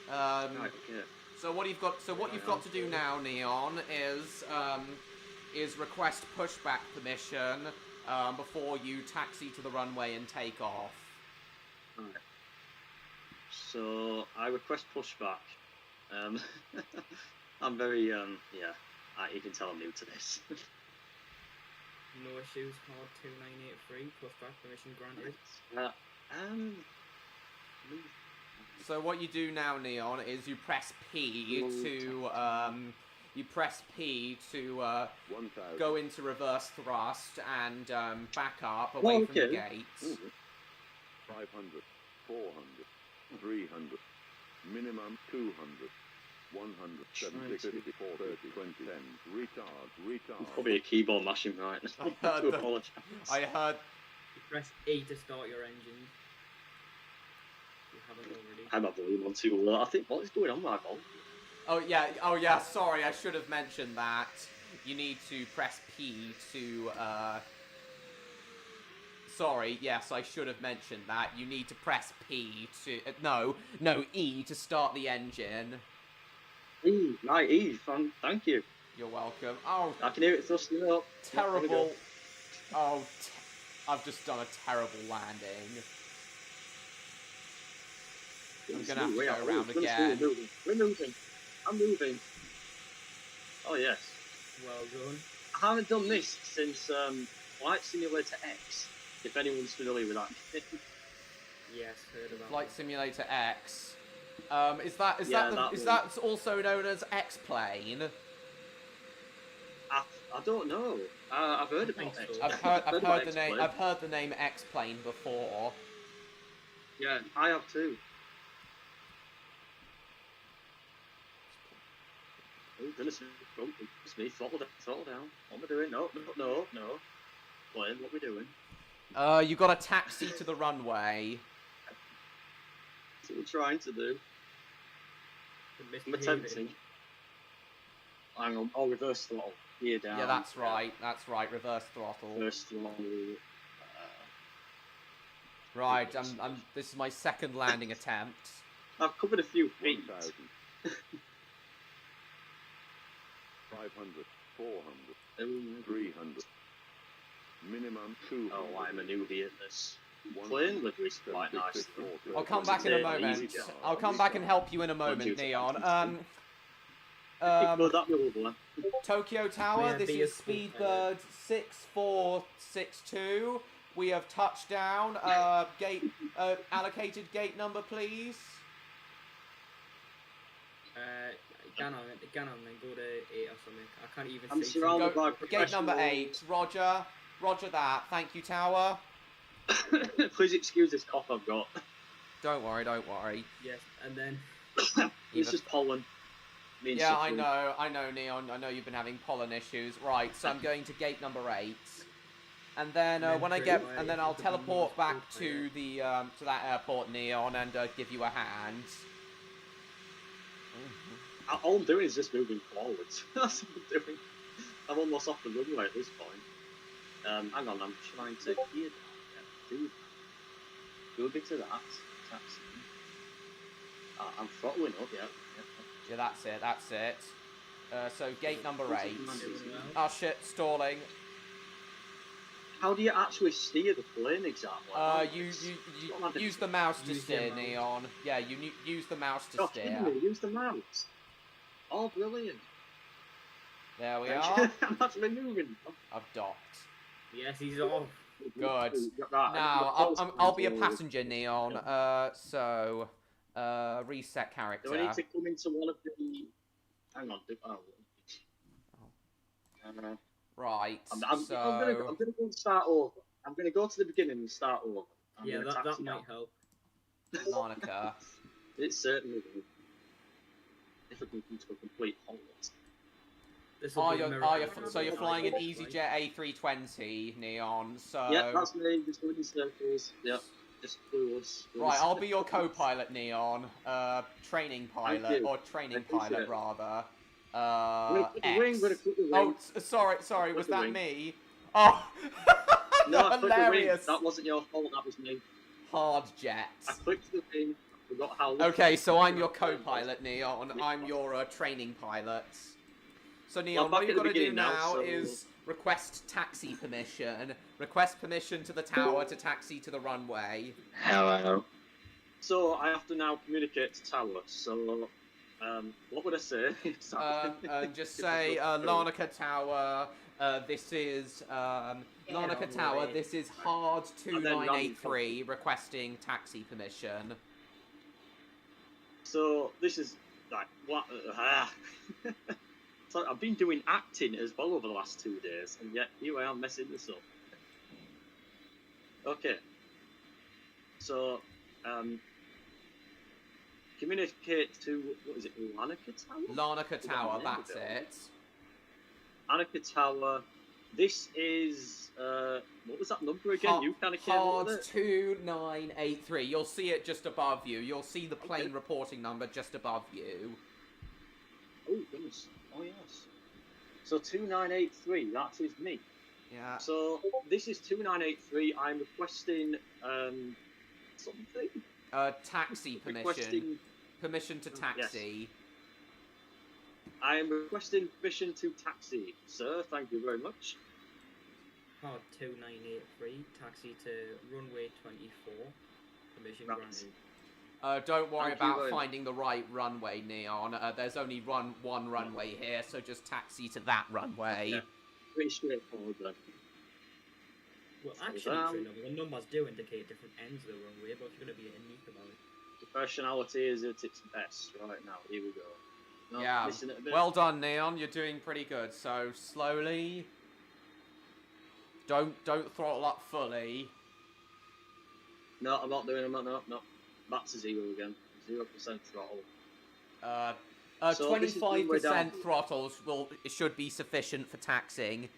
Right, okay. So what you've got to do now, Neon, is request pushback permission before you taxi to the runway and take off. Right. So I request pushback. I'm very yeah. You can tell I'm new to this. No issues, hard 2983, pushback permission granted. So what you do now, Neon, is you press P to go into reverse thrust and back up away from the gate. 500, 400, 300, minimum 200, 100, 70, 50, 40, 20, 10, retard. Probably a keyboard mashing right now. I do apologise. I heard. You press E to start your engine. You haven't already. I have my volume on too low. I think what is going on with my volume? Oh yeah, sorry, I should have mentioned that. You need to press P to, Sorry, yes, I should have mentioned that. You need to press P to... no, E to start the engine. E, right, E, thank you. You're welcome. Oh, I can hear it thrusting up. terrible. Oh, I've just done a terrible landing. I'm gonna have to go around again. We're moving. I'm moving. Oh yes. Well done. I haven't done this since Flight Simulator X. If anyone's familiar with that. Yes, heard about Flight that. Simulator X. Is that also known as X-Plane? I don't know. I've heard about it. I've heard the name X-Plane before. Yeah, I have too. Oh goodness, it's me. Throttle down. What am I doing? No. Playing, what we doing? You got a taxi to the runway. That's what we're trying to do. I'm attempting. Hang on. Oh, reverse throttle. Gear down. Yeah, that's right. That's right. Reverse throttle. Reverse throttle. Right. This is my second landing attempt. I've covered a few feet. 1,000. 500, 400, 300. Minimum 200. Oh, I'm a newbie at this. Plane livery's quite nice. I'll come back in a moment. I'll come back and help you in a moment, Neon. Tokyo Tower, this is Speedbird 6462. We have touchdown. Allocated gate number, please. Gan on, then go to 8 or something. I can't even I'm see. surrounded by Gate number 8. Roger. Roger that. Thank you, Tower. Please excuse this cough I've got. Don't worry, don't worry. Yes, and then... It's just pollen. Yeah, I know, Neon. I know you've been having pollen issues. Right, so I'm going to gate number 8. And then then I'll teleport back to the to that airport, Neon, and give you a hand. All I'm doing is just moving forwards. That's what I'm doing. I'm almost off the runway at this point. Hang on, I'm trying to gear down. Do a bit of that. Taxi. I'm throttling up, yeah. Yeah, that's it. So gate number 8. Oh shit, stalling. How do you actually steer the plane exactly? You use the mouse to steer, Neon. Yeah, you use the mouse to steer. Use the mouse. Oh, brilliant. There we are. I'm actually moving. I've docked. Yes, he's off. Good. Now, I'll be a passenger, Neon. Reset character. Do I need to come into one of the... Hang on. Right, I'm gonna go and start over. I'm gonna go to the beginning and start over. Yeah, that might help. Monica. It certainly will. If I can come to a complete halt. So you're flying an EasyJet A320, Neon, so... Yeah, that's me, just doing circles. Yep, just clueless. Right, I'll be your co-pilot, Neon. Training pilot, or training pilot, rather. X. Oh, sorry, was that me? Oh! No, I hilarious! That wasn't your fault, that was me. Hard jet. I clicked the thing, forgot how... Okay, so I'm your co-pilot, Neon. I'm your training pilot. So Neon, what you've got to do now is request taxi permission. Request permission to the tower to taxi to the runway. Hello. So I have to now communicate to tower. So, what would I say? Just say, Larnaca Tower. This is Larnaca Tower. This is Hard 2983 requesting taxi permission. So this is like what? So I've been doing acting as well over the last 2 days, and yet here I am messing this up. Okay. So, communicate to, what is it, Larnaca Tower? Larnaca Tower, that's it. Larnaca Tower, this is, what was that number again? You kind of came up with it? 2983. You'll see it just above you. You'll see the plane reporting number just above you. Oh, goodness. Oh, yes. So 2983, that is me. Yeah. So this is 2983. I'm requesting something. Taxi permission. Permission to taxi. Yes. I am requesting permission to taxi. Sir, thank you very much. Hard 2983, taxi to runway 24. Permission granted. Don't worry Thank you about very finding the right runway, Neon. There's only one runway here, so just taxi to that runway. Yeah. Pretty straightforward then. Well, actually, the numbers do indicate different ends of the runway, but if you're going to be unique about it. Professionality is at its best right now. Here we go. No, Yeah, missing it a bit. well done, Neon. You're doing pretty good. So slowly. Don't throttle up fully. No, I'm not doing it. No. Back to 0 again. 0% throttle. 25% throttles should be sufficient for taxiing.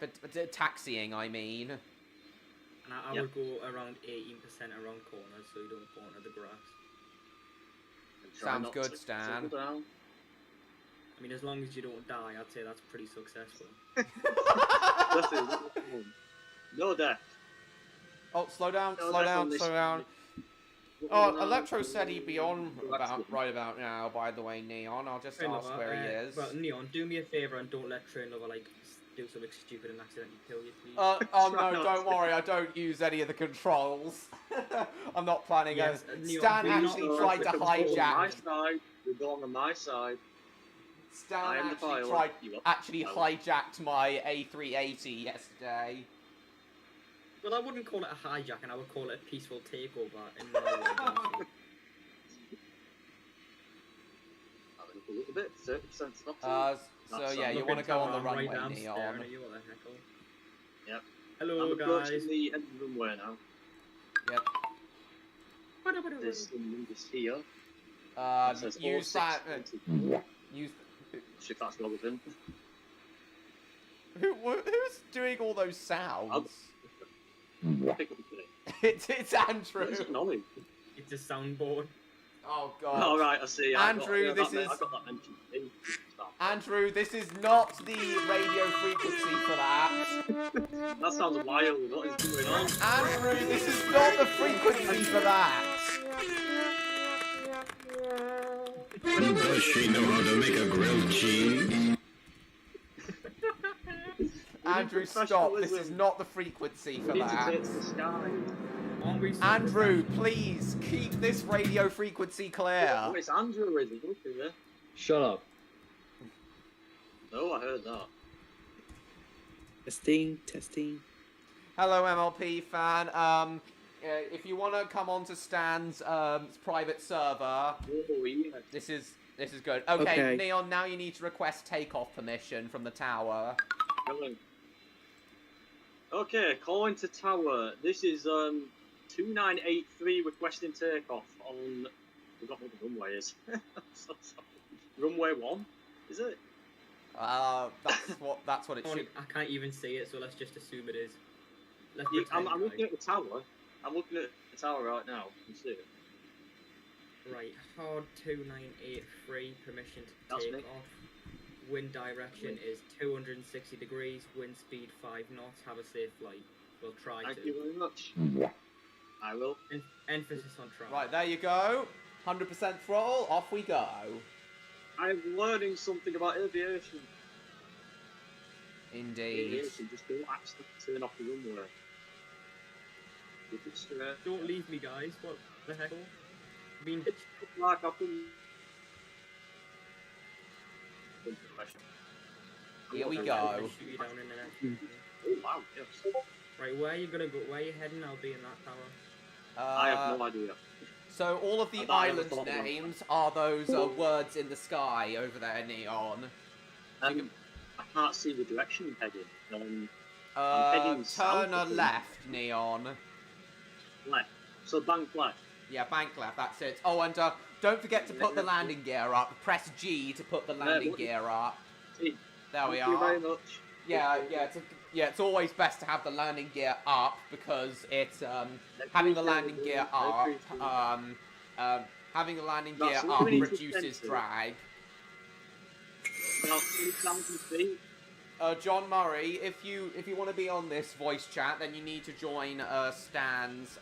For taxiing, I mean. And I would go around 18% around corners, so you don't fall into the grass. Sounds good, Stan. I mean, as long as you don't die, I'd say that's pretty successful. No death. Oh, slow down, slow down. Oh, Electro said he'd be on right about now, by the way, Neon. I'll just ask where he is. Well, Neon, do me a favour and don't let Train Lover, do something stupid and accidentally kill you, please. Oh no, don't worry, I don't use any of the controls. I'm not planning on... Stan actually tried to hijack... You're going on my side. Stan actually hijacked my A380 yesterday. Well, I wouldn't call it a hijacking, I would call it a peaceful takeover in my way. A little bit, 30% stop. So yeah, you want to go on the runway, Neon. Yep. Hello, I'm guys. approaching the end of the runway now. Yep. There's some numbers here. Use that. Use. If that's relevant. Who's doing all those sounds? It's Andrew. It's a soundboard. Oh god. All right, I see. Andrew, I got that mentioned. Andrew, this is not the radio frequency for that. That sounds wild. What is going on? Andrew, this is not the frequency for that. Does she know how to make a grilled cheese? Andrew, stop. This is not the frequency for that. Andrew, please keep this radio frequency clear. Oh, it's Andrew, is it? Shut up. Oh, I heard that. Testing. Hello, MLP fan. If you want to come on to Stan's private server, this is good. Okay, Neon, now you need to request takeoff permission from the tower. Okay, calling to tower. This is 2983 requesting takeoff on. I forgot what the runway is. So sorry. Runway 1, is it? That's what it should. I can't even see it, so let's just assume it is. I'm looking at the tower. I'm looking at the tower right now. You can see it. Right, hard 2983, permission to take off. Wind direction is 260 degrees, wind speed 5 knots. Have a safe flight. We'll try to. Thank you very much. I will. Emphasis on try. Right, there you go. 100% throttle, off we go. I'm learning something about aviation. Indeed. Aviation, just don't actually turn off the runway. Don't leave me, guys. What the heck? Like I've done. Here we go. Oh wow, yes. Right, where are you gonna go? Where are you heading? I'll be in that tower. I have no idea. So all of the island names are those words in the sky over there, Neon. I can't see the direction I'm heading. Turn a left, Neon. Left. So bank left. Yeah, bank left, that's it. Oh, and don't forget to put the landing gear up. Press G to put the landing gear up. There we are. Thank you very much. It's always best to have the landing gear up because it's having the landing gear up. Having the landing gear up reduces drag. About 2,000 feet. John Murray, if you want to be on this voice chat, then you need to join Stan's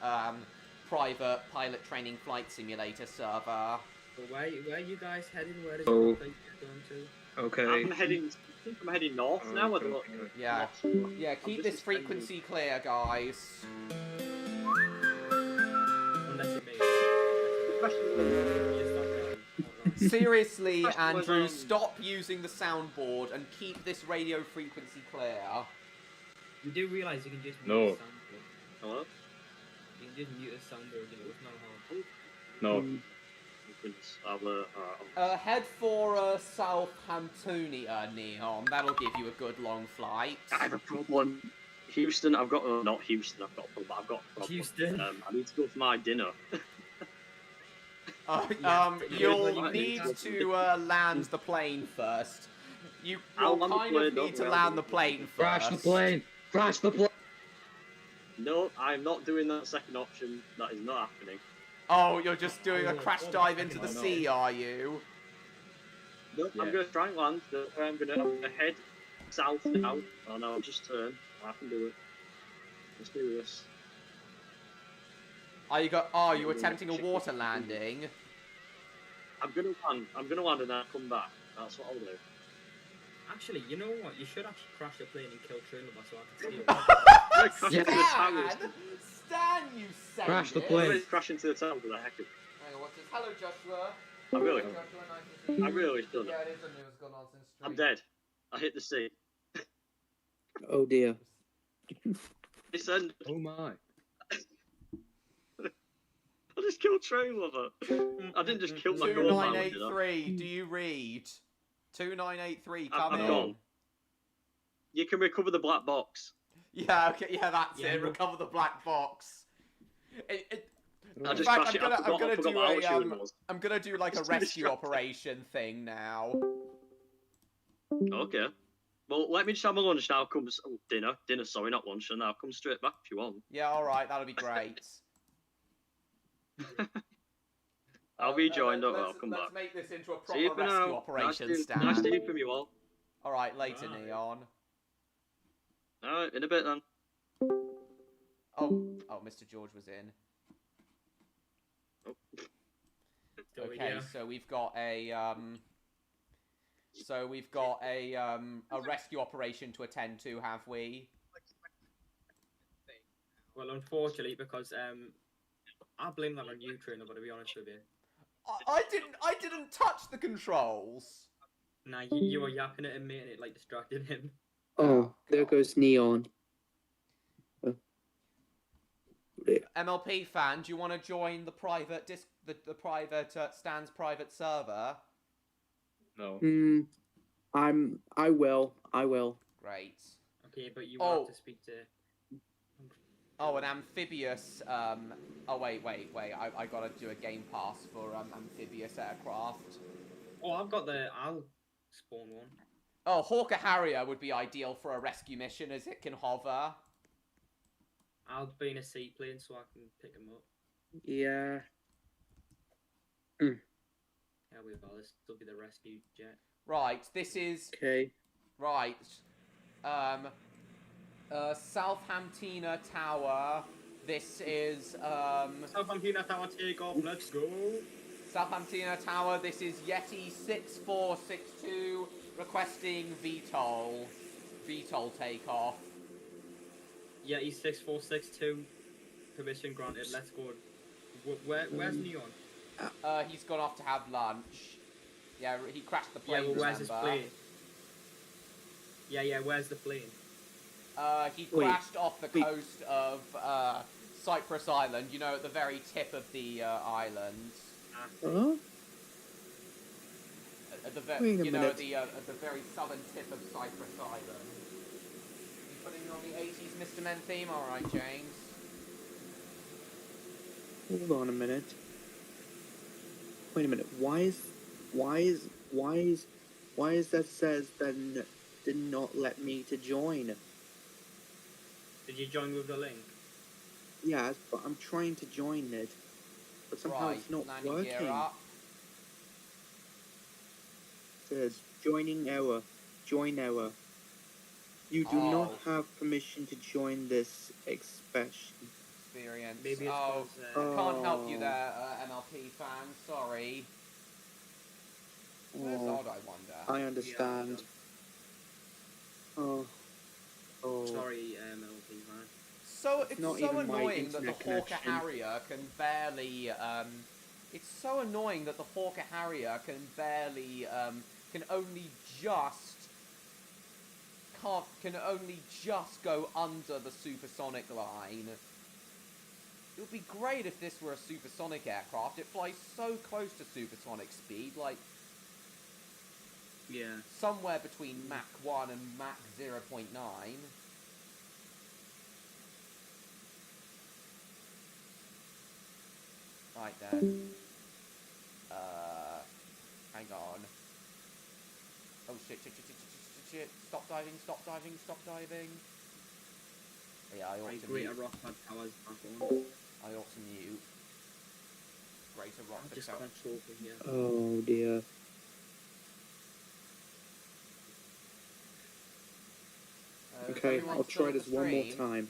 private pilot training flight simulator server. Well, where are you guys heading? Where is Oh. your place going to? Okay. I think I'm heading north now. I don't. Yeah. Not sure. Yeah, I'm keep just this frequency clear, guys. Unless it Seriously, Question was, Andrew, stop using the soundboard and keep this radio frequency clear. You do realise you can just mute No. the soundboard. Hello? You can just mute the soundboard, you know, with no harm. No. Head for Southamptonia, Neon. That'll give you a good long flight. I have a problem. Houston, I've got not Houston. I've got a problem. I've got a problem. Houston. I need to go for my dinner. You'll need to land the plane first. You'll kind of need to land the plane first. Crash the plane! Crash the plane! No, I'm not doing that second option. That is not happening. Oh, you're just doing a crash dive into the sea, are you? No, I'm going to try and land. I'm going to head south now. Oh no, I'll just turn. I can do it. Let's do this. Are you attempting a water landing? I'm going to land. I'm going to land and then I'll come back. That's what I'll do. Actually, you know what? You should actually crash the plane and kill Trinova so I can see it. Stan, you savage! Crash the plane. Crash into the tower for the heck of it. Hang on, what's this? Hello, Joshua. I really, Hello, Joshua, nice to see you. I really done Yeah, it. it is a news gone on since I'm dead. I hit the sea. Oh dear. Descend. Oh my. I just killed Train Lover. I didn't just kill my girl. 2983, do you read? 2983, come I'm in. gone. You can recover the black box. Yeah, okay, yeah, that's it. Recover the black box. I just crashed it. I'm gonna do like a rescue operation thing now. Okay. Well, let me just have my lunch now. Comes dinner. Dinner, sorry, not lunch. And I'll come straight back if you want. Yeah, all right, that'll be great. I'll be joined up. I'll come let's back. make this into a See you proper for rescue now. operation, Stan. Nice to hear from you all. All right, later, Neon. All right, in a bit then. Oh, Mr. George was in. Okay, so we've got a rescue operation to attend to, have we? Well, unfortunately, because I blame that on you, Trinova, to be honest with you. I didn't touch the controls. Nah, you were yapping at him, mate, and it like distracted him. Oh, there goes Neon. MLP fan, do you want to join the private Stan's private server? No. I will. Great. Okay, but you have to speak to. Oh, an amphibious. Oh wait. I gotta do a game pass for amphibious aircraft. Oh, I'll spawn one. Oh, Hawker Harrier would be ideal for a rescue mission, as it can hover. I'll be in a seaplane so I can pick them up. Yeah. Yeah, we will. This will be the rescue jet. Right. This is. Okay. Right. Southamptonia Tower. This is Southamptonia Tower, take off. Let's go. Southamptonia Tower. This is Yeti 6462 requesting VTOL. VTOL takeoff. Yeti 6462. Permission granted. Let's go. Where's Neon? He's gone off to have lunch. Yeah, he crashed the plane. Yeah, well, where's his plane? Yeah. Where's the plane? He crashed off the coast of Cyprus Island. You know, at the very tip of the island. Huh? At the Wait a minute. at the very southern tip of Cyprus Island. You putting on the 80s Mr. Men theme? All right, James. Hold on a minute. Wait a minute. Why is that says that did not let me to join? Did you join with the link? Yes, but I'm trying to join it, but somehow it's not working. It says joining error. Join error. You do not have permission to join this experience. Maybe it's can't help you there, MLP fan. Sorry. Where's Odd, I wonder? I understand. Oh. Sorry, LP man. So it's not so even my annoying that the internet Hawker connection. Harrier can barely. It's so annoying that the Hawker Harrier can barely. Can only just go under the supersonic line. It would be great if this were a supersonic aircraft. It flies so close to supersonic speed, like Yeah. somewhere between Mach 1 and Mach 0.9. Right then. Hang on. Oh shit, shit. Stop diving. Yeah, I ought to Greater mute. Rockpad Towers back on. I ought to mute. Greater Rockpad Just Tower. control for here. Oh dear. Okay, everyone I'll still try at the this one more stream? time.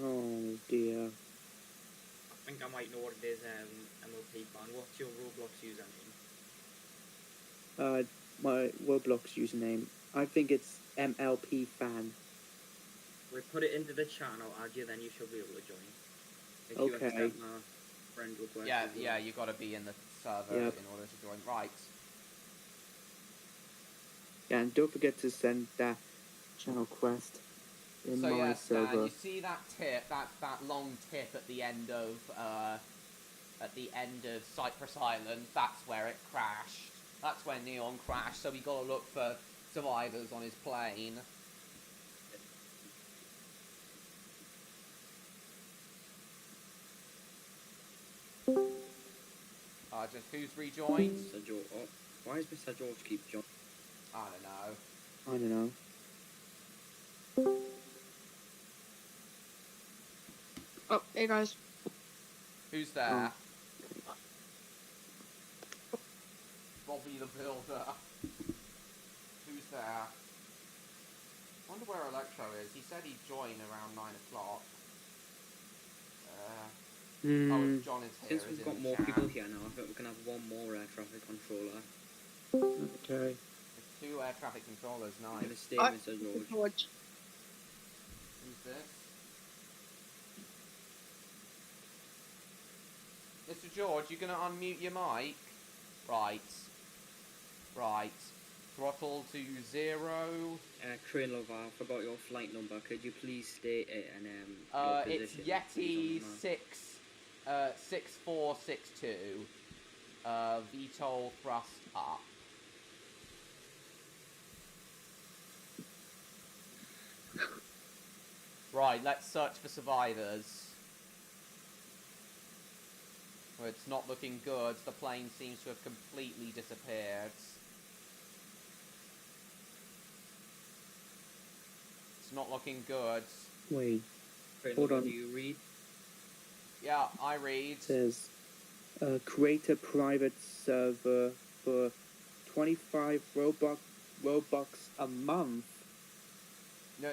Oh dear. I think I might know what it is, MLP fan. What's your Roblox username? My Roblox username. I think it's MLP fan. We put it into the chat and I'll add you, then you should be able to join. If Okay. you accept my friend request. Yeah, you gotta be in the server Yep. in order to join. Right. Yeah, and don't forget to send that channel quest in So my yeah, Stan, server. you see that tip, that long tip at the end of Cypress Island? That's where it crashed. That's where Neon crashed. So we gotta look for survivors on his plane. Just who's rejoined? Mr. George. Oh, why does Mr. George keep joining? I don't know. I don't know. Oh, hey guys. Who's there? Bobby the Builder. Who's there? Wonder where Electro is. He said he'd join around 9 o'clock. Oh, if John is here. Since we've got more people here now, I think we can have one more air traffic controller. Okay. 2 air traffic controllers, I'm gonna nice. stay, Mr. George. Who's this? Mr. George, you gonna unmute your mic? Right. Throttle to 0. Train Lover, I forgot your flight number. Could you please state it and your It's position? Yeti 6462. VTOL thrust up. Right, let's search for survivors. Well, it's not looking good. The plane seems to have completely disappeared. It's not looking good. Wait. Train Hold Lover, on. do you read? Yeah, I read. It says, create a private server for 25 Robux a month. No,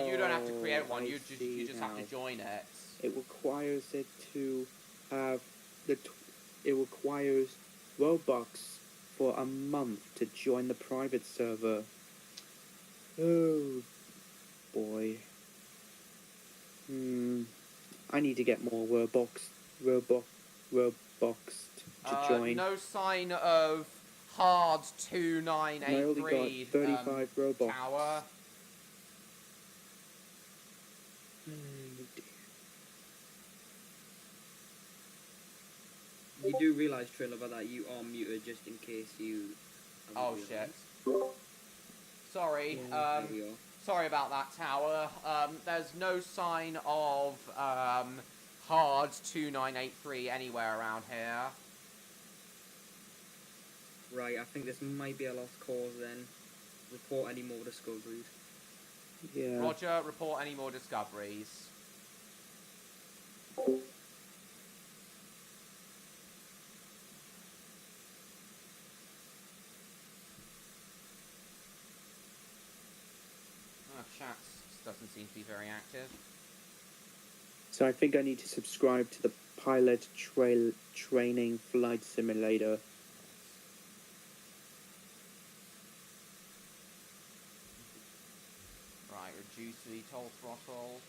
you don't have to create one. I You see just have now. to join it. It requires it to have it requires Robux for a month to join the private server. Oh boy. I need to get more Robux to join. No sign of hard And I only 2983 got 35 Robux. tower. You do realise, Train Lover, that you are muted just in case you... Oh shit. Sorry. Yeah, there we are. Sorry about that, tower. There's no sign of hard 2983 anywhere around here. Right, I think this might be a lost cause then. Report any more discoveries. Yeah. Roger, report any more discoveries. Chat doesn't seem to be very active. So I think I need to subscribe to the pilot training flight simulator. Right, reduce the toll throttle.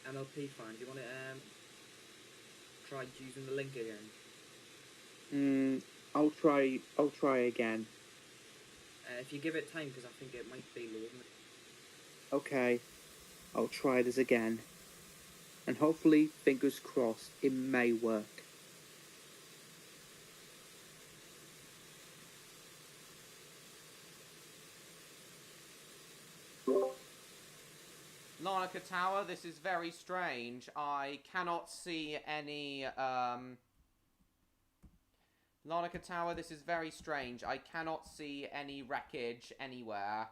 MLP fan, do you want to try using the link again? I'll try again. If you give it time, because I think it might be loading. Okay, I'll try this again. And hopefully, fingers crossed, it may work. Larnaca Tower, this is very strange. I cannot see any, Larnaca Tower, this is very strange. I cannot see any wreckage anywhere.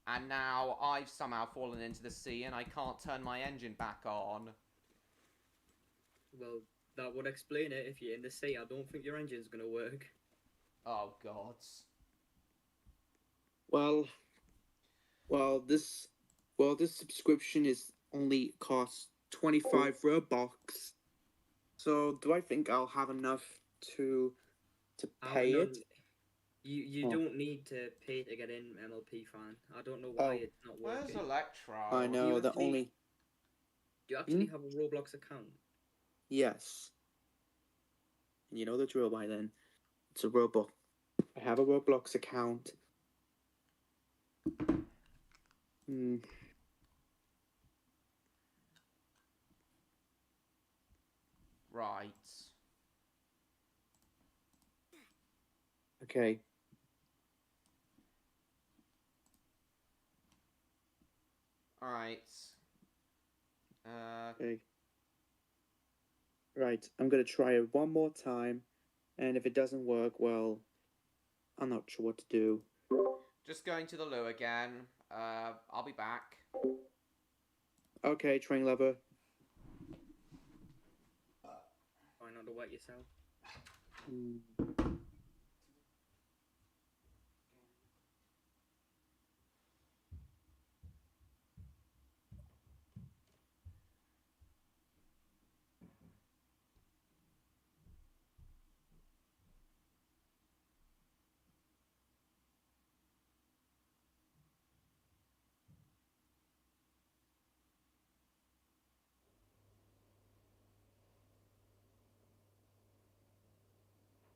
And now I've somehow fallen into the sea and I can't turn my engine back on. Well, that would explain it. If you're in the sea, I don't think your engine's going to work. Oh, God. Well, this subscription is only costs 25 Robux. So do I think I'll have enough to pay it? You don't need to pay to get in, MLP fan. I don't know why it's not working. Where's Electro? I know, Do you actually have a Roblox account? Yes. And you know the drill by then. It's a Roblox. I have a Roblox account. Right. Okay. Alright. Okay. Right, I'm gonna try it one more time, and if it doesn't work, well, I'm not sure what to do. Just going to the loo again. I'll be back. Okay, train lover. Try not to wet yourself.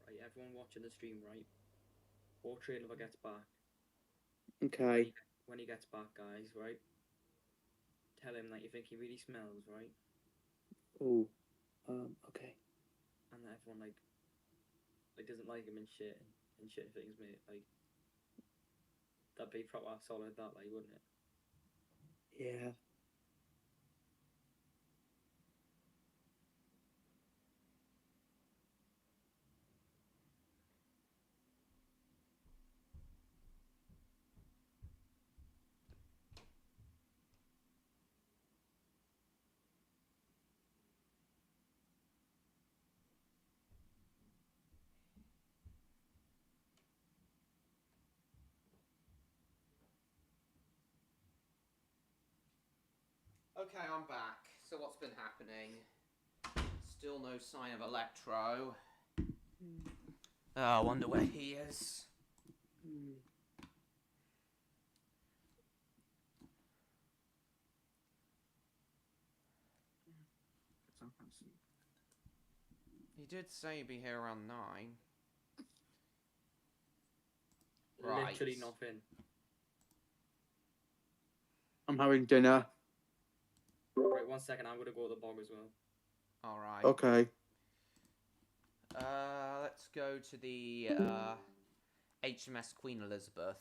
Right, everyone watching the stream, right? Before train lover gets back. Okay. When he gets back, guys, right? Tell him that you think he really smells, right? Oh, okay. And that everyone like doesn't like him and shit things, mate. Like that'd be proper solid, that like, wouldn't it? Yeah. Okay, I'm back. So what's been happening? Still no sign of Electro. Oh, I wonder where he is. He did say he'd be here around 9. Right. Literally nothing. I'm having dinner. Right, 1 second, I'm gonna go to the bog as well. Alright. Okay. Let's go to the HMS Queen Elizabeth.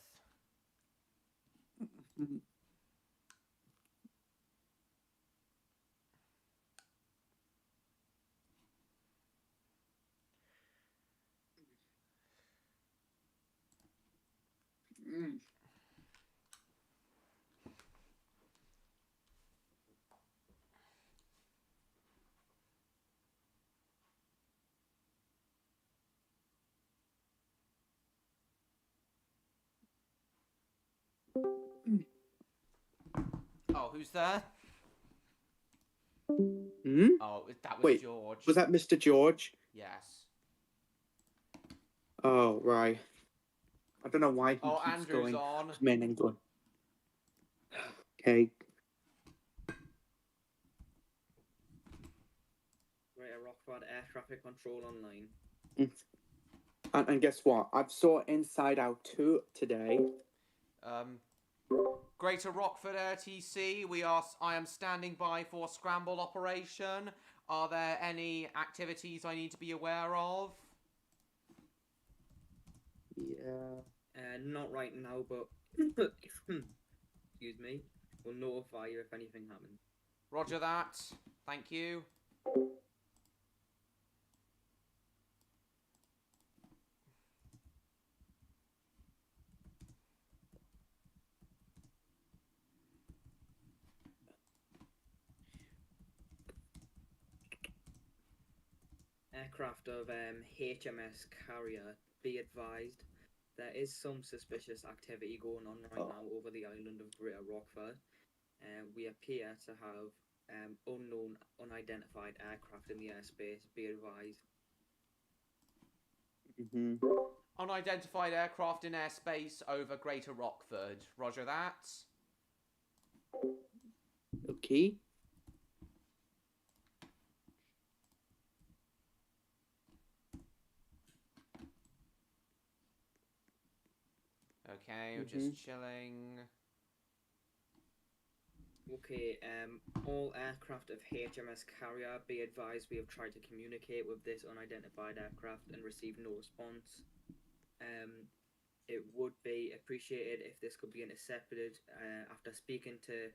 who's there? Hmm? Oh, that was Wait, George. was that Mr. George? Yes. Oh, right. I don't know why he Oh, keeps Andrew's going. on. Man and going. Okay. Right, a Rockford air traffic control online. And guess what? I've saw Inside Out 2 today. Greater Rockford RTC, I am standing by for scramble operation. Are there any activities I need to be aware of? Yeah. Not right now, but excuse me, we'll notify you if anything happens. Roger that. Thank you. Aircraft of HMS Carrier, be advised, there is some suspicious activity going on right now over the island of Greater Rockford. We appear to have unknown, unidentified aircraft in the airspace, be advised. Unidentified aircraft in airspace over Greater Rockford. Roger that. Okay. Okay, we're just chilling. Okay, all aircraft of HMS Carrier, be advised we have tried to communicate with this unidentified aircraft and received no response. It would be appreciated if this could be intercepted. After speaking to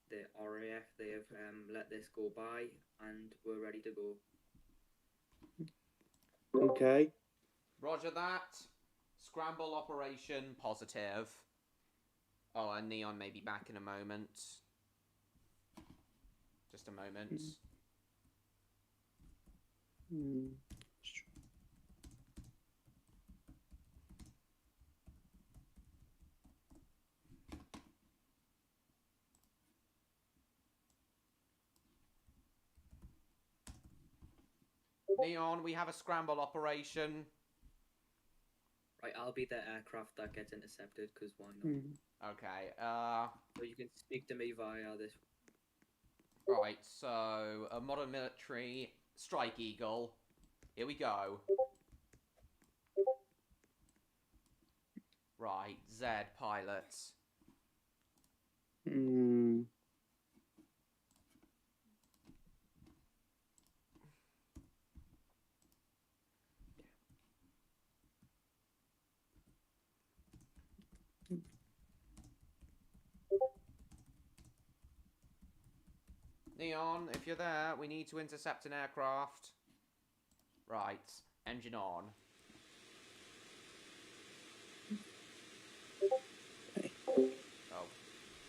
the RAF, they have let this go by and we're ready to go. Okay. Roger that. Scramble operation positive. Oh, and Neon may be back in a moment. Just a moment. Neon, we have a scramble operation. Right, I'll be the aircraft that gets intercepted, because why not? Okay, So you can speak to me via this. Right, so a modern military Strike Eagle. Here we go. Right, Z pilots. Neon, if you're there, we need to intercept an aircraft. Right, engine on.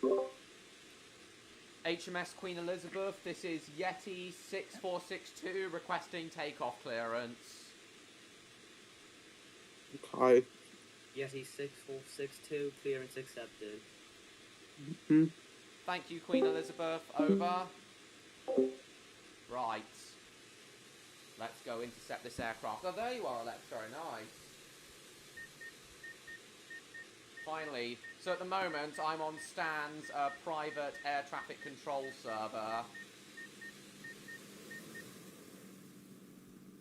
Oh. HMS Queen Elizabeth, this is Yeti 6462 requesting takeoff clearance. Okay. Yeti 6462, clearance accepted. Thank you, Queen Elizabeth. Over. Right. Let's go intercept this aircraft. Oh, there you are, Electro. Nice. Finally. So at the moment, I'm on Stan's private air traffic control server.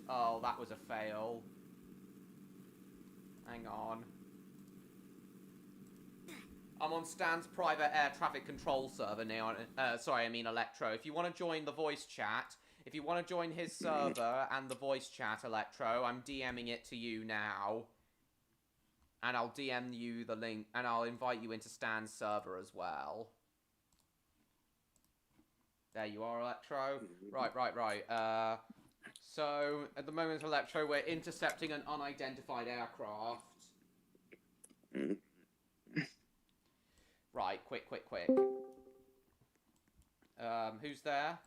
Oh, that was a fail. Hang on. I'm on Stan's private air traffic control server now. Sorry, I mean Electro. If you want to join the voice chat, if you want to join his server and the voice chat, Electro, I'm DMing it to you now. And I'll DM you the link, and I'll invite you into Stan's server as well. There you are, Electro. Right. So, at the moment, Electro, we're intercepting an unidentified aircraft. Right, quick. Who's there?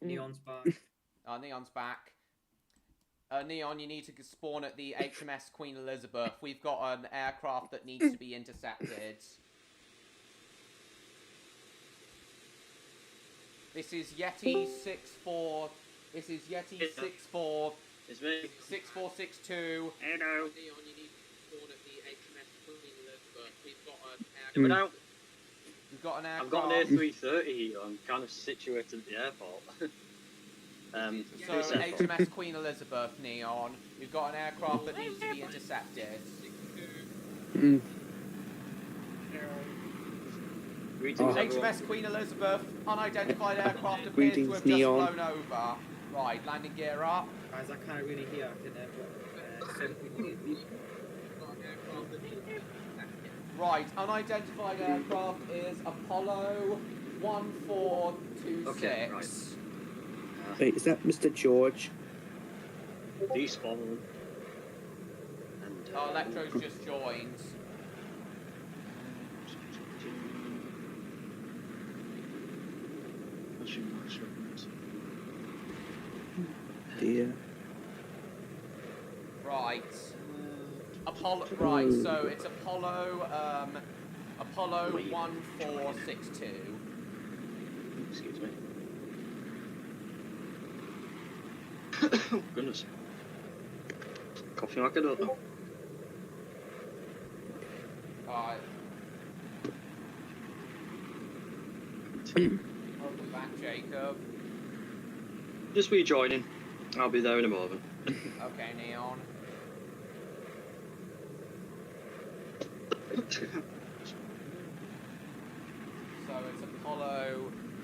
Neon's back. Neon's back. Neon, you need to spawn at the HMS Queen Elizabeth. We've got an aircraft that needs to be intercepted. This is Yeti 64. This is Yeti 64. It's me. 6462. Hello. Coming out. We've got an aircraft. I've got an A330 here. I'm kind of situated at the airport. So HMS Queen Elizabeth, Neon. We've got an aircraft that needs to be intercepted. HMS Queen Elizabeth, unidentified aircraft appears to have just flown over. Right, landing gear up. Guys, I can't really hear. Right, unidentified aircraft is Apollo 1426. Okay, right. Wait, is that Mr. George? Despawn. Electro's just joined. Dear. Right. Apollo. Right. So it's Apollo. Apollo 1462. Excuse me. Oh goodness. Coffee like I don't know. Alright. Welcome back, Jacob. Just rejoining. I'll be there in a moment. Okay, Neon. So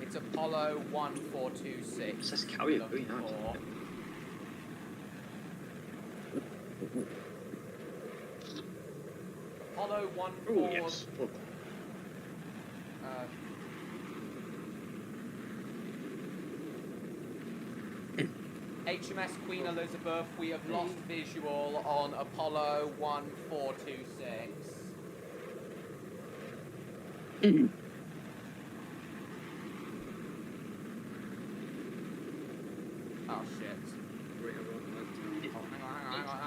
it's Apollo 1426. It says carrier, very nice. Apollo 14. Oh, yes. HMS Queen Elizabeth, we have lost visual on Apollo 1426. Oh shit. Hang on.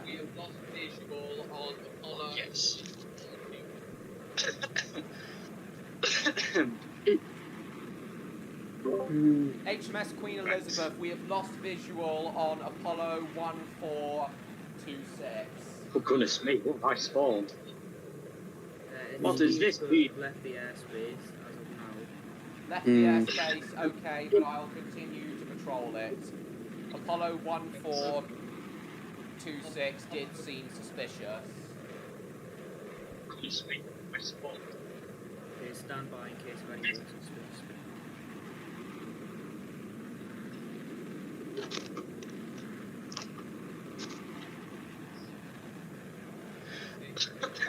We have lost visual on Apollo. Yes. HMS Queen Elizabeth, we have lost visual on Apollo 1426. Oh goodness me, what have I spawned? What is this? Left the airspace as of now. Left the airspace, okay, but I'll continue to patrol it. Apollo 1426 did seem suspicious. Goodness me, I spawned. Okay, stand by in case of any suspicious.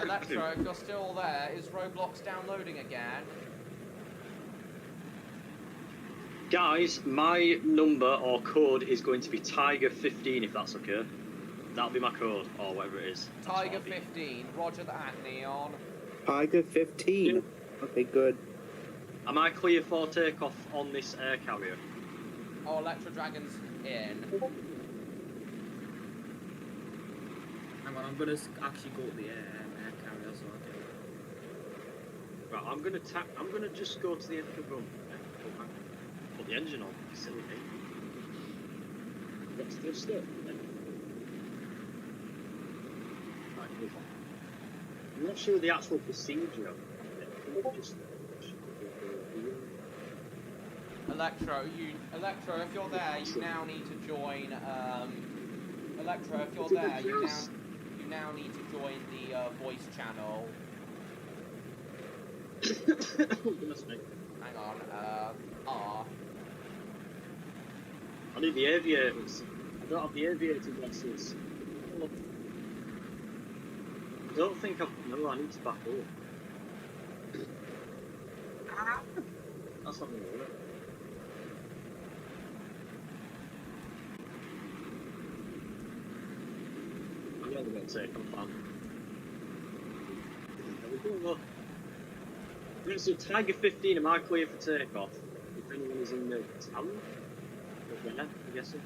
Electro, if you're still there, is Roblox downloading again? Guys, my number or code is going to be Tiger15 if that's okay. That'll be my code, or whatever it is. Tiger15, roger that, Neon. Tiger 15. Okay, good. Am I clear for takeoff on this air carrier? Oh, Electro Dragon's in. Hang on, I'm gonna actually go to the air carrier so I can. Right, I'm gonna just go to the end of the run. Put the engine on, silly me. That's the stuff. Right, move on. I'm not sure the actual procedure of it. Just Electro, if you're there, you now need to join. Electro, if you're there, you now need to join the voice channel. Hang on. R. I need the aviators. I don't have the aviator glasses. I don't think I've. No, I need to back up. That's not going to work. I'm only going to take a plan. There we go. Right, so Tiger 15, am I clear for takeoff? If anyone is in the town? There, I'm guessing.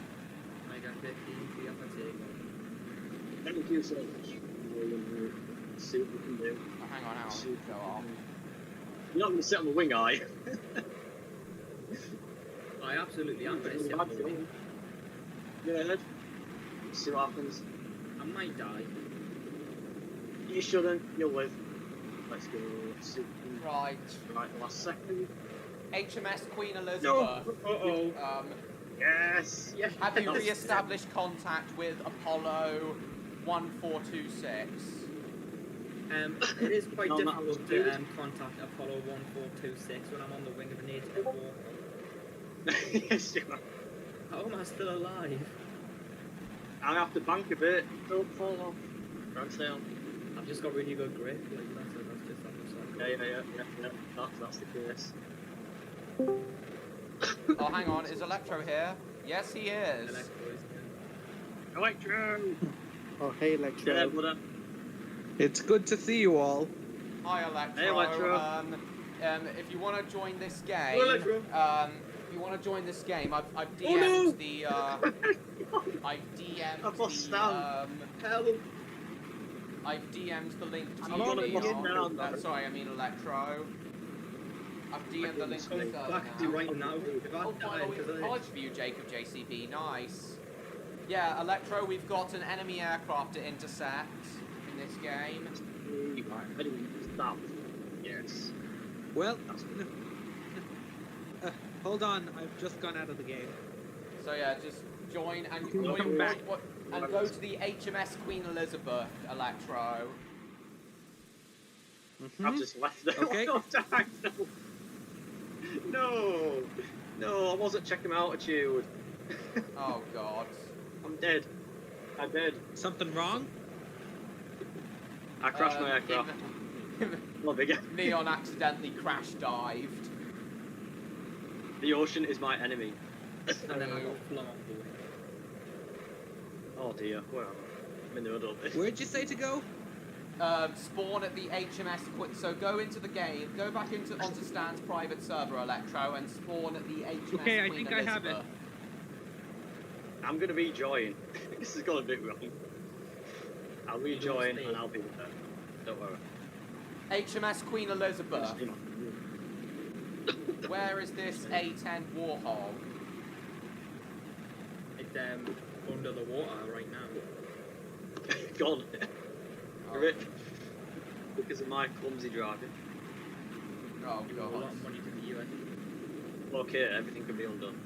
Tiger 15, clear for takeoff. Thank you so much. We'll see what we can do. Oh, hang on, go off. You're not going to sit on the wing, are you? I absolutely am going to sit on the wing. Good. See what happens. I might die. You shouldn't. You'll live. Let's go. Right. Right, last second. HMS Queen Elizabeth. No. Uh-oh. Yes. Have you re-established contact with Apollo 1426? It is quite difficult to contact Apollo 1426 when I'm on the wing of a native warhol. Yes, you are. How am I still alive? I have to bank a bit. Don't fall off. Don't stay on. I've just got really good grip. Like that's just Yeah. That's the case. Oh, hang on. Is Electro here? Yes, he is. Electro! Oh, hey, Electro. Yeah, brother. It's good to see you all. Hi, Electro. Hey, Electro. If you want to join this game, Hello, Electro. if you want to join this game, I've DM'd the, I've DM'd I've lost the, Help. I've DM'd the link to I'm on you. again now. Sorry, I mean Electro. I've DM'd the link to the server back to now. right now. If I Oh, die finally, because of college this. for you, Jacob JCB. Nice. Yeah, Electro, we've got an enemy aircraft to intercept in this game. Stop. Yes. Well, hold on. I've just gone out of the game. So yeah, just join and Come back. and go to the HMS Queen Elizabeth, Electro. I've just left them. Okay. No, I wasn't checking my altitude. Oh God. I'm dead. I'm dead. Something wrong? I crashed my aircraft. Love again. Neon accidentally crash dived. The ocean is my enemy. And then I got flung off the wing. Oh dear, where am I? I'm in the middle of this. Where'd you say to go? Spawn at the HMS. So go into the game. Go back onto Stan's private server, Electro, and spawn at the HMS Okay, I Queen think I have it. Elizabeth. I'm gonna rejoin. This has got a bit wrong. I'll rejoin and I'll be there. Don't worry. HMS Queen Elizabeth. Where is this A10 Warhol? It's under the water right now. Gone. Oh. Rip. Because of my clumsy driving. Oh You owe a lot God. of money to the US. Okay, everything can be undone.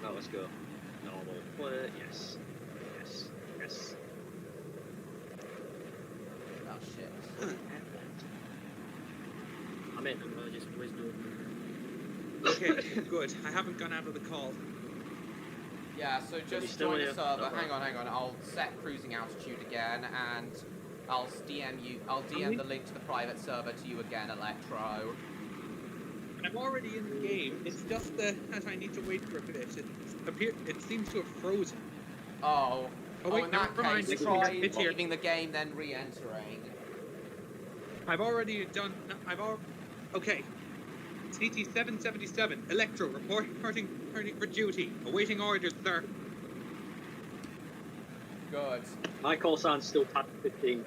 Now let's go. Normal. Yes. Oh shit. I'm in. And I just whizzed over. Okay, good. I haven't gone out of the call. Yeah, so you just still join the here? server. Don't worry. Hang on. I'll set cruising altitude again, and I'll DM you. I'll DM the link to the private server to you again, Electro. I'm already in the game. It's just that I need to wait for a bit. It seems to have frozen. Oh. Oh, wait, in that never mind. case, It's try here. leaving the game, then re-entering. I've already done. Okay. CT 777. Electro reporting for duty. Awaiting orders, sir. Good. My call sign's still past 15.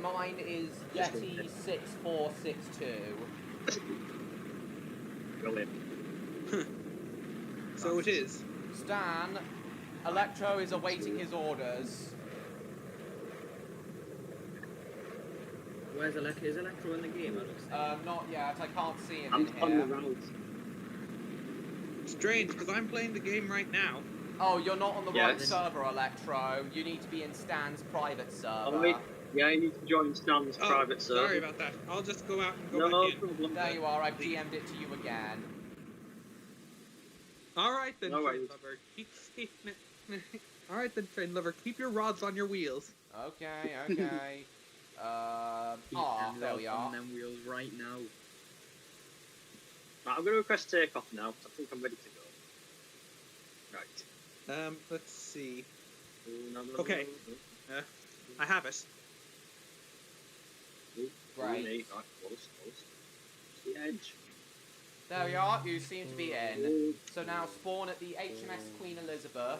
Mine is Yeti 6462. Brilliant. So it is. Stan, Electro is awaiting his orders. Where's Electro? Is Electro in the game? I don't see. Not yet. I can't see him I'm in on the here. rounds. Strange, because I'm playing the game right now. Oh, you're not on the right Yes. server, Electro. You need to be in Stan's private server. Oh, wait. Yeah, I need to join Stan's Oh, private server. sorry about that. I'll just go out and go No back in. problem. There you are. I've DM'd it to you again. All right then, No train worries. lover. All right then, train lover. Keep your rods on your wheels. Okay. There we are. On them wheels right now. Right, I'm going to request takeoff now. I think I'm ready to go. Right. Let's see. No. Okay. I have it. Great. Right, close. The edge. There we are. You seem to be in. So now spawn at the HMS Queen Elizabeth.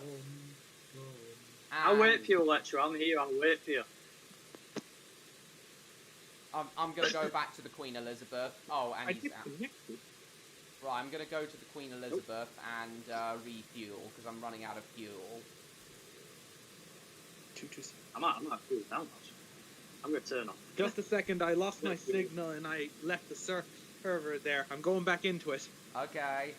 I'll wait for you, Electro. I'm here. I'll wait for you. I'm gonna go back to the Queen Elizabeth. Oh, and he's out. Right, I'm going to go to the Queen Elizabeth and refuel, because I'm running out of fuel. I'm out of fuel now, actually. I'm going to turn off. Just a second, I lost my signal and I left the server there. I'm going back into it. Okay.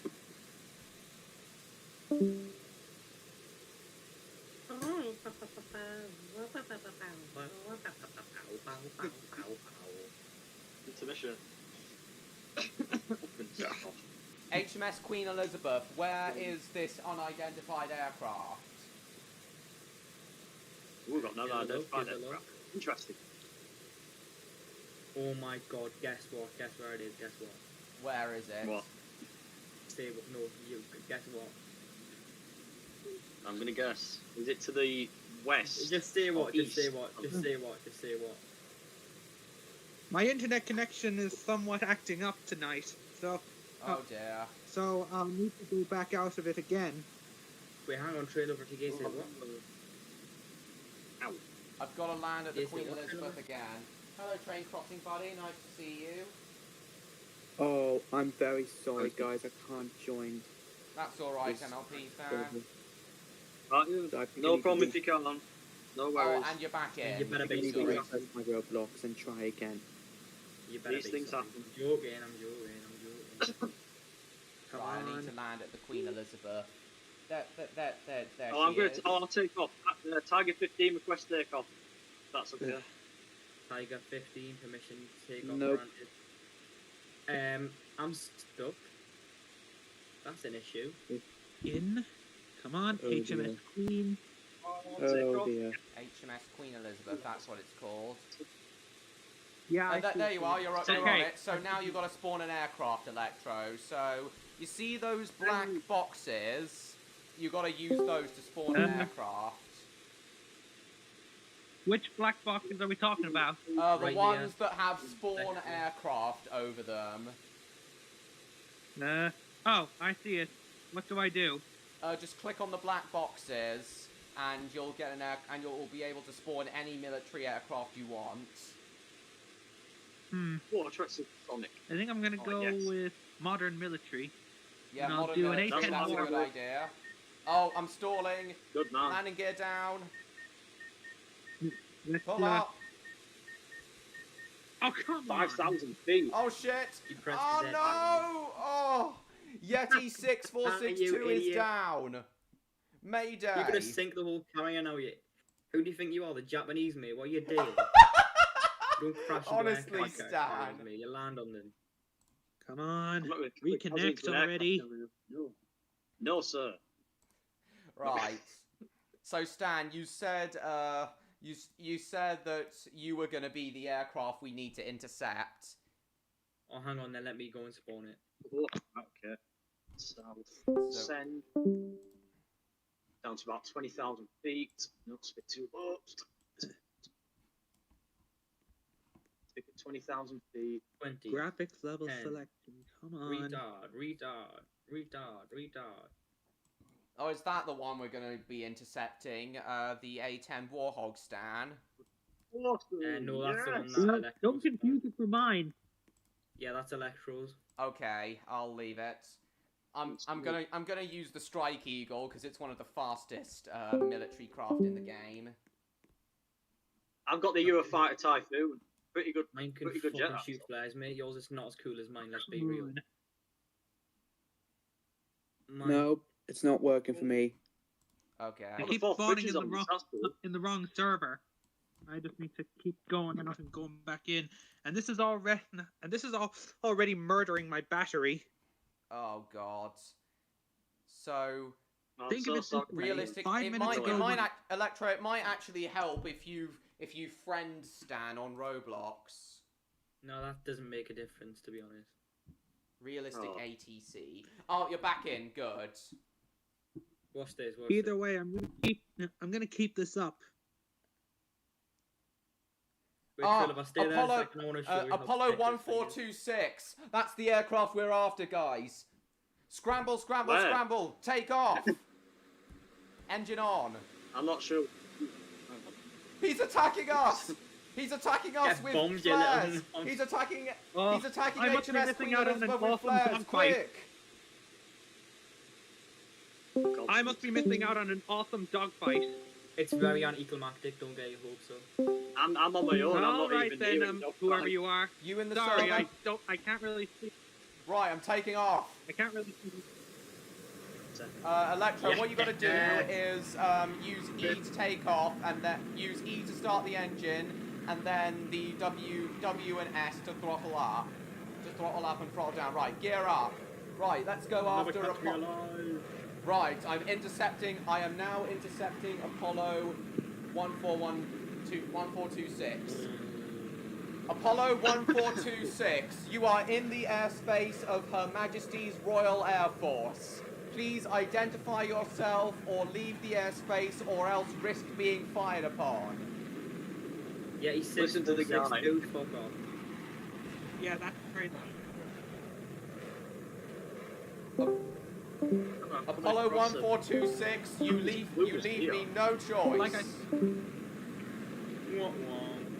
Intermission. HMS Queen Elizabeth, where is this unidentified aircraft? We've got no identified aircraft. Interesting. Oh my god, guess what? Guess where it is, guess what? Where is it? What? Say what? No, you guess what? I'm gonna guess. Is it to the west? Just say what, just say east? what, just say what, just say what. My internet connection is somewhat acting up tonight, so... Oh dear. So I'll need to go back out of it again. Wait, hang on, train over to Gate, say what? Ow. I've got to land at the Yes, Queen what? Elizabeth again. Hello, train crossing buddy, nice to see you. Oh, I'm very sorry, guys. I can't join. That's alright, NLP fan. No problem if you can't. No worries. Oh, and you're back in. You better be sorry. sorry. My Roblox and try again. You better These be things sorry. happen. I'm joking. Come Right, on. I need to land at the Queen Elizabeth. There Oh, she is. I'll take off. Tiger 15 request takeoff. That's okay. Tiger 15, permission to take off Nope. granted. I'm stuck. That's an issue. In. Come on, Oh, HMS dear. Queen. Oh dear. HMS Queen Elizabeth, that's what it's called. Yeah, There you are, you're on Okay. it. So now you've got to spawn an aircraft, Electro. So, you see those black boxes? You've got to use those to spawn an aircraft. Which black boxes are we talking about? The Right ones that have spawn aircraft over them. Oh, I see it. What do I do? Just click on the black boxes, and you'll get and you'll be able to spawn any military aircraft you want. Oh, Sonic. I think I'm gonna Oh, go yes. with modern military. Yeah, And I'll modern do an military, A10 that's a good warlord. idea. Oh, I'm stalling. Good man. Landing gear down. Let's, Pull up. Oh, come on. 5,000 feet. Oh shit! You pressed Oh Z. no! Oh! Yeti 6462 is idiot. down. Mayday. You're gonna sink the whole carrier now, you. Who do you think you are, the Japanese mate? What are you doing? Don't crash into Honestly, aircraft Stan. carriers, mate. You land on them. Come on. I'm not gonna Reconnect already. No, sir. Right. So Stan, you said you said that you were gonna be the aircraft we need to intercept. Oh, hang on, then let me go and spawn it. Oh, okay. South. Send. Down to about 20,000 feet. Not a bit too low. Stick at 20,000 feet. 20. Graphics level 10. selection. Come on. Retard. Oh, is that the one we're gonna be intercepting? The A10 Warhog Stan. No, that's the one that No, Electros. don't confuse it for mine. Yeah, that's Electros. Okay, I'll leave it. I'm gonna use the Strike Eagle because it's one of the fastest military craft in the game. I've got the Eurofighter Typhoon. Pretty good. Mine can Pretty good fucking jet. shoot flares, mate. Yours is not as cool as mine, let's be real. Mine, Nope, it's not working for me. Okay. I the keep fourth spawning bridge in is the, on wrong, this, that's cool. in the wrong server. I just need to keep going and I'm going back in. And this is already murdering my battery. Oh god. So I'm Think so of it this sorry. way. realistic. 5 It minutes might, ago, it might, Electro. It might actually help if you friend Stan on Roblox. no, that doesn't make a difference, to be honest. Realistic Oh. ATC. Oh, you're back in. Good. Watch this, watch Either this. way, I'm gonna keep this up. Wait, Ah, Philip, I'll stay there a Apollo, second, I want to show you how Apollo sick this thing is. 1426. That's the aircraft we're after, guys. Scramble, scramble, Where? scramble. Take off. Engine on. I'm not sure. He's attacking us. He's attacking us Get with bombed, you little flares. nonce. He's attacking Oh, HMS I must be Queen missing Elizabeth out on with an awesome flares. gunfight. Quick. I must be missing out on an awesome dogfight. It's very anticlimactic, don't get your hopes up. I'm on my own. I'm All not right even then, hearing whoever you are. You in the Sorry, server? I can't really see. Right, I'm taking off. I can't really see. Electro, what you got to do is use E to take off, and then use E to start the engine, and then the W and S to throttle up. And throttle down. Right, gear up. Right, let's go after Apollo. Right, I am now intercepting Apollo 1426. Apollo 1426, you are in the airspace of Her Majesty's Royal Air Force. Please identify yourself or leave the airspace or else risk being fired upon. Yeah, he's Listen to the guy. Dude, fuck off. Yeah, that's great. Apollo 1426, you leave me no choice. Like what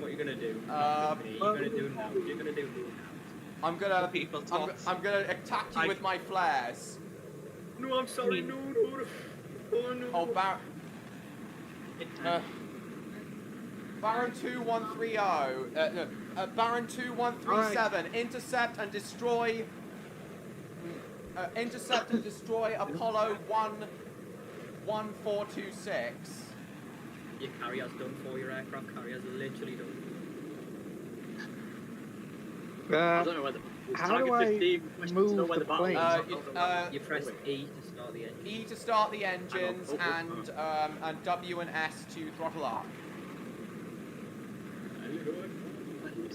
are you gonna do? What are you gonna do now? What are you gonna do now? I'm gonna attack you with my flares. No, I'm sorry, no. Oh no. Oh, Baron 2130, Baron 2137, right. Intercept and destroy Apollo 1426. Your carrier's done for your aircraft. Carrier's literally done. I don't know whether. How do I move the plane? You press E to start the engine. E to start the engines and W and S to throttle up.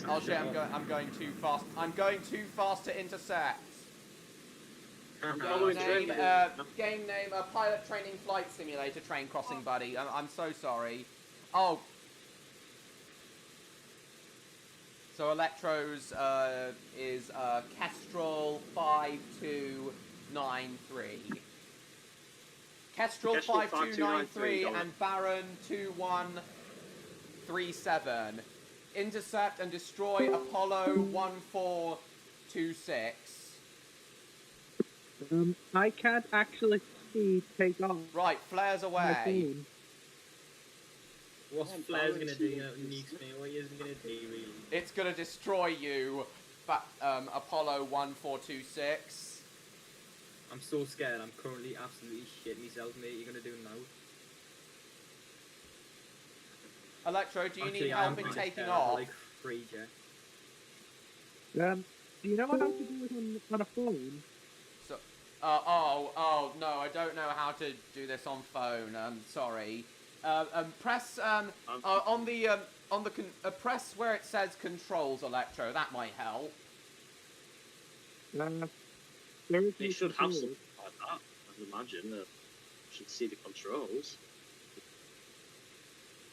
Oh shit! I'm going too fast. I'm going too fast to intercept. Game name, Pilot Training Flight Simulator Train Crossing Buddy. I'm so sorry. Oh. So Electro's is Kestrel 5293. Kestrel 5293 and Baron 2137. Intercept and destroy Apollo 1426. I can't actually see take off. Right, flares away. What's flares gonna do? You know, nukes me. What is it gonna do, really? It's gonna destroy you, but Apollo 1426. I'm so scared. I'm currently absolutely shitting myself, mate. You're gonna do now. Electro, do you need help in taking off? Like free, Jack. Do you know how to do it on a phone? So, oh no, I don't know how to do this on phone. Sorry. Press on the press where it says controls, Electro. That might help. They should have something like that. I'd imagine that should see the controls.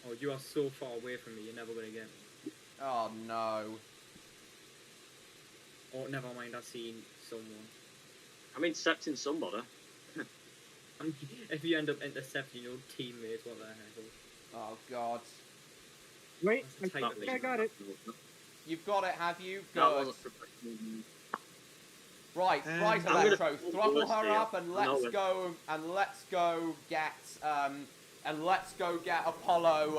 Oh, you are so far away from me. You're never gonna get me. Oh no. Oh, never mind. I've seen someone. I'm intercepting somebody. If you end up intercepting your teammates, what the heck? Oh god. Wait, I got it. You've got it, have you? Good. Right, Electro. Throttle her up and let's go get Apollo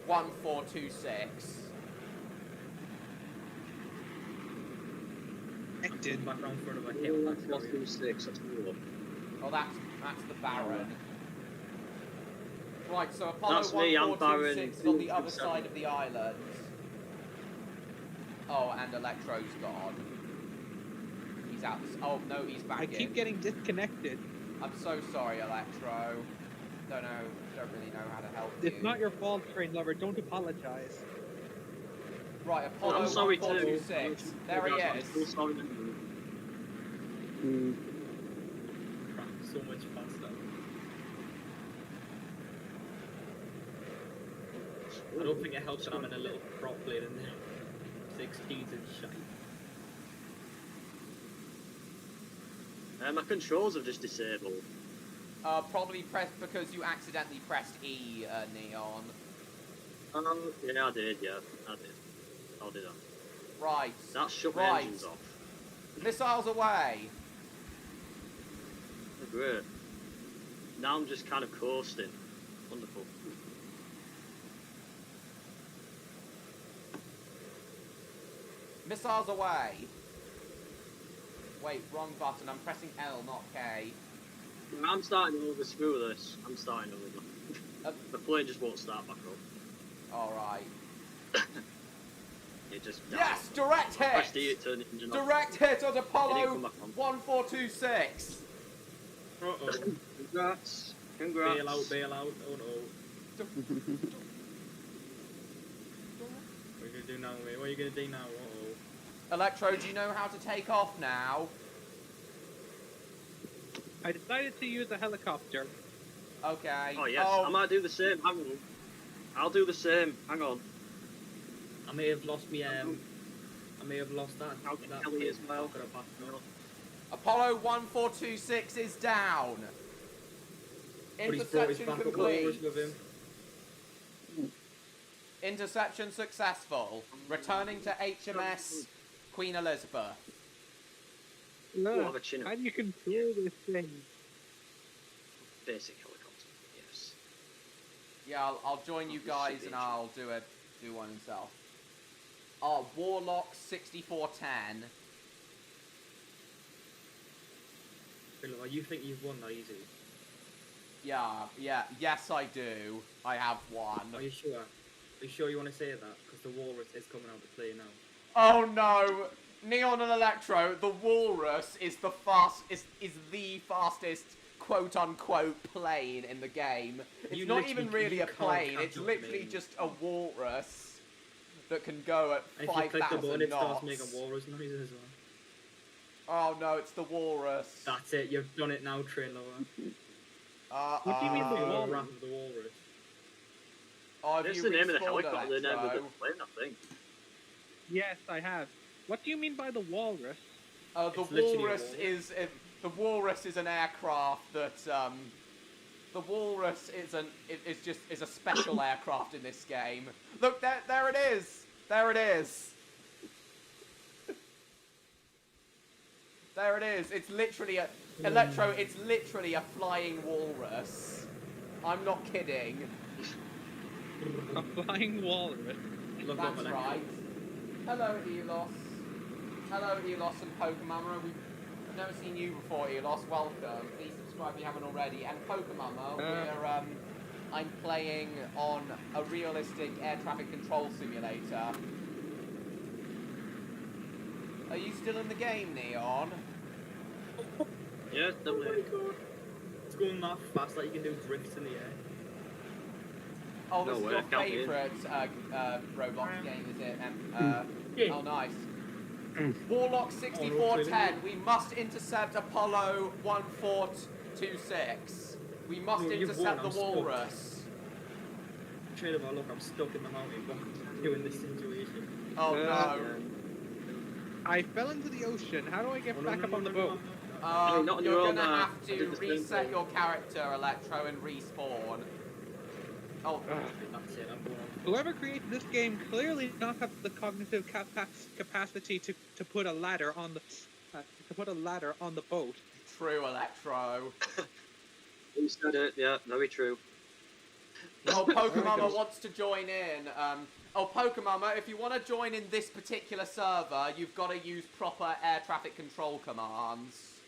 1426. Acted. Back around front of a hill. 1426. That's cool. Oh, that's the Baron. Right, so Apollo 1426 is on the other side of the island. Oh, and Electro's gone. He's out. Oh no, he's back in. I keep getting disconnected. I'm so sorry, Electro. Don't really know how to help you. It's not your fault, train lover. Don't apologize. Right, Apollo 1426. There he is. So much faster. I don't think it helps that I'm in a little prop plate in there. 16s and shite. My controls have just disabled. Probably because you accidentally pressed E, Neon. Yeah, I did, I'll do that. Right. That shut my engines off. Missiles away. Great. Now I'm just kind of coasting. Wonderful. Missiles away. Wait, wrong button. I'm pressing L, not K. I'm starting over. Screw this. I'm starting over. The plane just won't start back up. Alright. It just... Yes! Direct hit! Press D, it turned the engine off. Direct hit on It Apollo didn't come back on. 1426. Uh-oh. Congrats. Congrats. Bail out, bail out. Oh no. What are you gonna do now, mate? What are you gonna do now? Uh-oh. Electro, do you know how to take off now? I decided to use a helicopter. Okay. Oh yes, I might do the same. Hang on. I'll do the same. Hang on. I may have lost me. I may have lost that. I'll get Kelly as well. Apollo 1426 is down. But he's brought his Interception backup complete. walrus with him. Interception successful. Returning to HMS Queen Elizabeth. Look, how do you control this thing? Basic helicopter. Yes. Yeah, I'll join you guys and I'll do one himself. Oh, Warlock 6410. You think you've won that easy? Yeah, yes I do. I have one. Are you sure? Are you sure you want to say that? Because the walrus is coming out to play now. Oh no! Neon and Electro, the walrus is the fastest quote unquote plane in the game. It's not even really a plane, it's literally just a walrus that can go at 5,000 knots. And if you click the button, it starts making walrus noises as well. Oh no, it's the walrus. That's it, you've done it now, train lower. What do you mean the walrus? Wrath of the walrus. Oh, That's the name of the helicopter, the name of the plane, I think. Yes, I have. What do you mean by the walrus? The walrus is an aircraft that the walrus is a special aircraft in this game. Look, there it is. There it is. There it is. It's literally Electro. It's literally a flying walrus. I'm not kidding. A flying walrus. That's right. Hello, Elos. Hello, Elos and Pokemama. We've never seen you before, Elos. Welcome. Please subscribe if you haven't already. And Pokemama, I'm playing on a realistic air traffic control simulator. Are you still in the game, Neon? Yeah, still there. It's going that fast that you can do drifts in the air. Oh, this is your favourite Roblox game, is it? Yeah. Oh, nice. Warlock 6410, we must intercept Apollo 1426. We must intercept the walrus. Straight up, look, I'm stuck in the mountain doing this situation. Oh no. I fell into the ocean. How do I get back up on the boat? You're gonna have to reset your character, Electro, and respawn. Oh, that's it. I'm going on. Whoever created this game clearly did not have the cognitive capacity to put a ladder on the boat. True, Electro. You said it. Yeah, very true. Oh, Pokemama wants to join in. Pokemama, if you want to join in this particular server, you've got to use proper air traffic control commands.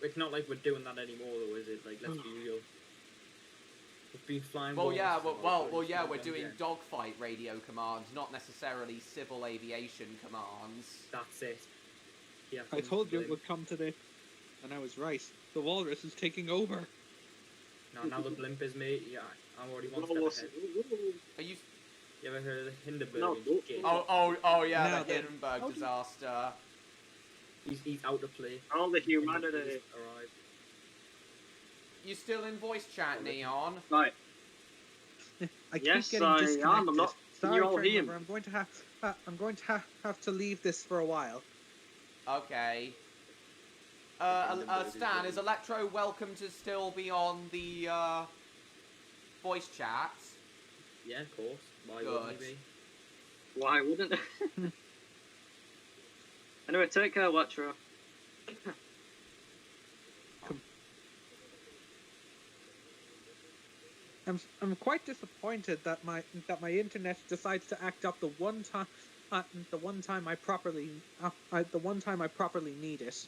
It's not like we're doing that anymore, though, is it? Like, let's be real. We've been flying. Well, yeah, we're doing dogfight radio commands, not necessarily civil aviation commands. That's it. Yeah. I told you it would come to this, and I was right. The walrus is taking over. No, now the blimp is me. Yeah, I'm already one step ahead. Are you? You ever heard of the Hindenburg? No. Oh yeah, the Hindenburg disaster. He's out to play. All the humanity. Arrived. You still in voice chat, Neon? Right. I keep yes, getting I disconnected. am. I'm not. Sorry, You're all train him. member, I'm going to have to leave this for a while. Okay. Stan, is Electro welcome to still be on the voice chat? Yeah, of course. Why Good. wouldn't he be? Why wouldn't? Anyway, take care, Electro. I'm quite disappointed that my internet decides to act up the one time I properly need it.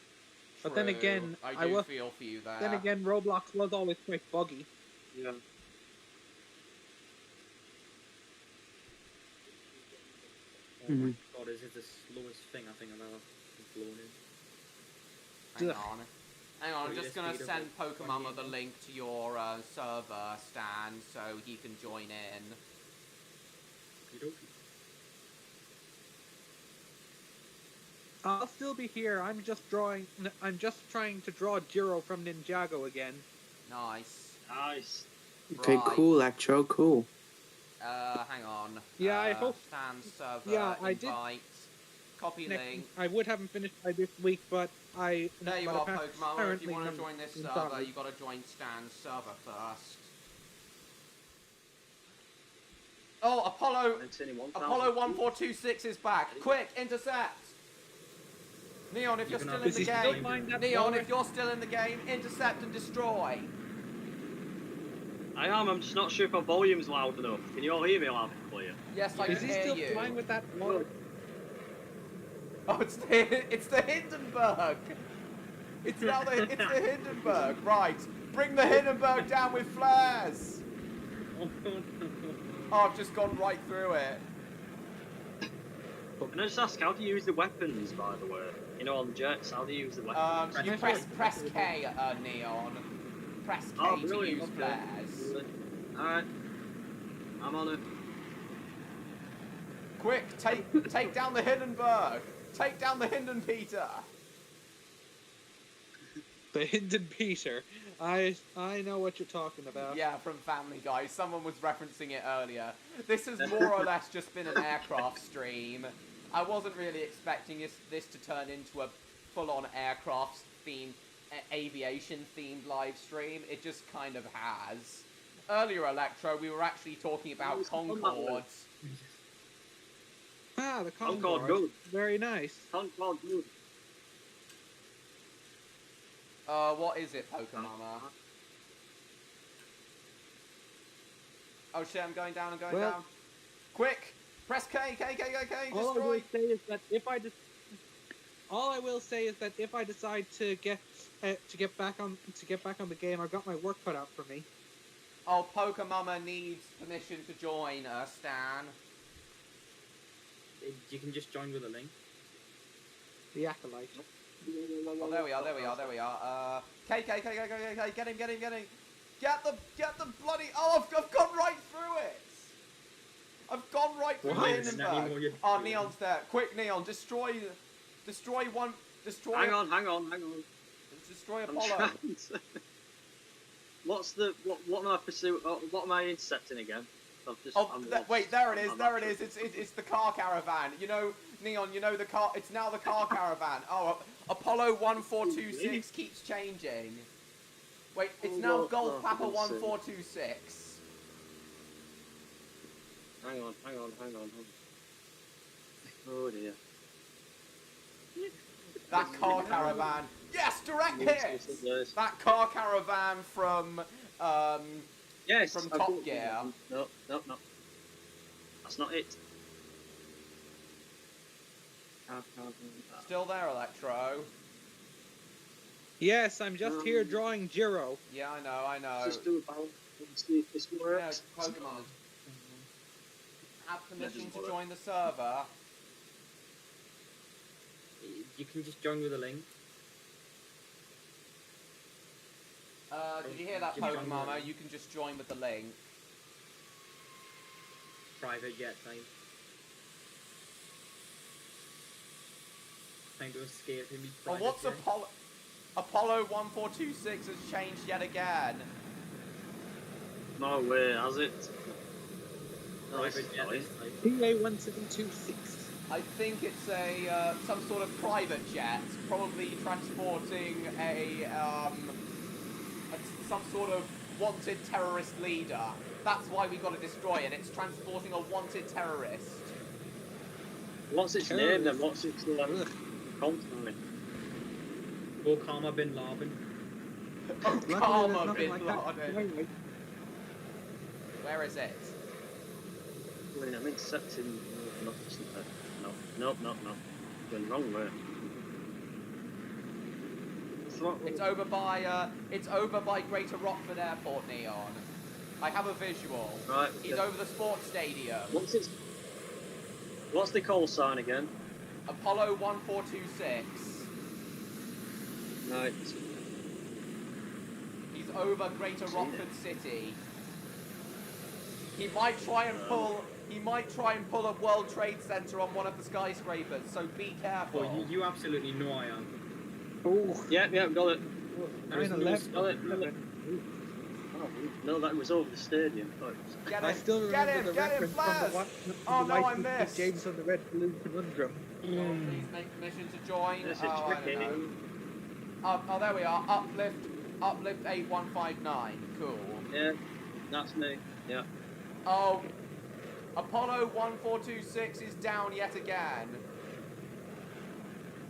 But then True. again, I do feel for you there. Then again, Roblox was always quite buggy. Yeah. Oh my god, is it the slowest thing I think I've ever flown in? Hang on, I'm just gonna send Pokemon the link to your server, Stan, so he can join in. I'll still be here. I'm just trying to draw Jiro from Ninjago again. Nice. Nice. Okay, Right. cool, Electro, cool. Hang on. Yeah, I hope. Stan's server I did. invite. Copy link. I would haven't finished by this week, but I. There you are, Pokemon. If you want to none- join this none server, sorry. you got to join Stan's server first. Oh, Apollo 1426 is back. Quick, intercept. Neon, if you're still in the game. Neon, if you're still in the game, intercept and destroy. I am. I'm just not sure if my volume's loud enough. Can you all hear me loud and clear? Yes, I Is can he hear still you. flying with that? Oh, it's the Hindenburg. It's now the Hindenburg. Right, bring the Hindenburg down with flares. Oh, I've just gone right through it. Can I just ask how to use the weapons, by the way? You know, on jets, how do you use the weapons? You press K, Neon. Press K to use flares. Alright. I'm on it. Quick, take down the Hindenburg. Take down the Hindenpeter. The Hinden Peter. I know what you're talking about. Yeah, from Family Guy. Someone was referencing it earlier. This has more or less just been an aircraft stream. I wasn't really expecting this to turn into a full-on aircraft-themed, aviation-themed live stream. It just kind of has. Earlier, Electro, we were actually talking about Concords. Ah, the Concord Concorde. good. Very nice. Concord good. What is it, Pokemon? Oh shit, I'm going down, down. Quick! Press K, All I destroy! will say is that if I decide to get back on the game, I've got my work cut out for me. Oh, Pokemon needs permission to join, Stan. You can just join with a link. The Acolyte. Oh, there we are. K, get him. Get the bloody, oh, I've gone right through it. I've gone right through the Hindenburg. Oh, Neon's there. Quick, Neon, destroy one, Hang on. Destroy Apollo. What am I pursuing? What am I intercepting again? Wait, there it is. It's the car caravan. You know, Neon, the car, it's now the car caravan. Oh, Apollo 1426 keeps changing. Wait, it's now Golf Papa 1426. Hang on. Oh dear. That car caravan. Yes, direct hit. That car caravan from yes, from Top Gear. No. That's not it. Still there, Electro? Yes, I'm just here drawing Jiro. Yeah, I know. Just do a balance. See if this works. Yeah, Pokemon. Have permission to join the server. You can just join with a link. Did you hear that, Pokemon? You can just join with the link. Private jet time. Trying to escape him. Well, what's Apollo 1426 has changed yet again. No way, has it? Private jet this time. PA-1726. I think it's a some sort of private jet, probably transporting some sort of wanted terrorist leader. That's why we got to destroy it. It's transporting a wanted terrorist. What's its name then? What's its content? Osama bin Laden. Osama bin Laden. Where is it? Wait, I'm intercepting. No, no. Going the wrong way. It's over by Greater Rockford Airport, Neon. I have a visual. Right. He's over the sports stadium. What's the call sign again? Apollo 1426. Right. He's over Greater Rockford City. He might try and pull a World Trade Center on one of the skyscrapers, so be careful. Well, you absolutely know I am. Oh. Yeah, got it. There's no 9/11. No, that was over the stadium. Get I him! still remember the Get him! reference Flares! from Oh the no, I White missed! James on the Red Balloon Conundrum. Please make permission to join. This is I don't tricky. know. Oh, there we are. Uplift 8159. Cool. Yeah, that's me. Yeah. Oh, Apollo 1426 is down yet again.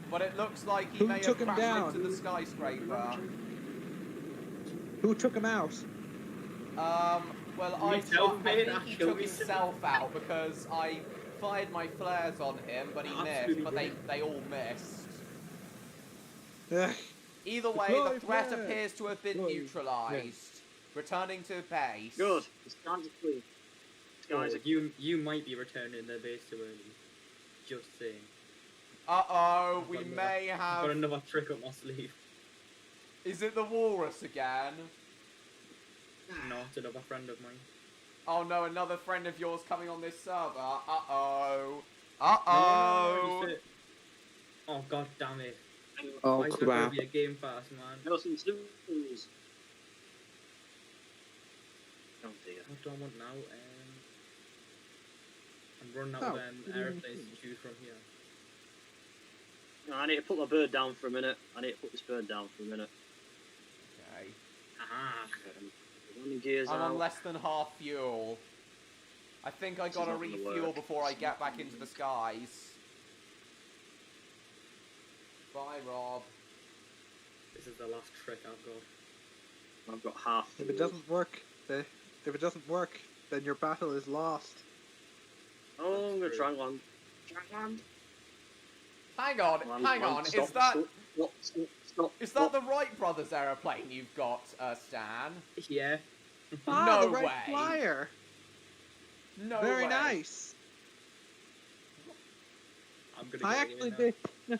But it looks like he Who may took have him crashed down? into the skyscraper. Who took him out? Well, You I tell me, think he kill took me. himself out because I fired my flares on him, but he missed, Absolutely but brilliant. they all missed. Ugh. Either way, Deploy the threat flares. appears to have been Deploy. neutralized. Returning to base. Good. The skies are clear. Skies are You might be returning their base too early. Just saying. Uh-oh, we I've got may I've have... got another trick up my sleeve. Is it the walrus again? Not another friend of mine. Oh no, another friend of yours coming on this server. Uh-oh. No, Uh-oh. just it. Oh god damn it. Oh Why is there crap. gonna be a game pass, man? Nelson Snooze. Oh dear. What do I want now? I'm running out Oh, of what do you airplanes mean? to choose from here. No, I need to put my bird down for a minute. I need to put this bird down for a minute. Okay. Aha! Running gears I'm out. on less than half fuel. I think I This gotta is not gonna refuel work. before I get back into the skies. Bye, Rob. This is the last trick I've got. I've got half. If it doesn't work, then your battle is lost. Oh, I'm gonna try and land. Hang on, Land, hang land, on. stop, Is that stop, is that the Wright brothers aeroplane you've got, Stan? Yeah. Ah, No the right way. flyer. No Very way. nice. I'm gonna I get actually in now. did.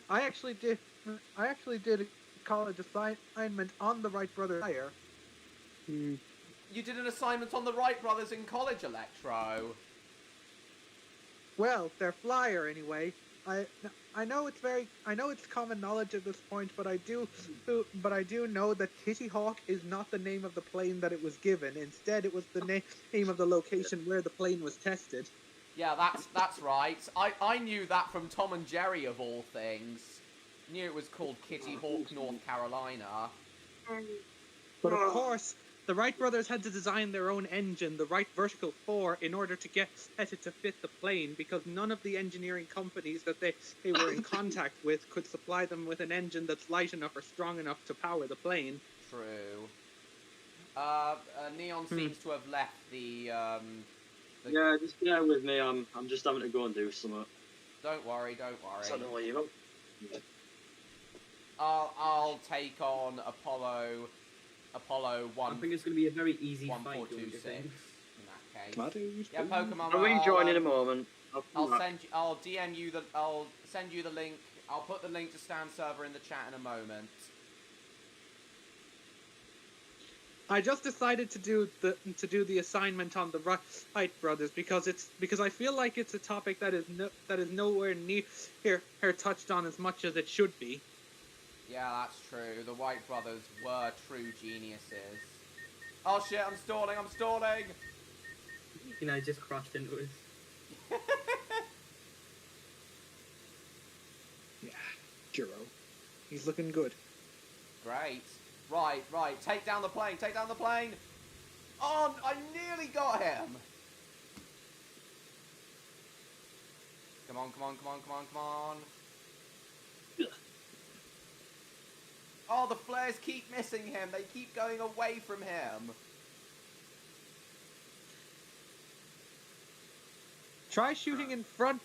I actually did a college assignment on the Wright brother flyer. You did an assignment on the Wright brothers in college, Electro. Well, their flyer anyway. I know it's common knowledge at this point, but I do know that Kitty Hawk is not the name of the plane that it was given. Instead, it was the name of the location where the plane was tested. Yeah, that's right. I knew that from Tom and Jerry of all things. Knew it was called Kitty Hawk, North Carolina. But of course, the Wright brothers had to design their own engine, the Wright Vertical 4, in order to get it to fit the plane, because none of the engineering companies that they were in contact with could supply them with an engine that's light enough or strong enough to power the plane. True. Neon seems to have left the Yeah, just bear with me. I'm just having to go and do something. Don't worry, don't worry. I don't know where you go. I'll take on Apollo 1. I think it's gonna be a very easy fight. 1426. Don't you think? In that case. Yeah, Pokemon. I'll rejoin in a moment. I'll DM you I'll send you the link. I'll put the link to Stan's server in the chat in a moment. I just decided to do the assignment on the Wright brothers because I feel like it's a topic that is nowhere near here touched on as much as it should be. Yeah, that's true. The Wright brothers were true geniuses. Oh shit, I'm stalling! You know, I just crashed into it. Yeah, Jiro. He's looking good. Great. Right. Take down the plane. Oh, I nearly got him. Come on. Oh, the flares keep missing him. They keep going away from him. Try shooting in front.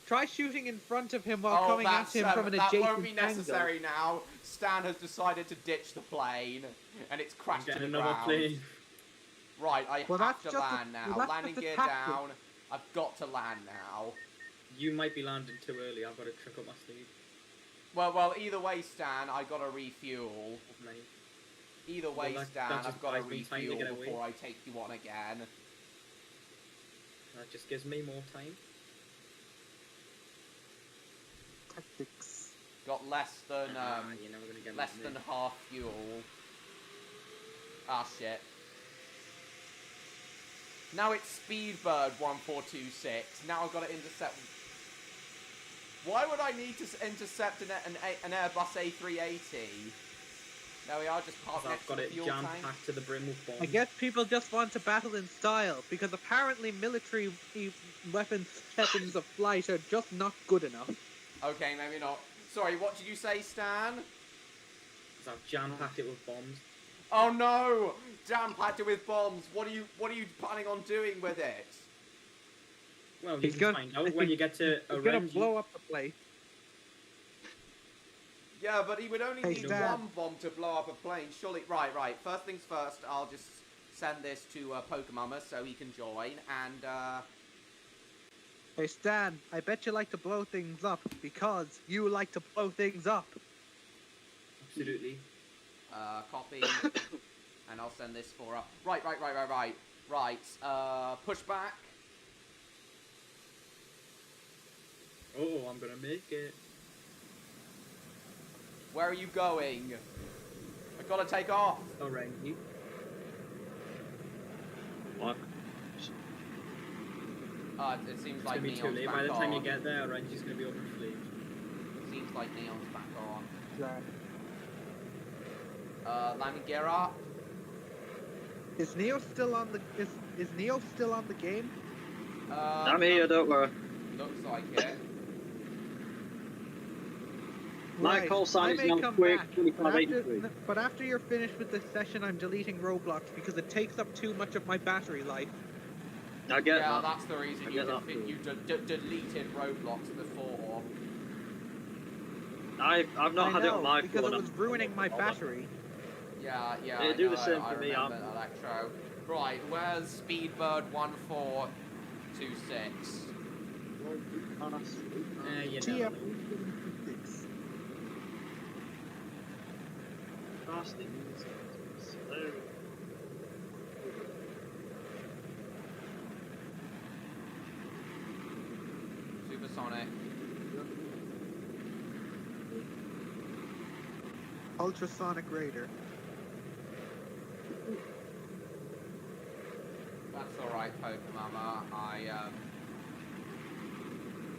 Try shooting in front of him while Oh, coming at him from an that adjacent won't be necessary now. Stan has decided to ditch the plane, and it's crashed to the another ground. plane. Right, I Well, have that's to just land now. well, that's Landing just a gear tactic. down. I've got to land now. You might be landing too early. I've got to trick up my speed. Well, either way, Stan, I got to refuel. Mate. Either way, Well, Stan, that just I've got to buys me time to refuel get away. before I take you on again. That just gives me more time. Tactics. Got less than you're never gonna get less me. than half fuel. Ah, shit. Now it's Speedbird 1426. Now I've got to intercept. Why would I need to intercept an Airbus A380? There we are, just parked next I've to got the it fuel jam tank. packed to the brim with bombs. I guess people just want to battle in style because apparently military weapons of flight are just not good enough. Okay, maybe not. Sorry, what did you say, Stan? Because I've jam packed it with bombs. Oh no! Jam-packed it with bombs. What are you planning on doing with it? Well, you He's can gonna- find out when you get to a He's gonna range. blow up the place. Yeah, but he would only Hey, need Stan. one bomb to blow up a plane. Surely, right. First things first, I'll just send this to Pokemama so he can join, and Hey Stan, I bet you like to blow things up because you like to blow things up. Absolutely. Copy, and I'll send this for right. Push back. Oh, I'm gonna make it. Where are you going? I've got to take off. Orange. What? It seems It's like gonna be too Neon's late. back By the time you on. get there, Orange is gonna be open flames. Seems like Neon's back on. Right. Landing gear up. Is Neo still on the is Neo still on the game? I'm here, don't worry. Looks like it. My Right, call sign I is may now come quick back, 2583. but after you're finished with this session, I'm deleting Roblox because it takes up too much of my battery life. I get Yeah, that. that's the reason I you get that too. deleted Roblox before. I've not I had it know, on my because phone. it was ruining my battery. Yeah. They I do the know, same I for me, remember Electro. Right, where's Speedbird 1426? You TF know. Supersonic. Ultrasonic Raider. That's alright, Pokemama.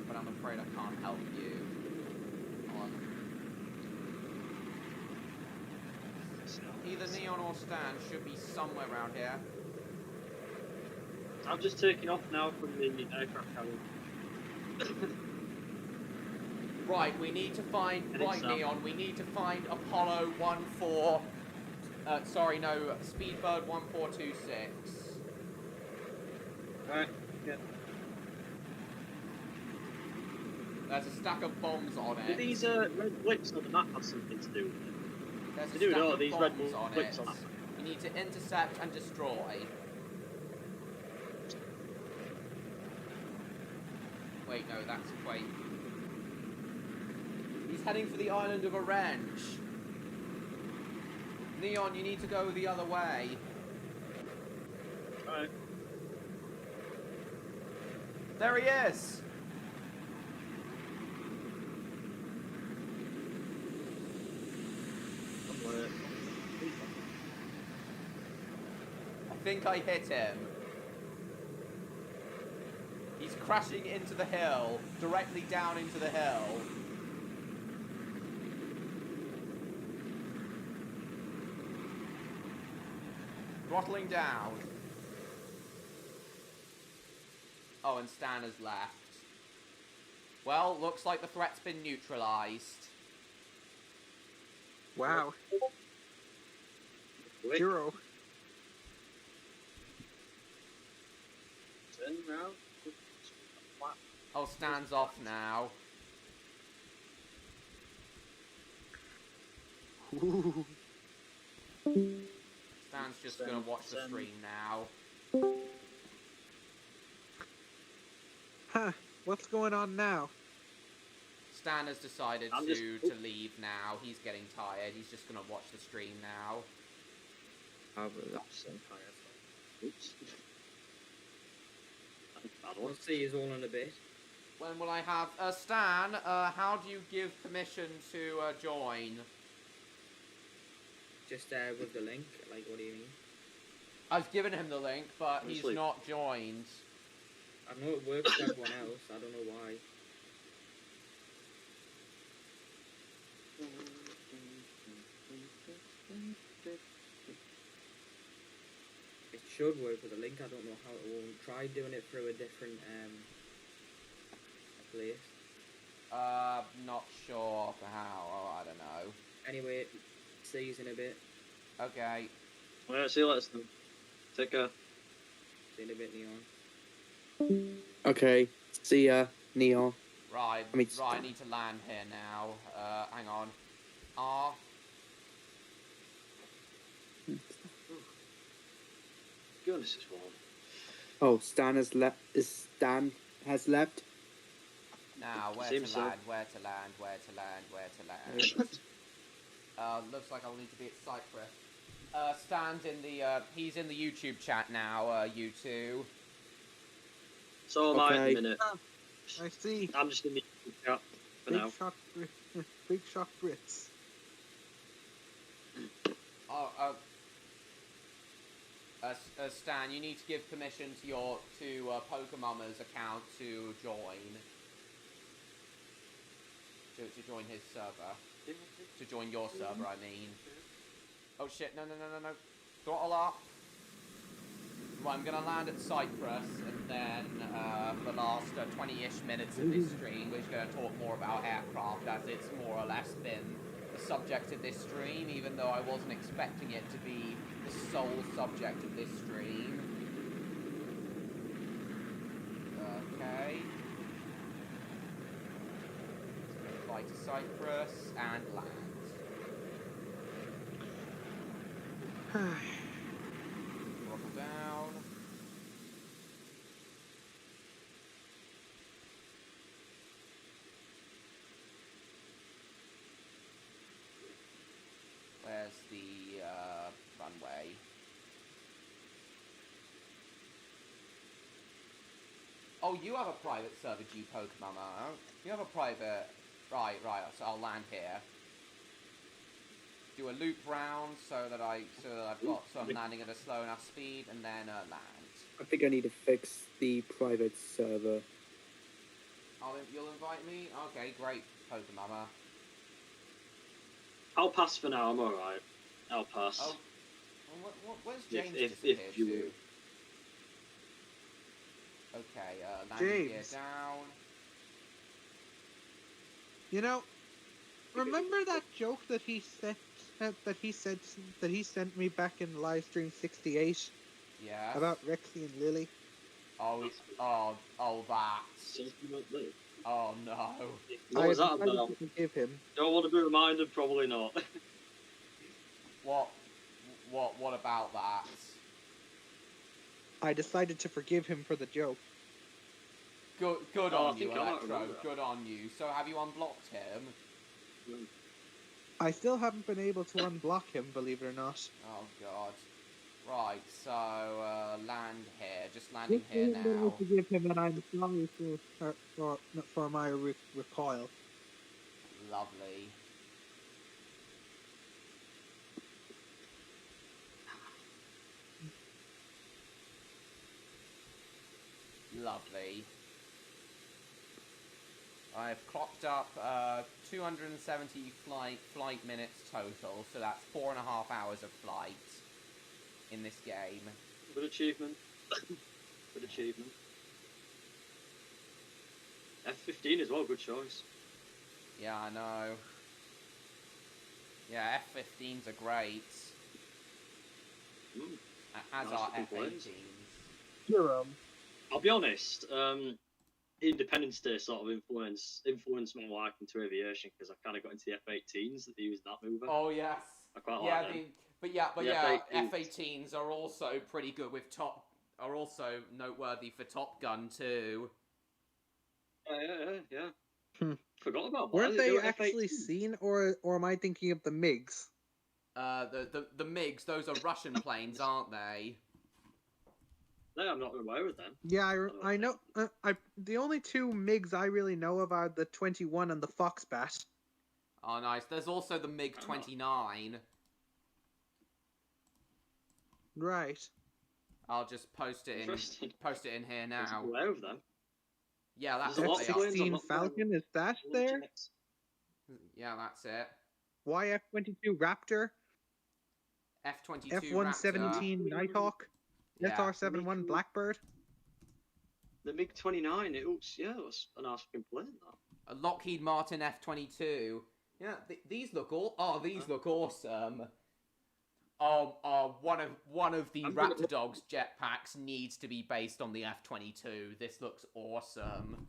But I'm afraid I can't help you. Either Neon or Stan should be somewhere around here. I'm just taking off now from the aircraft carrier. Right, we need to find Neon. We need to find Apollo 14. Sorry, no, Speedbird 1426. Alright, yeah. There's a stack of bombs on Do it. these red blips on the map have something to do with it? There's They a do, stack don't of these red bombs on it. blips on that? We need to intercept and destroy. Wait, no, that's Quake. He's heading for the island of Orange. Neon, you need to go the other way. Alright. There he is! I think I hit him. He's crashing into the hill, directly down into the hill. Throttling down. Oh, and Stan has left. Well, looks like the threat's been neutralized. Wow. Wait. 0. Turn around. Oh, Stan's off now. Stan's just gonna watch the stream now. Huh, what's going on now? Stan has decided to leave now. He's getting tired. He's just gonna watch the stream now. I'm so tired. Oops. We'll see you all in a bit. When will I have... Stan, how do you give permission to join? Just with the link, like, what do you mean? I've given him the link, but he's not joined. I know it works for everyone else, I don't know why. It should work with the link, I don't know how it won't. Try doing it through a different place. Not sure for how, I don't know. Anyway, see you in a bit. Okay. Alright, see you later then. Take care. See you in a bit, Neon. Okay, see ya, Neon. Right, I mean, I need to land here now. Hang on. R. Goodness, it's warm. Oh, Stan has left. Stan has left. Now, where to land, where to land, where to land, where to land. Looks like I'll need to be at Cyprus. Stan's in the, he's in the YouTube chat now, you two. So am I at the minute. I see. I'm just in the YouTube chat for Big now. shock, big shock Brits. Stan, you need to give permission to your Pokemama's account to join. To join his server. To join your server, I mean. Oh shit, no. Throttle up. Well, I'm gonna land at Cyprus, and then for the last 20-ish minutes of this stream, we're just gonna talk more about aircraft, as it's more or less been the subject of this stream, even though I wasn't expecting it to be the sole subject of this stream. Okay. Fly to Cyprus and land. Throttle down. Where's the runway? Oh, you have a private server, G Pokemama. You have a private... Right, so I'll land here. Do a loop round so that I'm landing at a slow enough speed, and then land. I think I need to fix the private server. You'll invite me? Okay, great, Pokemama. I'll pass for now, I'm alright. I'll pass. Oh, where's James if disappeared you to? will. Okay, landing gear James. down. You know, remember that joke that he said that he sent me back in livestream 68 Yeah. about Rexy and Lily? Oh, that. Oh no. What was that decided about? to forgive him. Don't want to be reminded, probably not. What about that? I decided to forgive him for the joke. Good Oh, I on you, think I might Electro. remember that. Good on you. So have you unblocked him? I still haven't been able to unblock him, believe it or not. Oh god. Right, so land here. Just landing here I now. forgive him, and I'm sorry for my recoil. Lovely. Lovely. I've clocked up 270 flight minutes total, so that's 4.5 hours of flight in this game. Good achievement. Good achievement. F-15 as well, good choice. Yeah, I know. Yeah, F-15s are great. As Nice are looking planes. F-18s. Jerome. I'll be honest, Independence Day sort of influenced my life into aviation because I kind of got into the F-18s that they used in that movie. Oh yes. I quite Yeah, like them. but F-18s are also pretty good with are also noteworthy for Top Gun too. Yeah. Forgot about that. Weren't they were actually F-18s. seen, or am I thinking of the MiGs? The MiGs, those are Russian planes, aren't they? No, I'm not aware of them. Yeah, I know. The only two MiGs I really know of are the 21 and the Foxbat. Oh, nice. There's also the MiG-29. Right. I'll just post it in here now. I'm aware of them. Yeah, that's There's a lot what of they are. planes I'm F-16 not Falcon, is that there? Yeah, that's it. YF-22 Raptor? F-22 F-117 Nighthawk? Yeah. SR-71 Blackbird? The MiG-29, it was a nice fucking plane, that. A Lockheed Martin F-22. Yeah, these look these look awesome. One of the Raptordogs jetpacks needs to be based on the F-22. This looks awesome.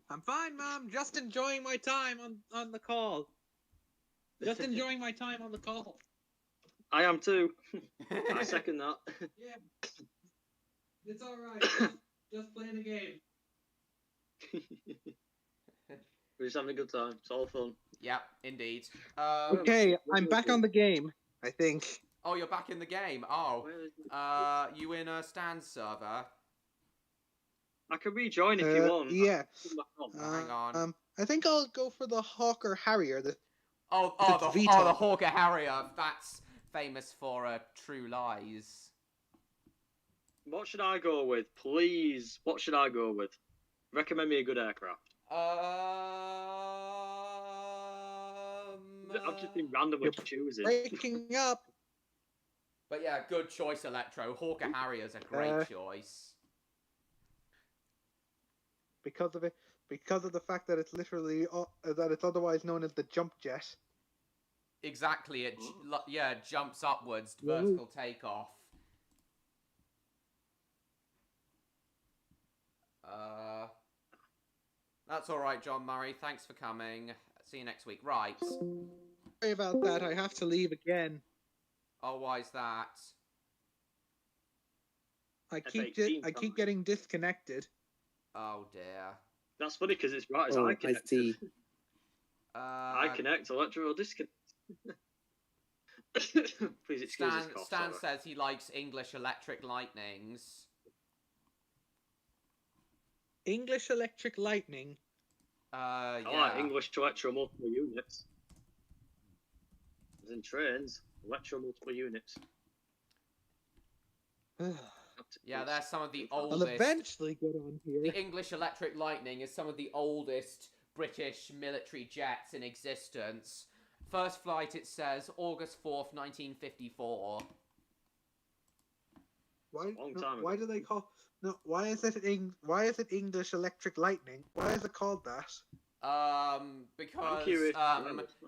I'm fine, Mom. Just enjoying my time on the call. Just enjoying my time on the call. I am too. I second that. Yeah. It's alright. Just playing a game. We're just having a good time. It's all fun. Yeah, indeed. Okay, I'm back on the game, I think. Oh, you're back in the game. Oh, you in a Stan's server? I can rejoin if you want. Yeah. Hang on. I think I'll go for the Hawker Harrier. The Hawker Harrier. That's famous for True Lies. What should I go with, please? What should I go with? Recommend me a good aircraft. I've just been randomly choosing. Breaking up. But yeah, good choice, Electro. Hawker Harrier's a great choice. Because of the fact that it's literally that it's otherwise known as the jump jet. Exactly. It jumps upwards, vertical takeoff. That's all right, John Murray. Thanks for coming. See you next week. Right. Sorry about that. I have to leave again. Oh, why's that? I keep getting disconnected. Oh dear. That's funny because it's right as I connect. I see. I connect, Electro disconnect. Please excuse his cough. Stan says he likes English Electric Lightnings. English Electric Lightning? I like English to Electro multiple units. As in trains, Electro multiple units. Yeah, they're some of the oldest. I'll eventually get on here. The English Electric Lightning is some of the oldest British military jets in existence. First flight, it says, August 4th, 1954. Why do they call... No, why is it English Electric Lightning? Why is it called that? Because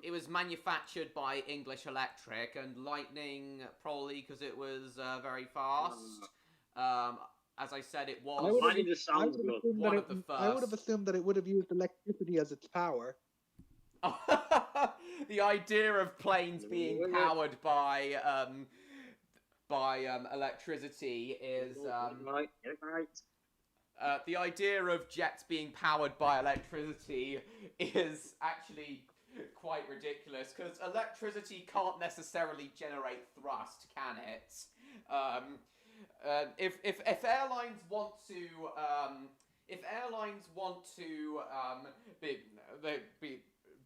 it was manufactured by English Electric, and Lightning probably because it was very fast. As I said, it was one of the first. I would have assumed that it would have used electricity as its power. The idea of planes being powered by electricity is the idea of jets being powered by electricity is actually quite ridiculous because electricity can't necessarily generate thrust, can it? If airlines want to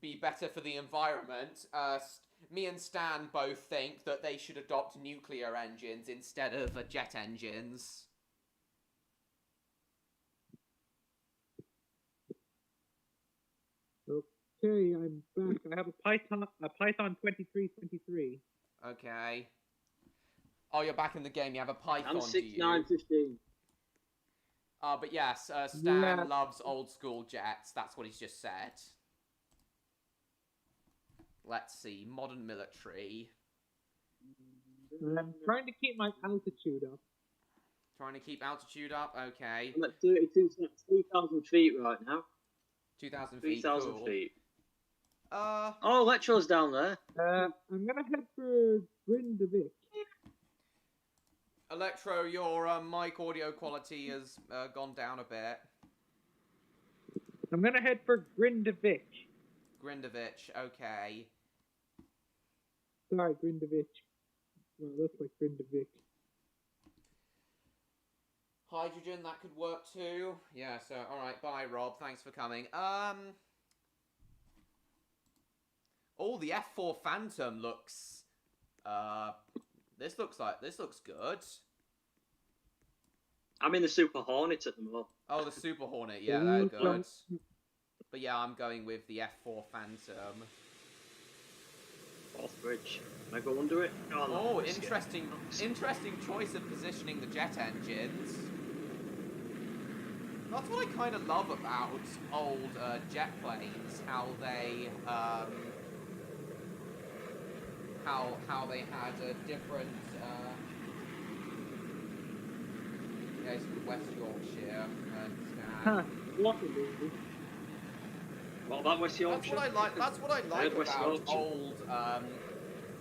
be better for the environment, me and Stan both think that they should adopt nuclear engines instead of jet engines. Okay, I'm back. I have a Python 2323. Okay. Oh, you're back in the game. You have a Python. I'm 6915. But yes, Stan loves old school jets. That's what he's just said. Let's see, modern military. I'm trying to keep my altitude up. Trying to keep altitude up. Okay. I'm at 2,000 feet right now. 2,000 feet. 3,000 Cool. feet. Oh, Electro's down there. I'm gonna head for Grindavik. Electro, your mic audio quality has gone down a bit. I'm gonna head for Grindavik. Grindavik, okay. Sorry, Grindavik. Well, it looks like Grindavik. Hydrogen, that could work too. Yeah, so, alright, bye Rob, thanks for coming. Oh, the F4 Phantom looks, this looks good. I'm in the Super Hornet at the moment. Oh, the Super Hornet, yeah, they're good. But yeah, I'm going with the F4 Phantom. Fourth bridge. Can I go under it? Oh, interesting choice of positioning the jet engines. That's what I kind of love about old jet planes, how they how they had a different. Guys from West Yorkshire, Waterloo. What about West Yorkshire? That's what I like about old.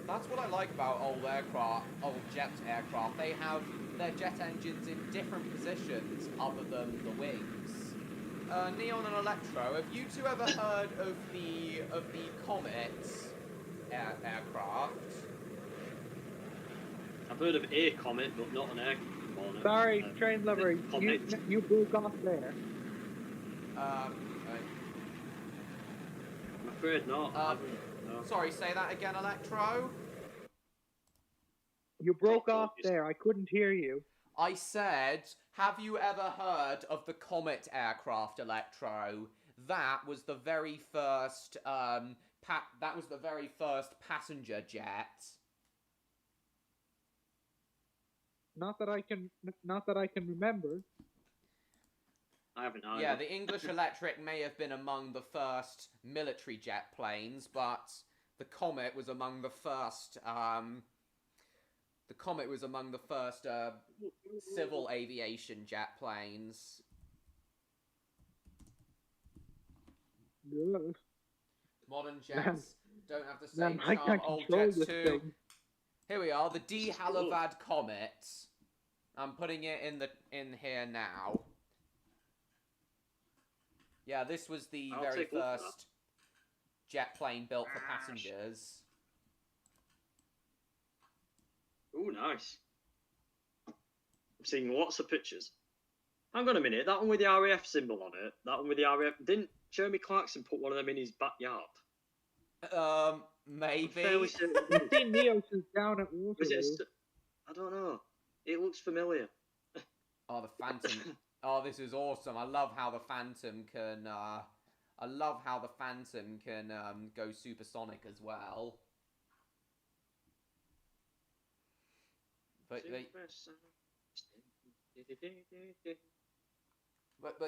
That's what I like about old aircraft, old jet aircraft. They have their jet engines in different positions other than the wings. Neon and Electro, have you two ever heard of the Comet aircraft? I've heard of a Comet, but not an air. Sorry, train lover, you broke off there. I'm afraid not. No. Sorry, say that again, Electro. You broke off there. I couldn't hear you. I said, have you ever heard of the Comet aircraft, Electro? That was the very first passenger jet. Not that I can remember. I haven't either. Yeah, the English Electric may have been among the first military jet planes, but the Comet was among the first. The Comet was among the first civil aviation jet planes. Ugh. Modern jets don't have the Man, same I charm can't old control jets this too. thing. Here we are, the D. Halavad Comet. I'm putting it in here now. Yeah, this was the very first jet plane built for passengers. Ooh, nice. I'm seeing lots of pictures. Hang on a minute, that one with the RAF symbol on it, that one with the RAF... Didn't Jeremy Clarkson put one of them in his backyard? Maybe. Fairly certain. I think Neos is down at Waterloo. I don't know. It looks familiar. Oh, the Phantom. Oh, this is awesome. I love how the Phantom can... I love how the Phantom can go supersonic as well. But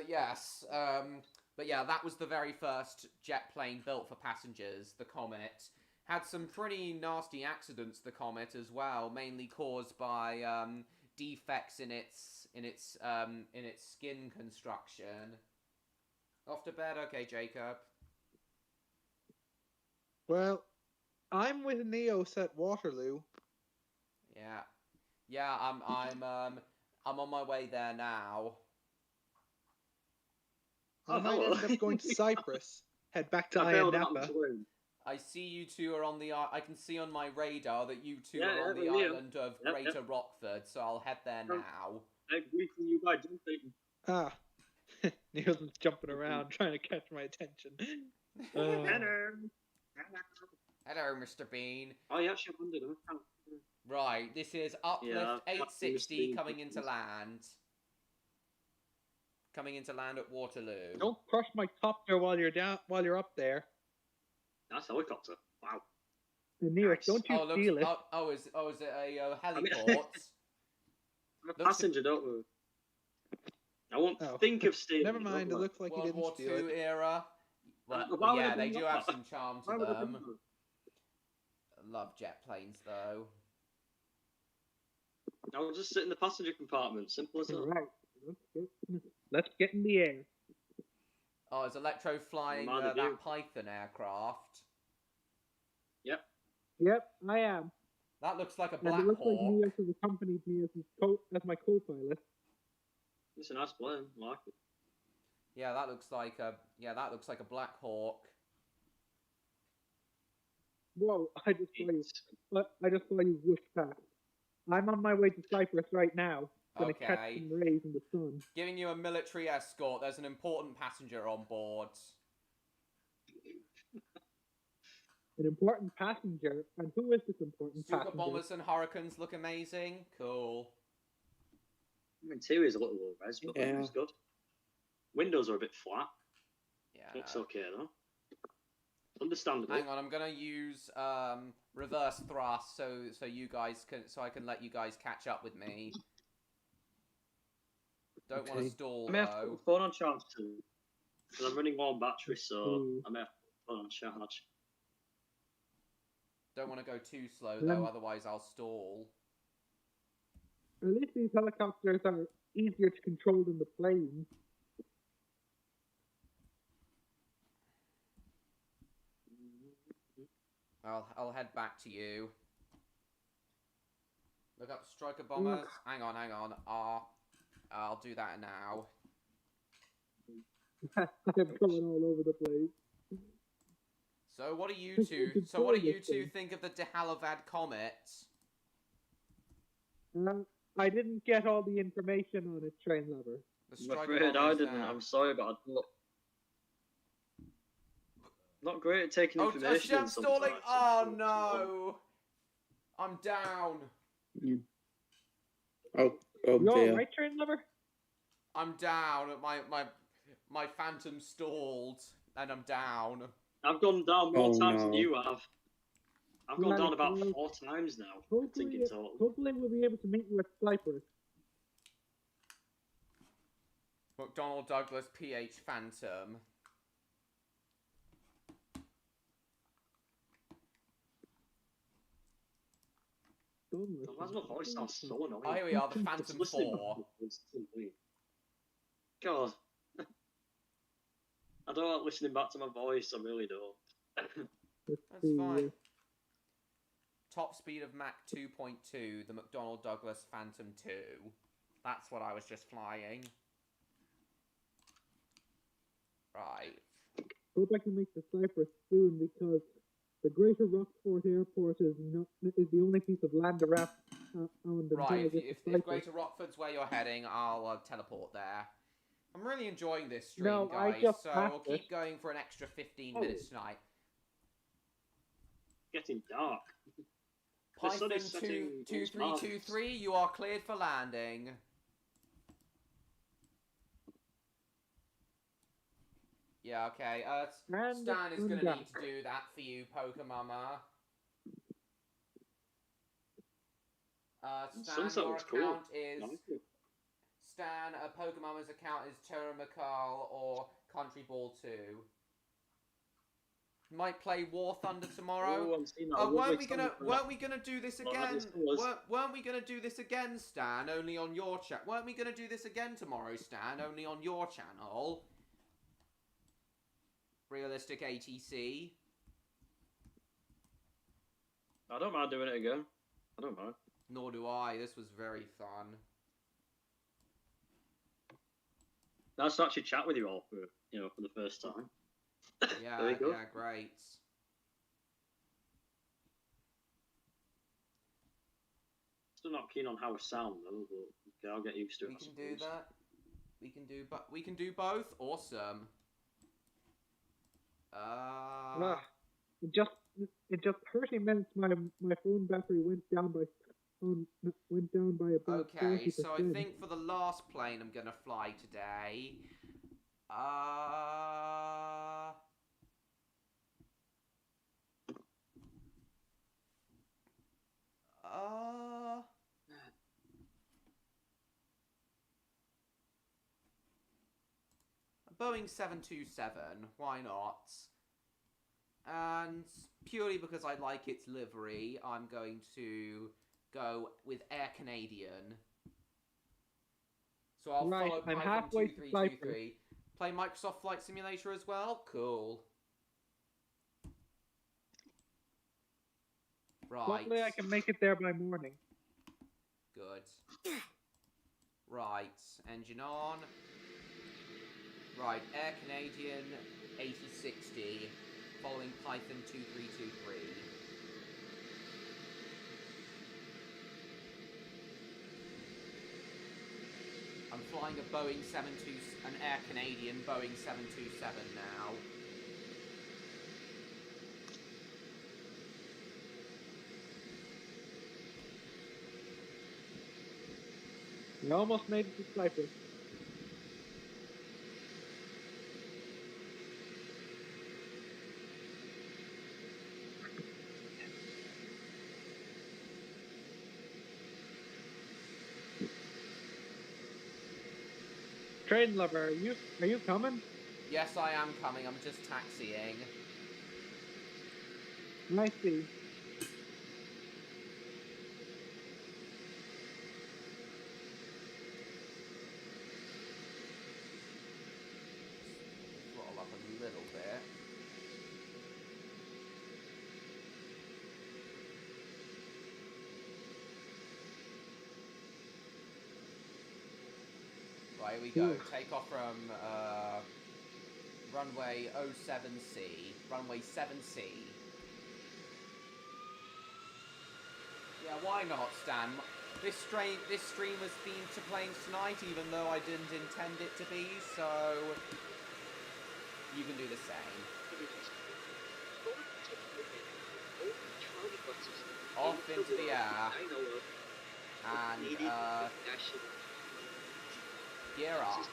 yes, but yeah, that was the very first jet plane built for passengers. The Comet had some pretty nasty accidents. The Comet as well, mainly caused by defects in its skin construction. Off to bed, okay, Jacob. Well, I'm with Neos at Waterloo. Yeah, I'm on my way there now. I might end up going to Cyprus. Head back to Napa. I see you two are on the... I can see on my radar that you two are on the island of Greater Rockford, so I'll head there now. I'm greeting you by jumping. Ah. Nielsen's jumping around trying to catch my attention. Hello. Hello, Mr. Bean. Oh, you actually wondered. Right, this is Uplift 860 coming into land. Coming into land at Waterloo. Don't crush my copter while you're up there. That's a helicopter. Wow. Neos, don't you steal it? Is it a heliport? I'm a passenger, don't we? I won't think of stealing. Never mind, it looks like you didn't World steal War it. II era. Well, yeah, they do have some charm to them. I love jet planes, though. I will just sit in the passenger compartment. Simple as that. Right. Let's get in the air. Oh, is Electro flying that Python aircraft? Yep. Yep, I am. That looks like a And Black it looks like Hawk. Neos has accompanied me as my co-pilot. It's a nice plane. I like it. Yeah, that looks like a Black Hawk. Whoa! I just saw you whoosh past. I'm on my way to Cyprus right now. Gonna catch some rays in the sun. Giving you a military escort. There's an important passenger on board. An important passenger? And who is this important Super passenger? bombers and hurricanes look amazing. Cool. Interior is a little low res, but it's good. Windows are a bit flat. Yeah. Looks okay though. Understandable. Hang on, I'm gonna use reverse thrust so I can let you guys catch up with me. Don't want to stall I may have to put though. the phone on charge too, because I'm running low on battery, so I may have to put the phone on charge. Don't want to go too slow though, otherwise I'll stall. At least these helicopters are easier to control than the planes. I'll head back to you. Look up striker bombers. Hang on. I'll do that now. I'm going all over the place. So what do you two think of the De Halavad comet? I didn't get all the information on it, Train Lover. I'm afraid I didn't. I'm sorry, but I'm not great at taking information. I'm stalling. Oh no! I'm down. Oh You're dear. all right, Train Lover? I'm down. My phantom stalled, and I'm down. I've gone down more times than you have. I've gone down about 4 times now. I think in total. Hopefully we'll be able to meet you at Cyprus. McDonnell Douglas PH Phantom. Why does my voice sound so annoying? Oh, here we are, the Phantom 4. God. I don't like listening back to my voice, I really don't. That's fine. Top speed of Mach 2.2, the McDonnell Douglas Phantom 2. That's what I was just flying. Right. Hope I can make the Cyprus soon because the Greater Rockport Airport is the only piece of land around the Right, if Greater Rockford's where you're heading, I'll teleport there. I'm really enjoying this stream, guys, so we'll keep going for an extra 15 minutes tonight. Getting dark. Python 2323, you are cleared for landing. Yeah, okay. Stan is going to need to do that for you, Pokemama. Stan, your account is... Stan, Pokemama's account is Terra McCall or Country Ball 2. Might play War Thunder tomorrow. Weren't we gonna do this again? Weren't we gonna do this again, Stan? Only on your chat. Weren't we gonna do this again tomorrow, Stan? Only on your channel. Realistic ATC. I don't mind doing it again. I don't mind. Nor do I. This was very fun. Nice to actually chat with you all for the first time. Yeah, Very good. Yeah, great. Still not keen on how we sound though, but okay, I'll get used to it. We can do that. We can do both. Awesome. In just 30 minutes, my phone battery went down by about 40%. Okay, so I think for the last plane I'm gonna fly today. A Boeing 727, why not? And purely because I like its livery, I'm going to go with Air Canadian. So I'll Right, follow I'm Python halfway to 2323. Play Microsoft Flight Simulator as well? Cool. Right. Hopefully I can make it there by morning. Good. Right, engine on. Right, Air Canadian 8060, following Python 2323. I'm flying a Boeing 72, an Air Canadian Boeing 727 now. We almost made it to Cyprus. Train lover, are you coming? Yes, I am coming. I'm just taxiing. I see. Throttle up a little bit. Right, here we go. Take off from runway 07C. Runway 7C. Yeah, why not, Stan? This stream was themed to planes tonight, even though I didn't intend it to be, so you can do the same. Off into the air. And, gear up.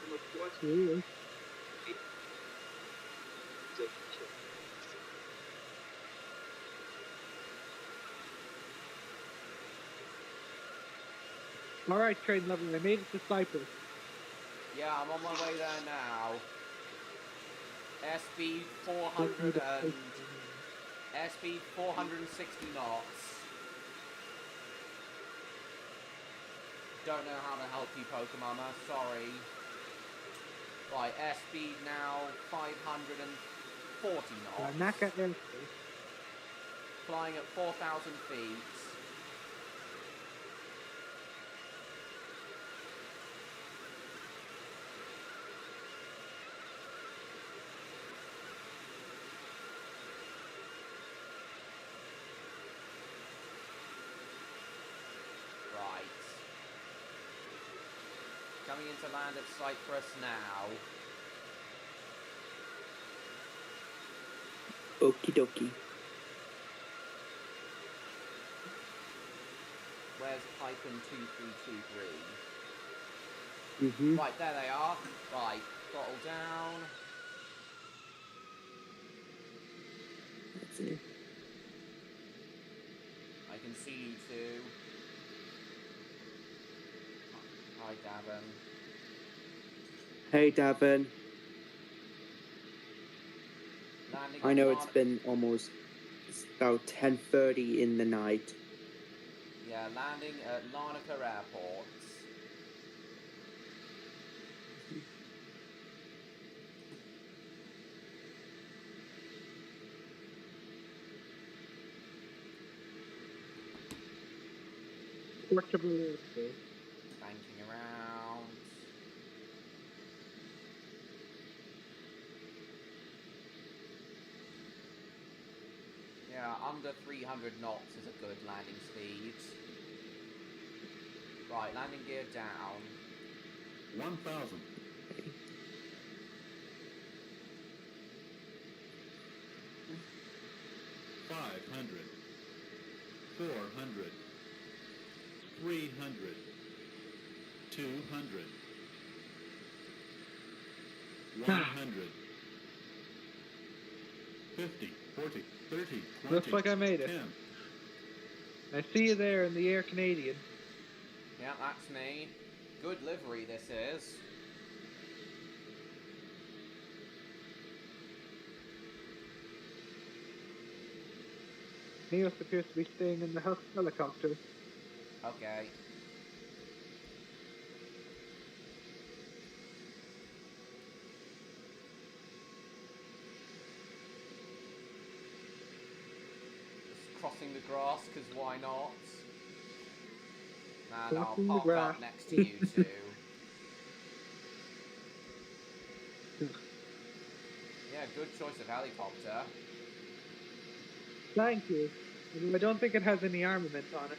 Alright, train lover, I made it to Cyprus. Yeah, I'm on my way there now. Airspeed 400 and... Airspeed 460 knots. Don't know how to help you, Pokemon, sorry. Right, airspeed now 540 knots. Naka airspace. Flying at 4,000 feet. Coming into land at Cyprus now. Okie dokie. Where's Python 2323? Right, there they are. Right, throttle down. That's it. I can see you too. Hi, Davin. Hey, Davin. Landing I know it's been it's about 10:30 in the night. Yeah, landing at Larnaca Airport. Portable airspace. Banking around. Yeah, under 300 knots is a good landing speed. Right, landing gear down. 1,000. $500, $400, $300, $200, $100, $50, $40, $30, $20, Looks like I made it. $10. I see you there in the Air Canadian. Yeah, that's me. Good livery this is. Neos appears to be staying in the helicopter. Okay. Just crossing the grass, because why not? And I'll Crossing the park grass. up next to you two. Yeah, good choice of helicopter. Thank you. Although I don't think it has any armament on it.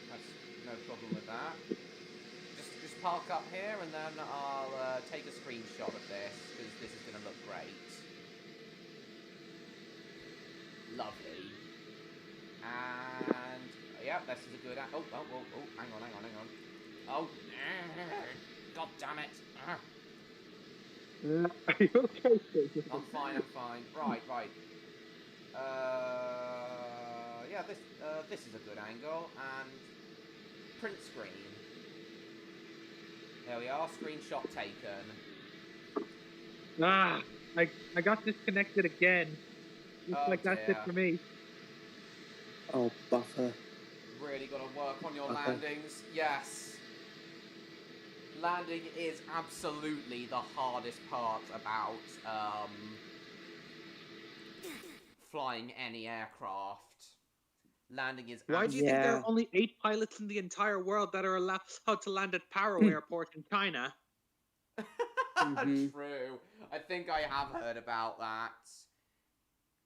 That's no problem with that. Just park up here, and then I'll take a screenshot of this, because this is going to look great. Lovely. And yeah, this is a good. Oh, hang on. Oh, god damn it! Are you okay, Jason? I'm fine. Right. Yeah, this is a good angle, and print screen. There we are, screenshot taken. Ah, I got disconnected again. Looks like that's it for me. Oh, buffer. Really got to work on your landings. Yes. Landing is absolutely the hardest part about flying any aircraft. Landing is. Why do you think there are only 8 pilots in the entire world that are allowed to land at Paro Airport in China? True. I think I have heard about that.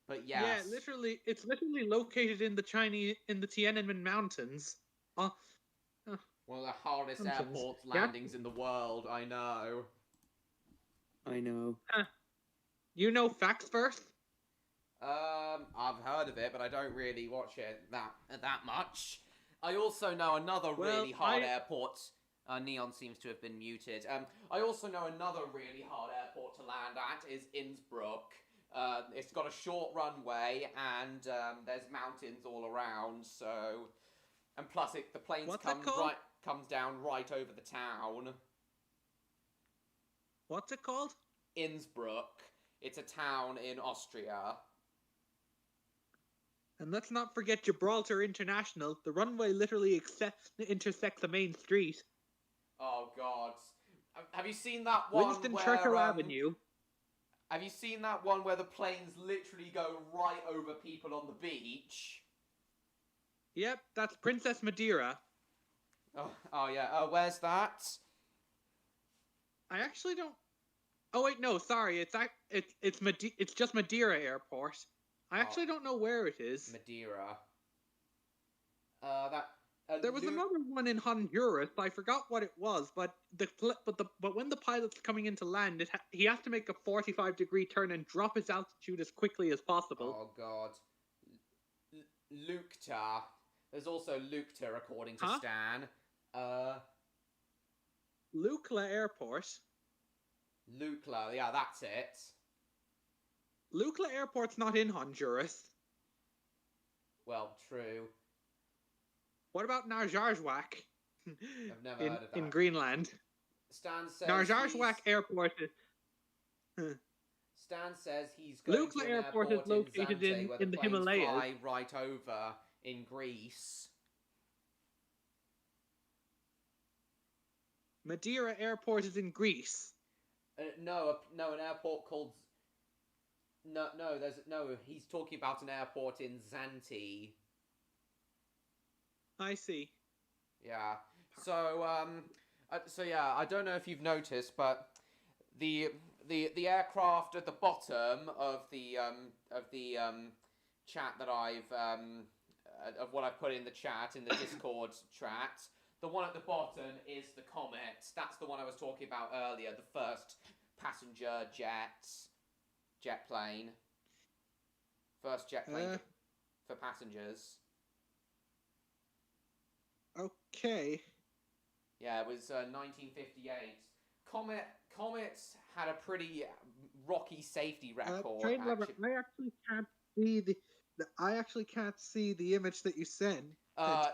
But yes. Yeah, it's literally located in the Tiananmen Mountains. One of the hardest airport landings in the world, I know. I know. You know facts first? I've heard of it, but I don't really watch it that much. I also know another really hard airport. Neon seems to have been muted. I also know another really hard airport to land at is Innsbruck. It's got a short runway, and there's mountains all around, so... And plus, the planes comes down right over the town. What's it called? Innsbruck. It's a town in Austria. And let's not forget Gibraltar International. The runway literally intersects the main street. Oh, God. Have you seen that one Winston where... Churchill Avenue. Have you seen that one where the planes literally go right over people on the beach? Yep, that's Princess Madeira. Oh yeah. Where's that? I actually don't... Oh, wait, no, sorry. It's just Madeira Airport. I actually don't know where it is. Madeira. There was another one in Honduras. I forgot what it was, but when the pilot's coming in to land, he has to make a 45-degree turn and drop his altitude as quickly as possible. Oh God. Lukta. There's also Lukta, according to Stan. Lukla Airport. Lukla, yeah, that's it. Lukla Airport's not in Honduras. Well, true. What about Narjajwak? I've never heard of that. In Greenland. Stan says Narjajwak Airport is... Stan says he's going to an airport is located in Zante, in the Himalayas. Fly right over in Greece. Madeira Airport is in Greece. No, an airport called... No, he's talking about an airport in Zante. I see. Yeah. So yeah, I don't know if you've noticed, but the aircraft at the bottom of the chat that I've of what I put in the chat in the Discord chat, the one at the bottom is the Comet. That's the one I was talking about earlier, the first passenger jet plane. First jet plane for passengers. Okay. Yeah, it was 1958. Comet had a pretty rocky safety record. Train Lover, I actually can't see the image that you sent.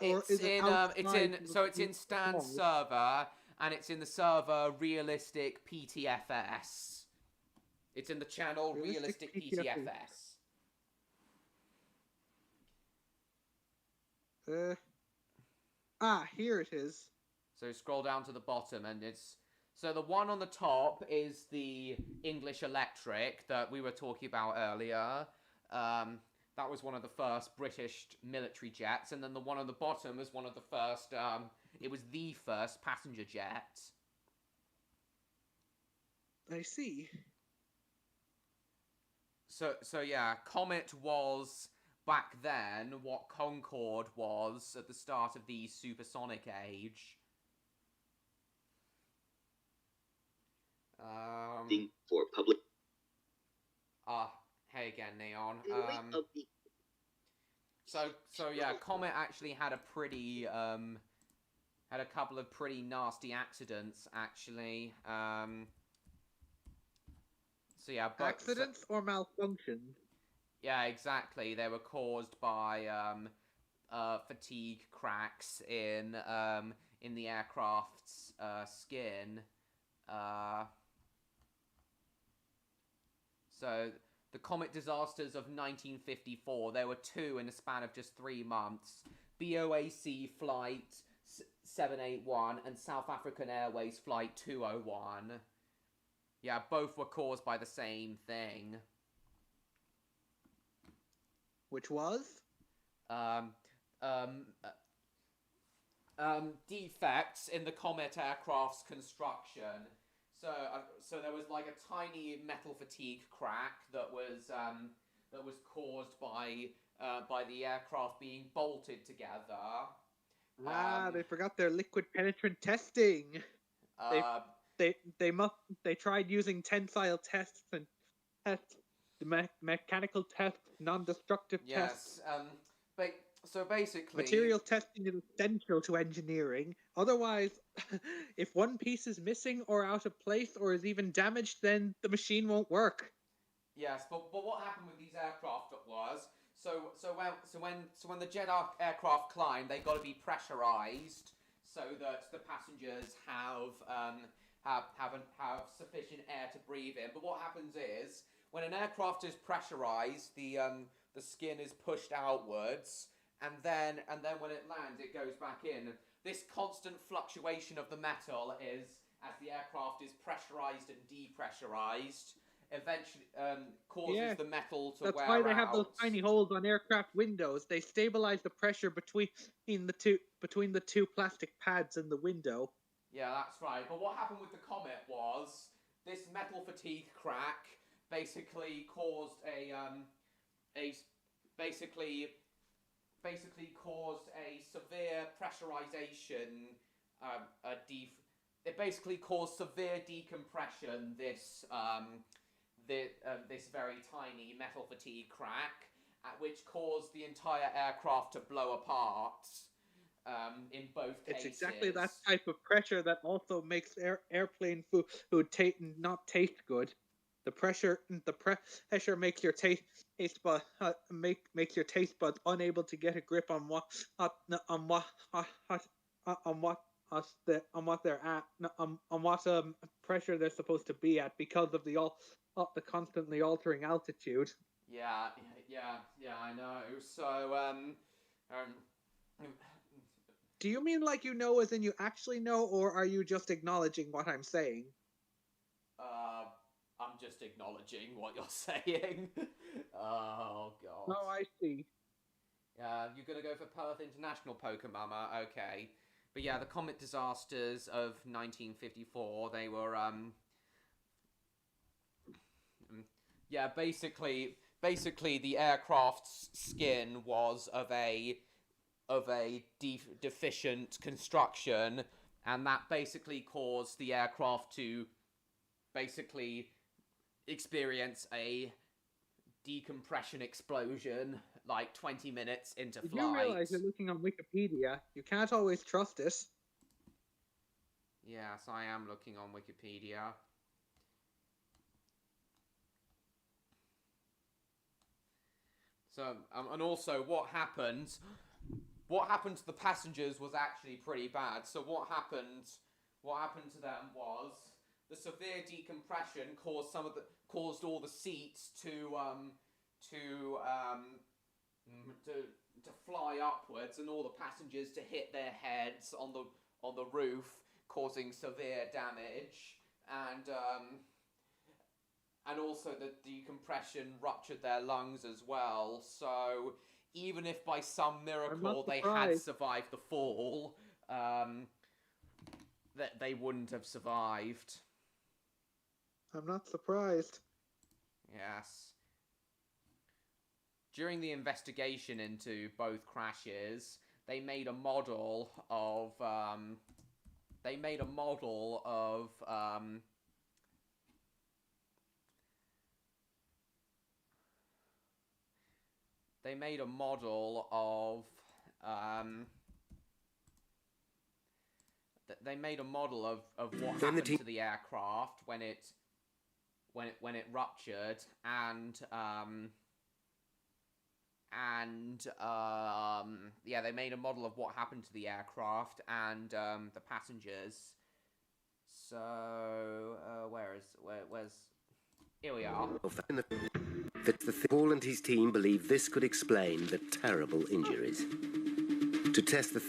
It's in Stan's server, and it's in the server Realistic PTFS. It's in the channel Realistic PTFS. Ah, here it is. So scroll down to the bottom, and it's... So the one on the top is the English Electric that we were talking about earlier. That was one of the first British military jets, and then the one on the bottom was one of the first... it was the first passenger jet. I see. So yeah, Comet was back then what Concorde was at the start of the supersonic age. For public. Hey again, Neon. So yeah, Comet actually had a pretty had a couple of pretty nasty accidents actually. So yeah, Accidents or malfunctions? Yeah, exactly. They were caused by fatigue cracks in the aircraft's skin. So the comet disasters of 1954, there were two in a span of just 3 months. BOAC Flight 781 and South African Airways Flight 201. Yeah, both were caused by the same thing. Which was? Defects in the Comet aircraft's construction. So there was like a tiny metal fatigue crack that was caused by the aircraft being bolted together. They forgot their liquid penetrant testing. They tried using tensile tests and mechanical tests, non-destructive tests. Yes. So basically, material testing is essential to engineering. Otherwise, if one piece is missing or out of place or is even damaged, then the machine won't work. Yes, but what happened with these aircraft was when the jet aircraft climb, they got to be pressurized so that the passengers have sufficient air to breathe in. But what happens is when an aircraft is pressurized, the skin is pushed outwards, and then when it lands, it goes back in. This constant fluctuation of the metal is as the aircraft is pressurized and depressurized. Eventually, causes the metal to wear out. That's why they have those tiny holes on aircraft windows. They stabilize the pressure between the two plastic pads in the window. Yeah, that's right. But what happened with the Comet was this metal fatigue crack basically caused caused a severe pressurization. It basically caused severe decompression. This very tiny metal fatigue crack, which caused the entire aircraft to blow apart. In both cases. It's exactly that type of pressure that also makes airplane food not taste good. The pressure makes your taste buds your taste buds unable to get a grip on what pressure they're supposed to be at because of the constantly altering altitude. Yeah, I know. So do you mean like you know as in you actually know, or are you just acknowledging what I'm saying? I'm just acknowledging what you're saying. Oh, God. Oh, I see. You're gonna go for Perth International, Poker Mama? Okay. But yeah, the Comet disasters of 1954, they were, yeah, basically the aircraft's skin was of a deficient construction, and that basically caused the aircraft to basically experience a decompression explosion like 20 minutes into flight. You realize you're looking on Wikipedia. You can't always trust it. Yes, I am looking on Wikipedia. So, and also what happened to the passengers was actually pretty bad. So what happened to them was the severe decompression caused all the seats to to fly upwards, and all the passengers to hit their heads on the roof, causing severe damage, and also the decompression ruptured their lungs as well. So even if by some miracle they had survived the fall, that they wouldn't have survived. I'm not surprised. Yes. During the investigation into both crashes, they made a model of what happened to the aircraft when it ruptured, yeah, they made a model of what happened to the aircraft and the passengers. So where's here we are. Paul and his team believe this could explain the terrible injuries. To test the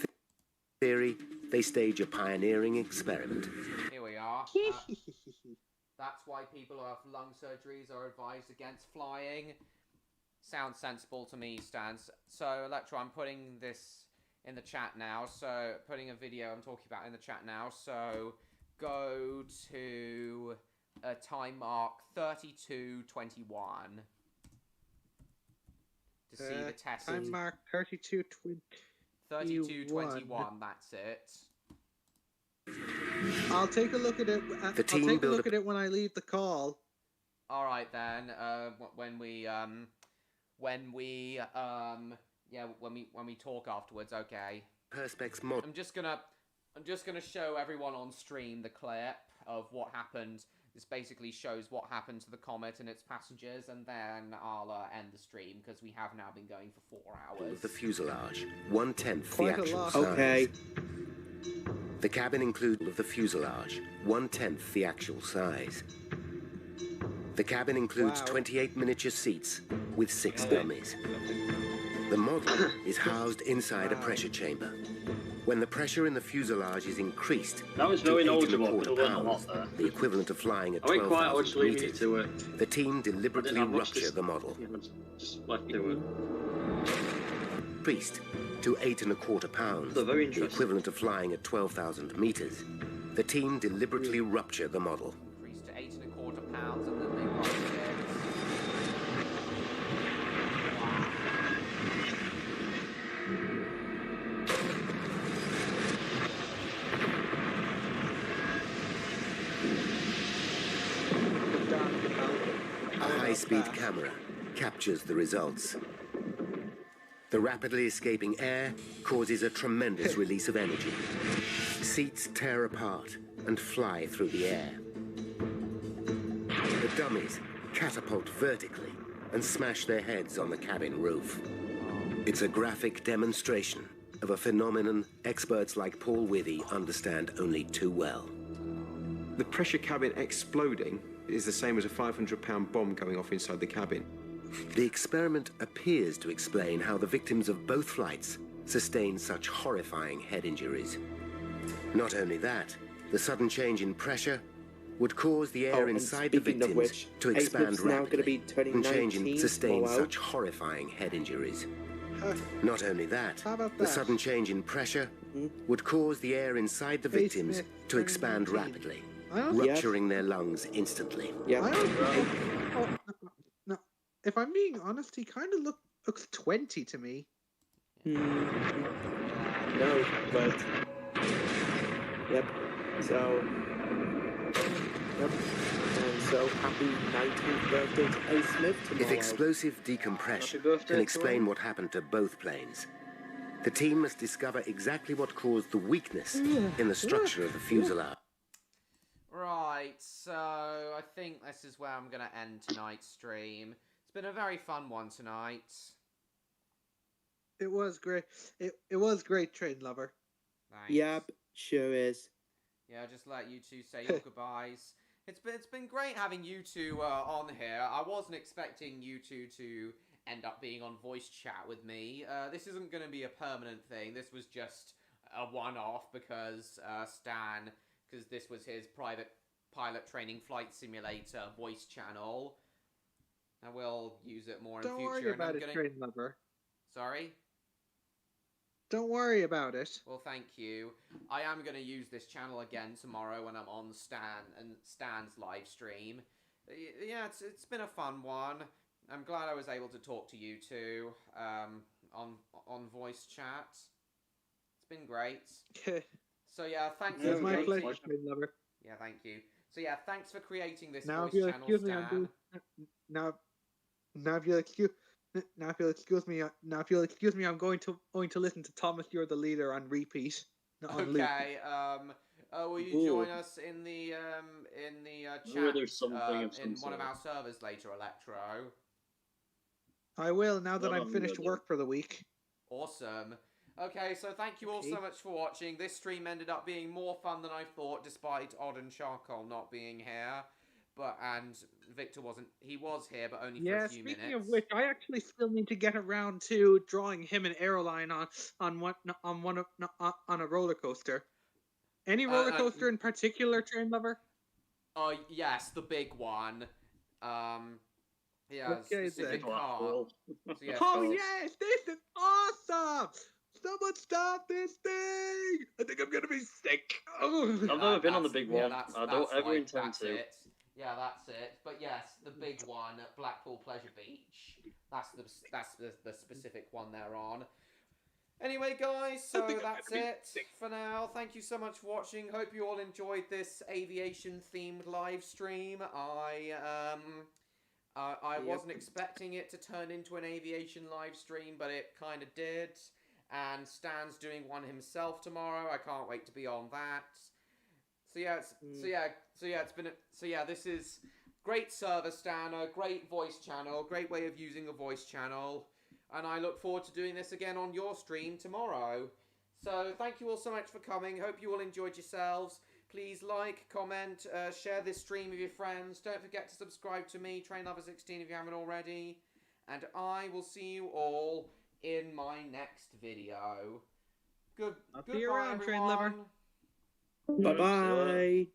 theory, they stage a pioneering experiment. Here we are. That's why people who have lung surgeries are advised against flying. Sounds sensible to me, Stan. So, Electro, I'm putting this in the chat now. So, putting a video I'm talking about in the chat now. So, go to time mark 32:21 to see the test. Time mark 32:21. 32:21. That's it. I'll take a look at it. I'll take a look at it when I leave the call. All right then. When we talk afterwards, okay. Perspex mod. I'm just gonna show everyone on stream the clip of what happened. This basically shows what happened to the Comet and its passengers, and then I'll end the stream because we have now been going for 4 hours. The fuselage, 1/10 the Quite a actual lot. size. Okay. The cabin includes the fuselage, 1/10 the actual size. The cabin includes 28 miniature seats with 6 dummies. The model is housed inside a pressure chamber. When the pressure in the fuselage is increased That was to very 8.25 knowledgeable. I learned a lot there. the equivalent of flying at I went quiet, I 12,000 was leaving you meters, to it. the team deliberately have much rupture the model. Just left you to it. Increased to 8.25 pounds, So very the interesting. equivalent of flying at 12,000 meters. The team deliberately rupture the model. Increased to 8.25 pounds, and then they ruptured it. A high-speed camera captures the results. The rapidly escaping air causes a tremendous release of energy. Seats tear apart and fly through the air. The dummies catapult vertically and smash their heads on the cabin roof. It's a graphic demonstration of a phenomenon experts like Paul Withy understand only too well. The pressure cabin exploding is the same as a 500-pound bomb going off inside the cabin. The experiment appears to explain how the victims of both flights sustained such horrifying head injuries. Not only that, the sudden change in pressure would cause the air inside the victims to expand rapidly and change and sustain such horrifying head injuries. Not only that, the sudden change in pressure would cause the air inside the victims to expand rapidly, rupturing their lungs instantly. No, if I'm being honest, he kind of looks 20 to me. No, but yep. So yep. And so happy 19th birthday to A. Smith tomorrow. If explosive decompression can explain what happened to both planes, the team must discover exactly what caused the weakness in the structure of the fuselage. Right, so I think this is where I'm going to end tonight's stream. It's been a very fun one tonight. It was great. It was great, Train Lover. Thanks. Yep, sure is. Yeah, I'll just let you two say your goodbyes. It's been great having you two on here. I wasn't expecting you two to end up being on voice chat with me. This isn't going to be a permanent thing. This was just a one-off because because this was his private pilot training flight simulator voice channel. I will use it more in Don't future. worry about it, Train Lover. Sorry? Don't worry about it. Well, thank you. I am going to use this channel again tomorrow when I'm on Stan's live stream. Yeah, it's been a fun one. I'm glad I was able to talk to you two on voice chat. It's been great. So yeah, thanks for my creating... pleasure, Train Lover. Yeah, thank you. So yeah, thanks for creating this Now, voice if you'll channel, excuse me, Stan. Now, if you'll excuse me, I'm going to listen to Thomas. You're the leader on repeat. On loop. Okay. Will you join us in the chat there's something of some in one of sort. our servers later, Electro? I will now that Well, I'm finished work for the week. Awesome. Okay, so thank you all so much for watching. This stream ended up being more fun than I thought, despite Odd and Charcoal not being here. And Victor wasn't. He was here, but only for a few minutes. Speaking of which, I actually still need to get around to drawing him an airline on a roller coaster. Any roller coaster in particular, Train Lover? Oh yes, the big one. Yeah, specific car. So, yeah, yes, this is awesome! Someone stop this thing! I think I'm gonna be sick. Oh. I've never been on the big one. I don't ever intend to. Yeah, that's it. But yes, the big one at Blackpool Pleasure Beach. That's the specific one they're on. Anyway, guys, so that's it for now. Thank you so much for watching. Hope you all enjoyed this aviation-themed live stream. I wasn't expecting it to turn into an aviation live stream, but it kind of did. And Stan's doing one himself tomorrow. I can't wait to be on that. This is great server, Stan, a great voice channel, great way of using a voice channel, and I look forward to doing this again on your stream tomorrow. So thank you all so much for coming. Hope you all enjoyed yourselves. Please like, comment, share this stream with your friends. Don't forget to subscribe to me, TrainLover16, if you haven't already. And I will see you all in my next video. Goodbye, See you around, everyone. Train Lover. Bye-bye.